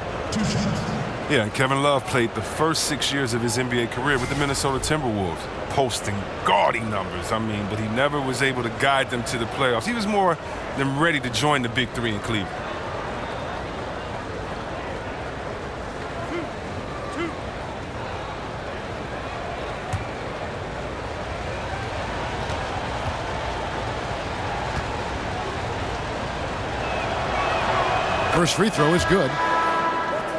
Yeah, and Kevin Love played the first 6 years of his NBA career with the Minnesota Timberwolves, posting gaudy numbers, but he never was able to guide them to the playoffs. He was more than ready to join the Big Three in Cleveland. First free throw is good.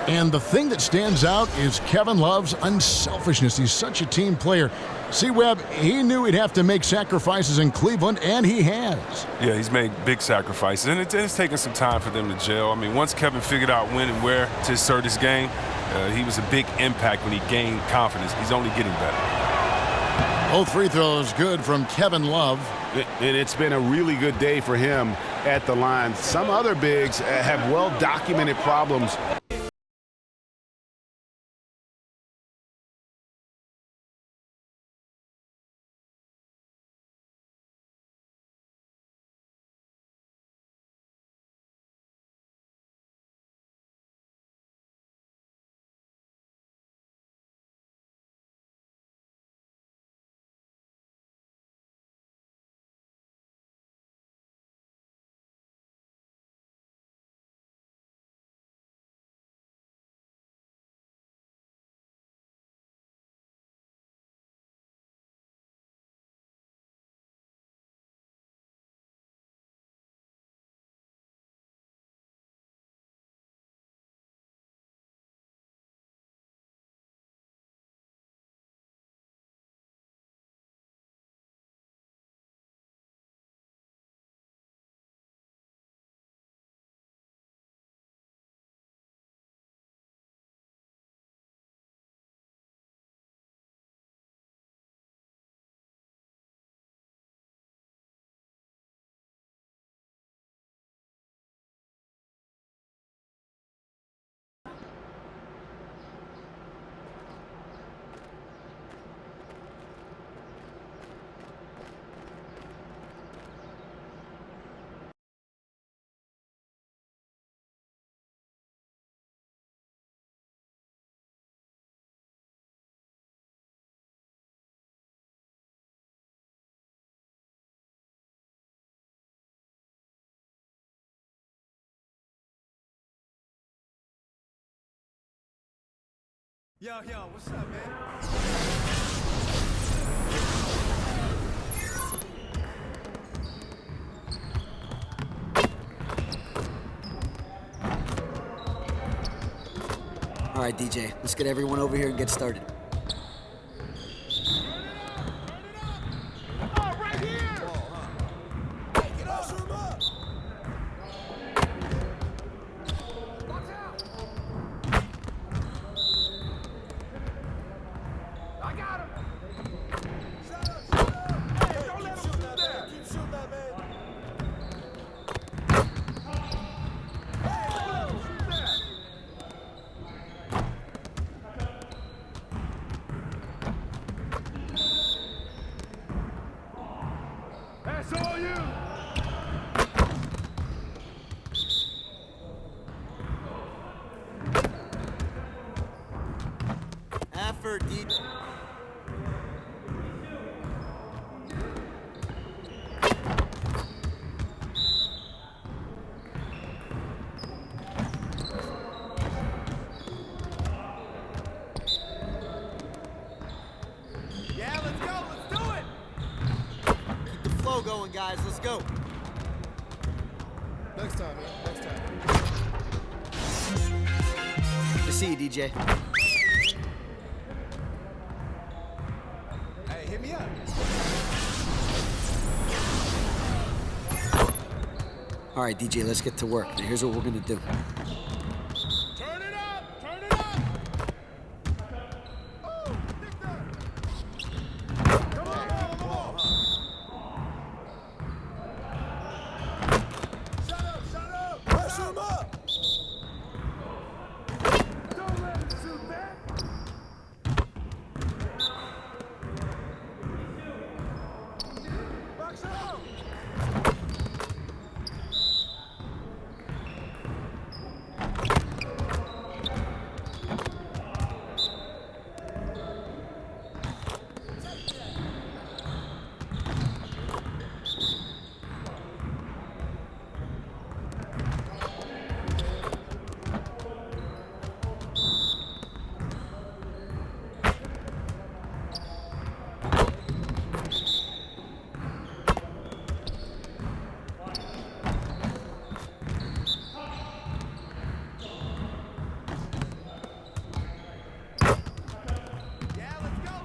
And the thing that stands out is Kevin Love's unselfishness. He's such a team player. See, Webb, he knew he'd have to make sacrifices in Cleveland, and he has. Yeah, he's made big sacrifices, and it's taken some time for them to gel. Once Kevin figured out when and where to assert his game, he was a big impact when he gained confidence. He's only getting better. Both free throws good from Kevin Love. And it's been a really good day for him at the line. Some other bigs have well-documented problems. Yo, what's up, man? All right, DJ, let's get everyone over here and get started. Effort, deep. Yeah, let's go. Let's do it. Keep the flow going, guys. Let's go. Next time, man. Next time. Good to see you, DJ. Hey, hit me up. All right, DJ, let's get to work. Now, here's what we're going to do. Turn it up. Turn it up. him up! Don't let him shoot that! Box out!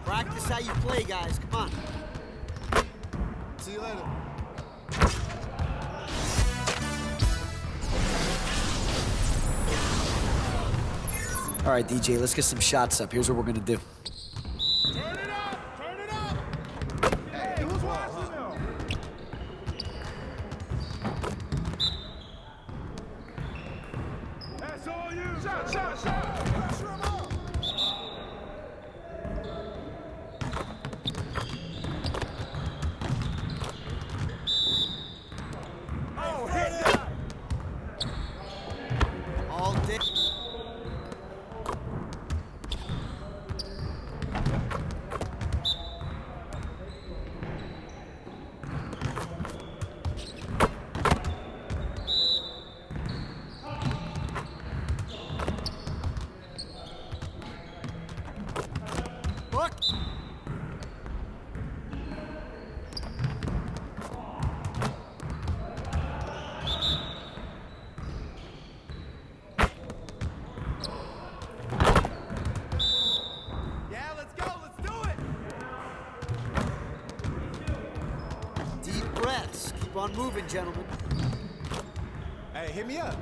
Practice how you play, guys. Come on. See you later. All right, DJ, let's get some shots up. Here's what we're gonna do. Turn it up! Turn it up! Hey, who's watching them? That's all you! Shot, shot, shot! Pressure him up! Oh, hit that! All day. Look. Yeah, let's go, let's do it! Deep breaths. Keep on moving, gentlemen. Hey, hit me up.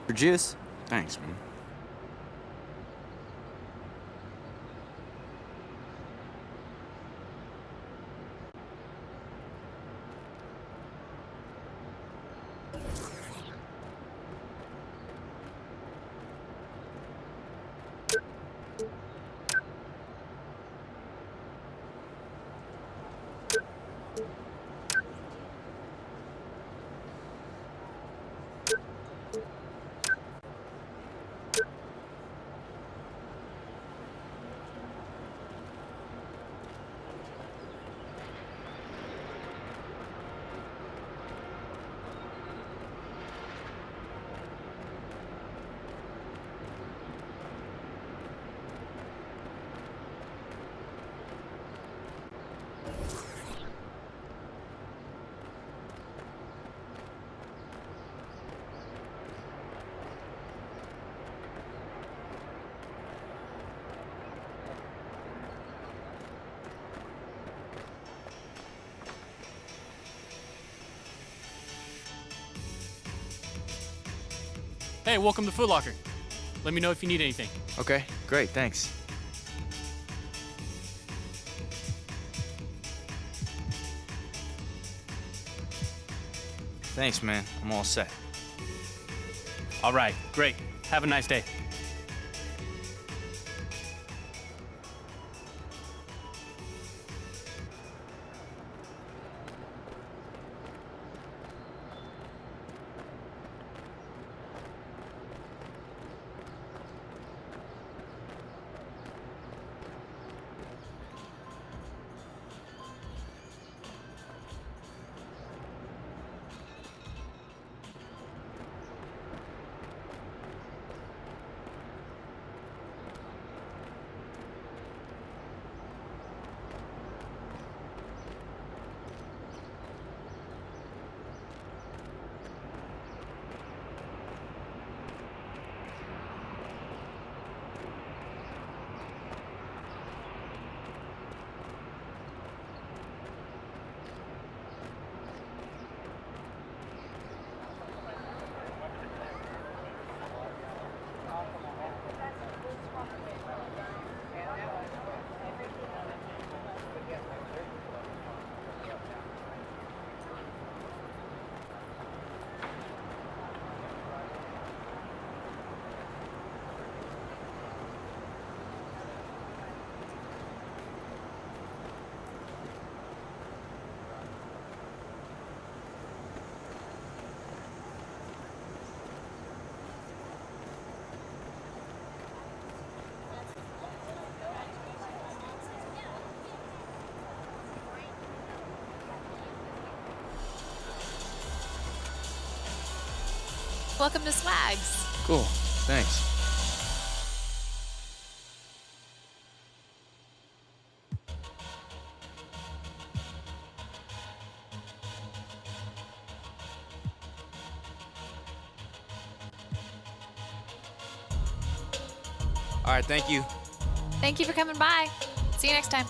For juice? Thanks, man. Hey, welcome to Foot Locker. Let me know if you need anything. Okay, great, thanks. Thanks, man. I'm all set. All right, great. Have a nice day. Welcome to Swags. Cool. Thanks. All right, thank you. Thank you for coming by. See you next time.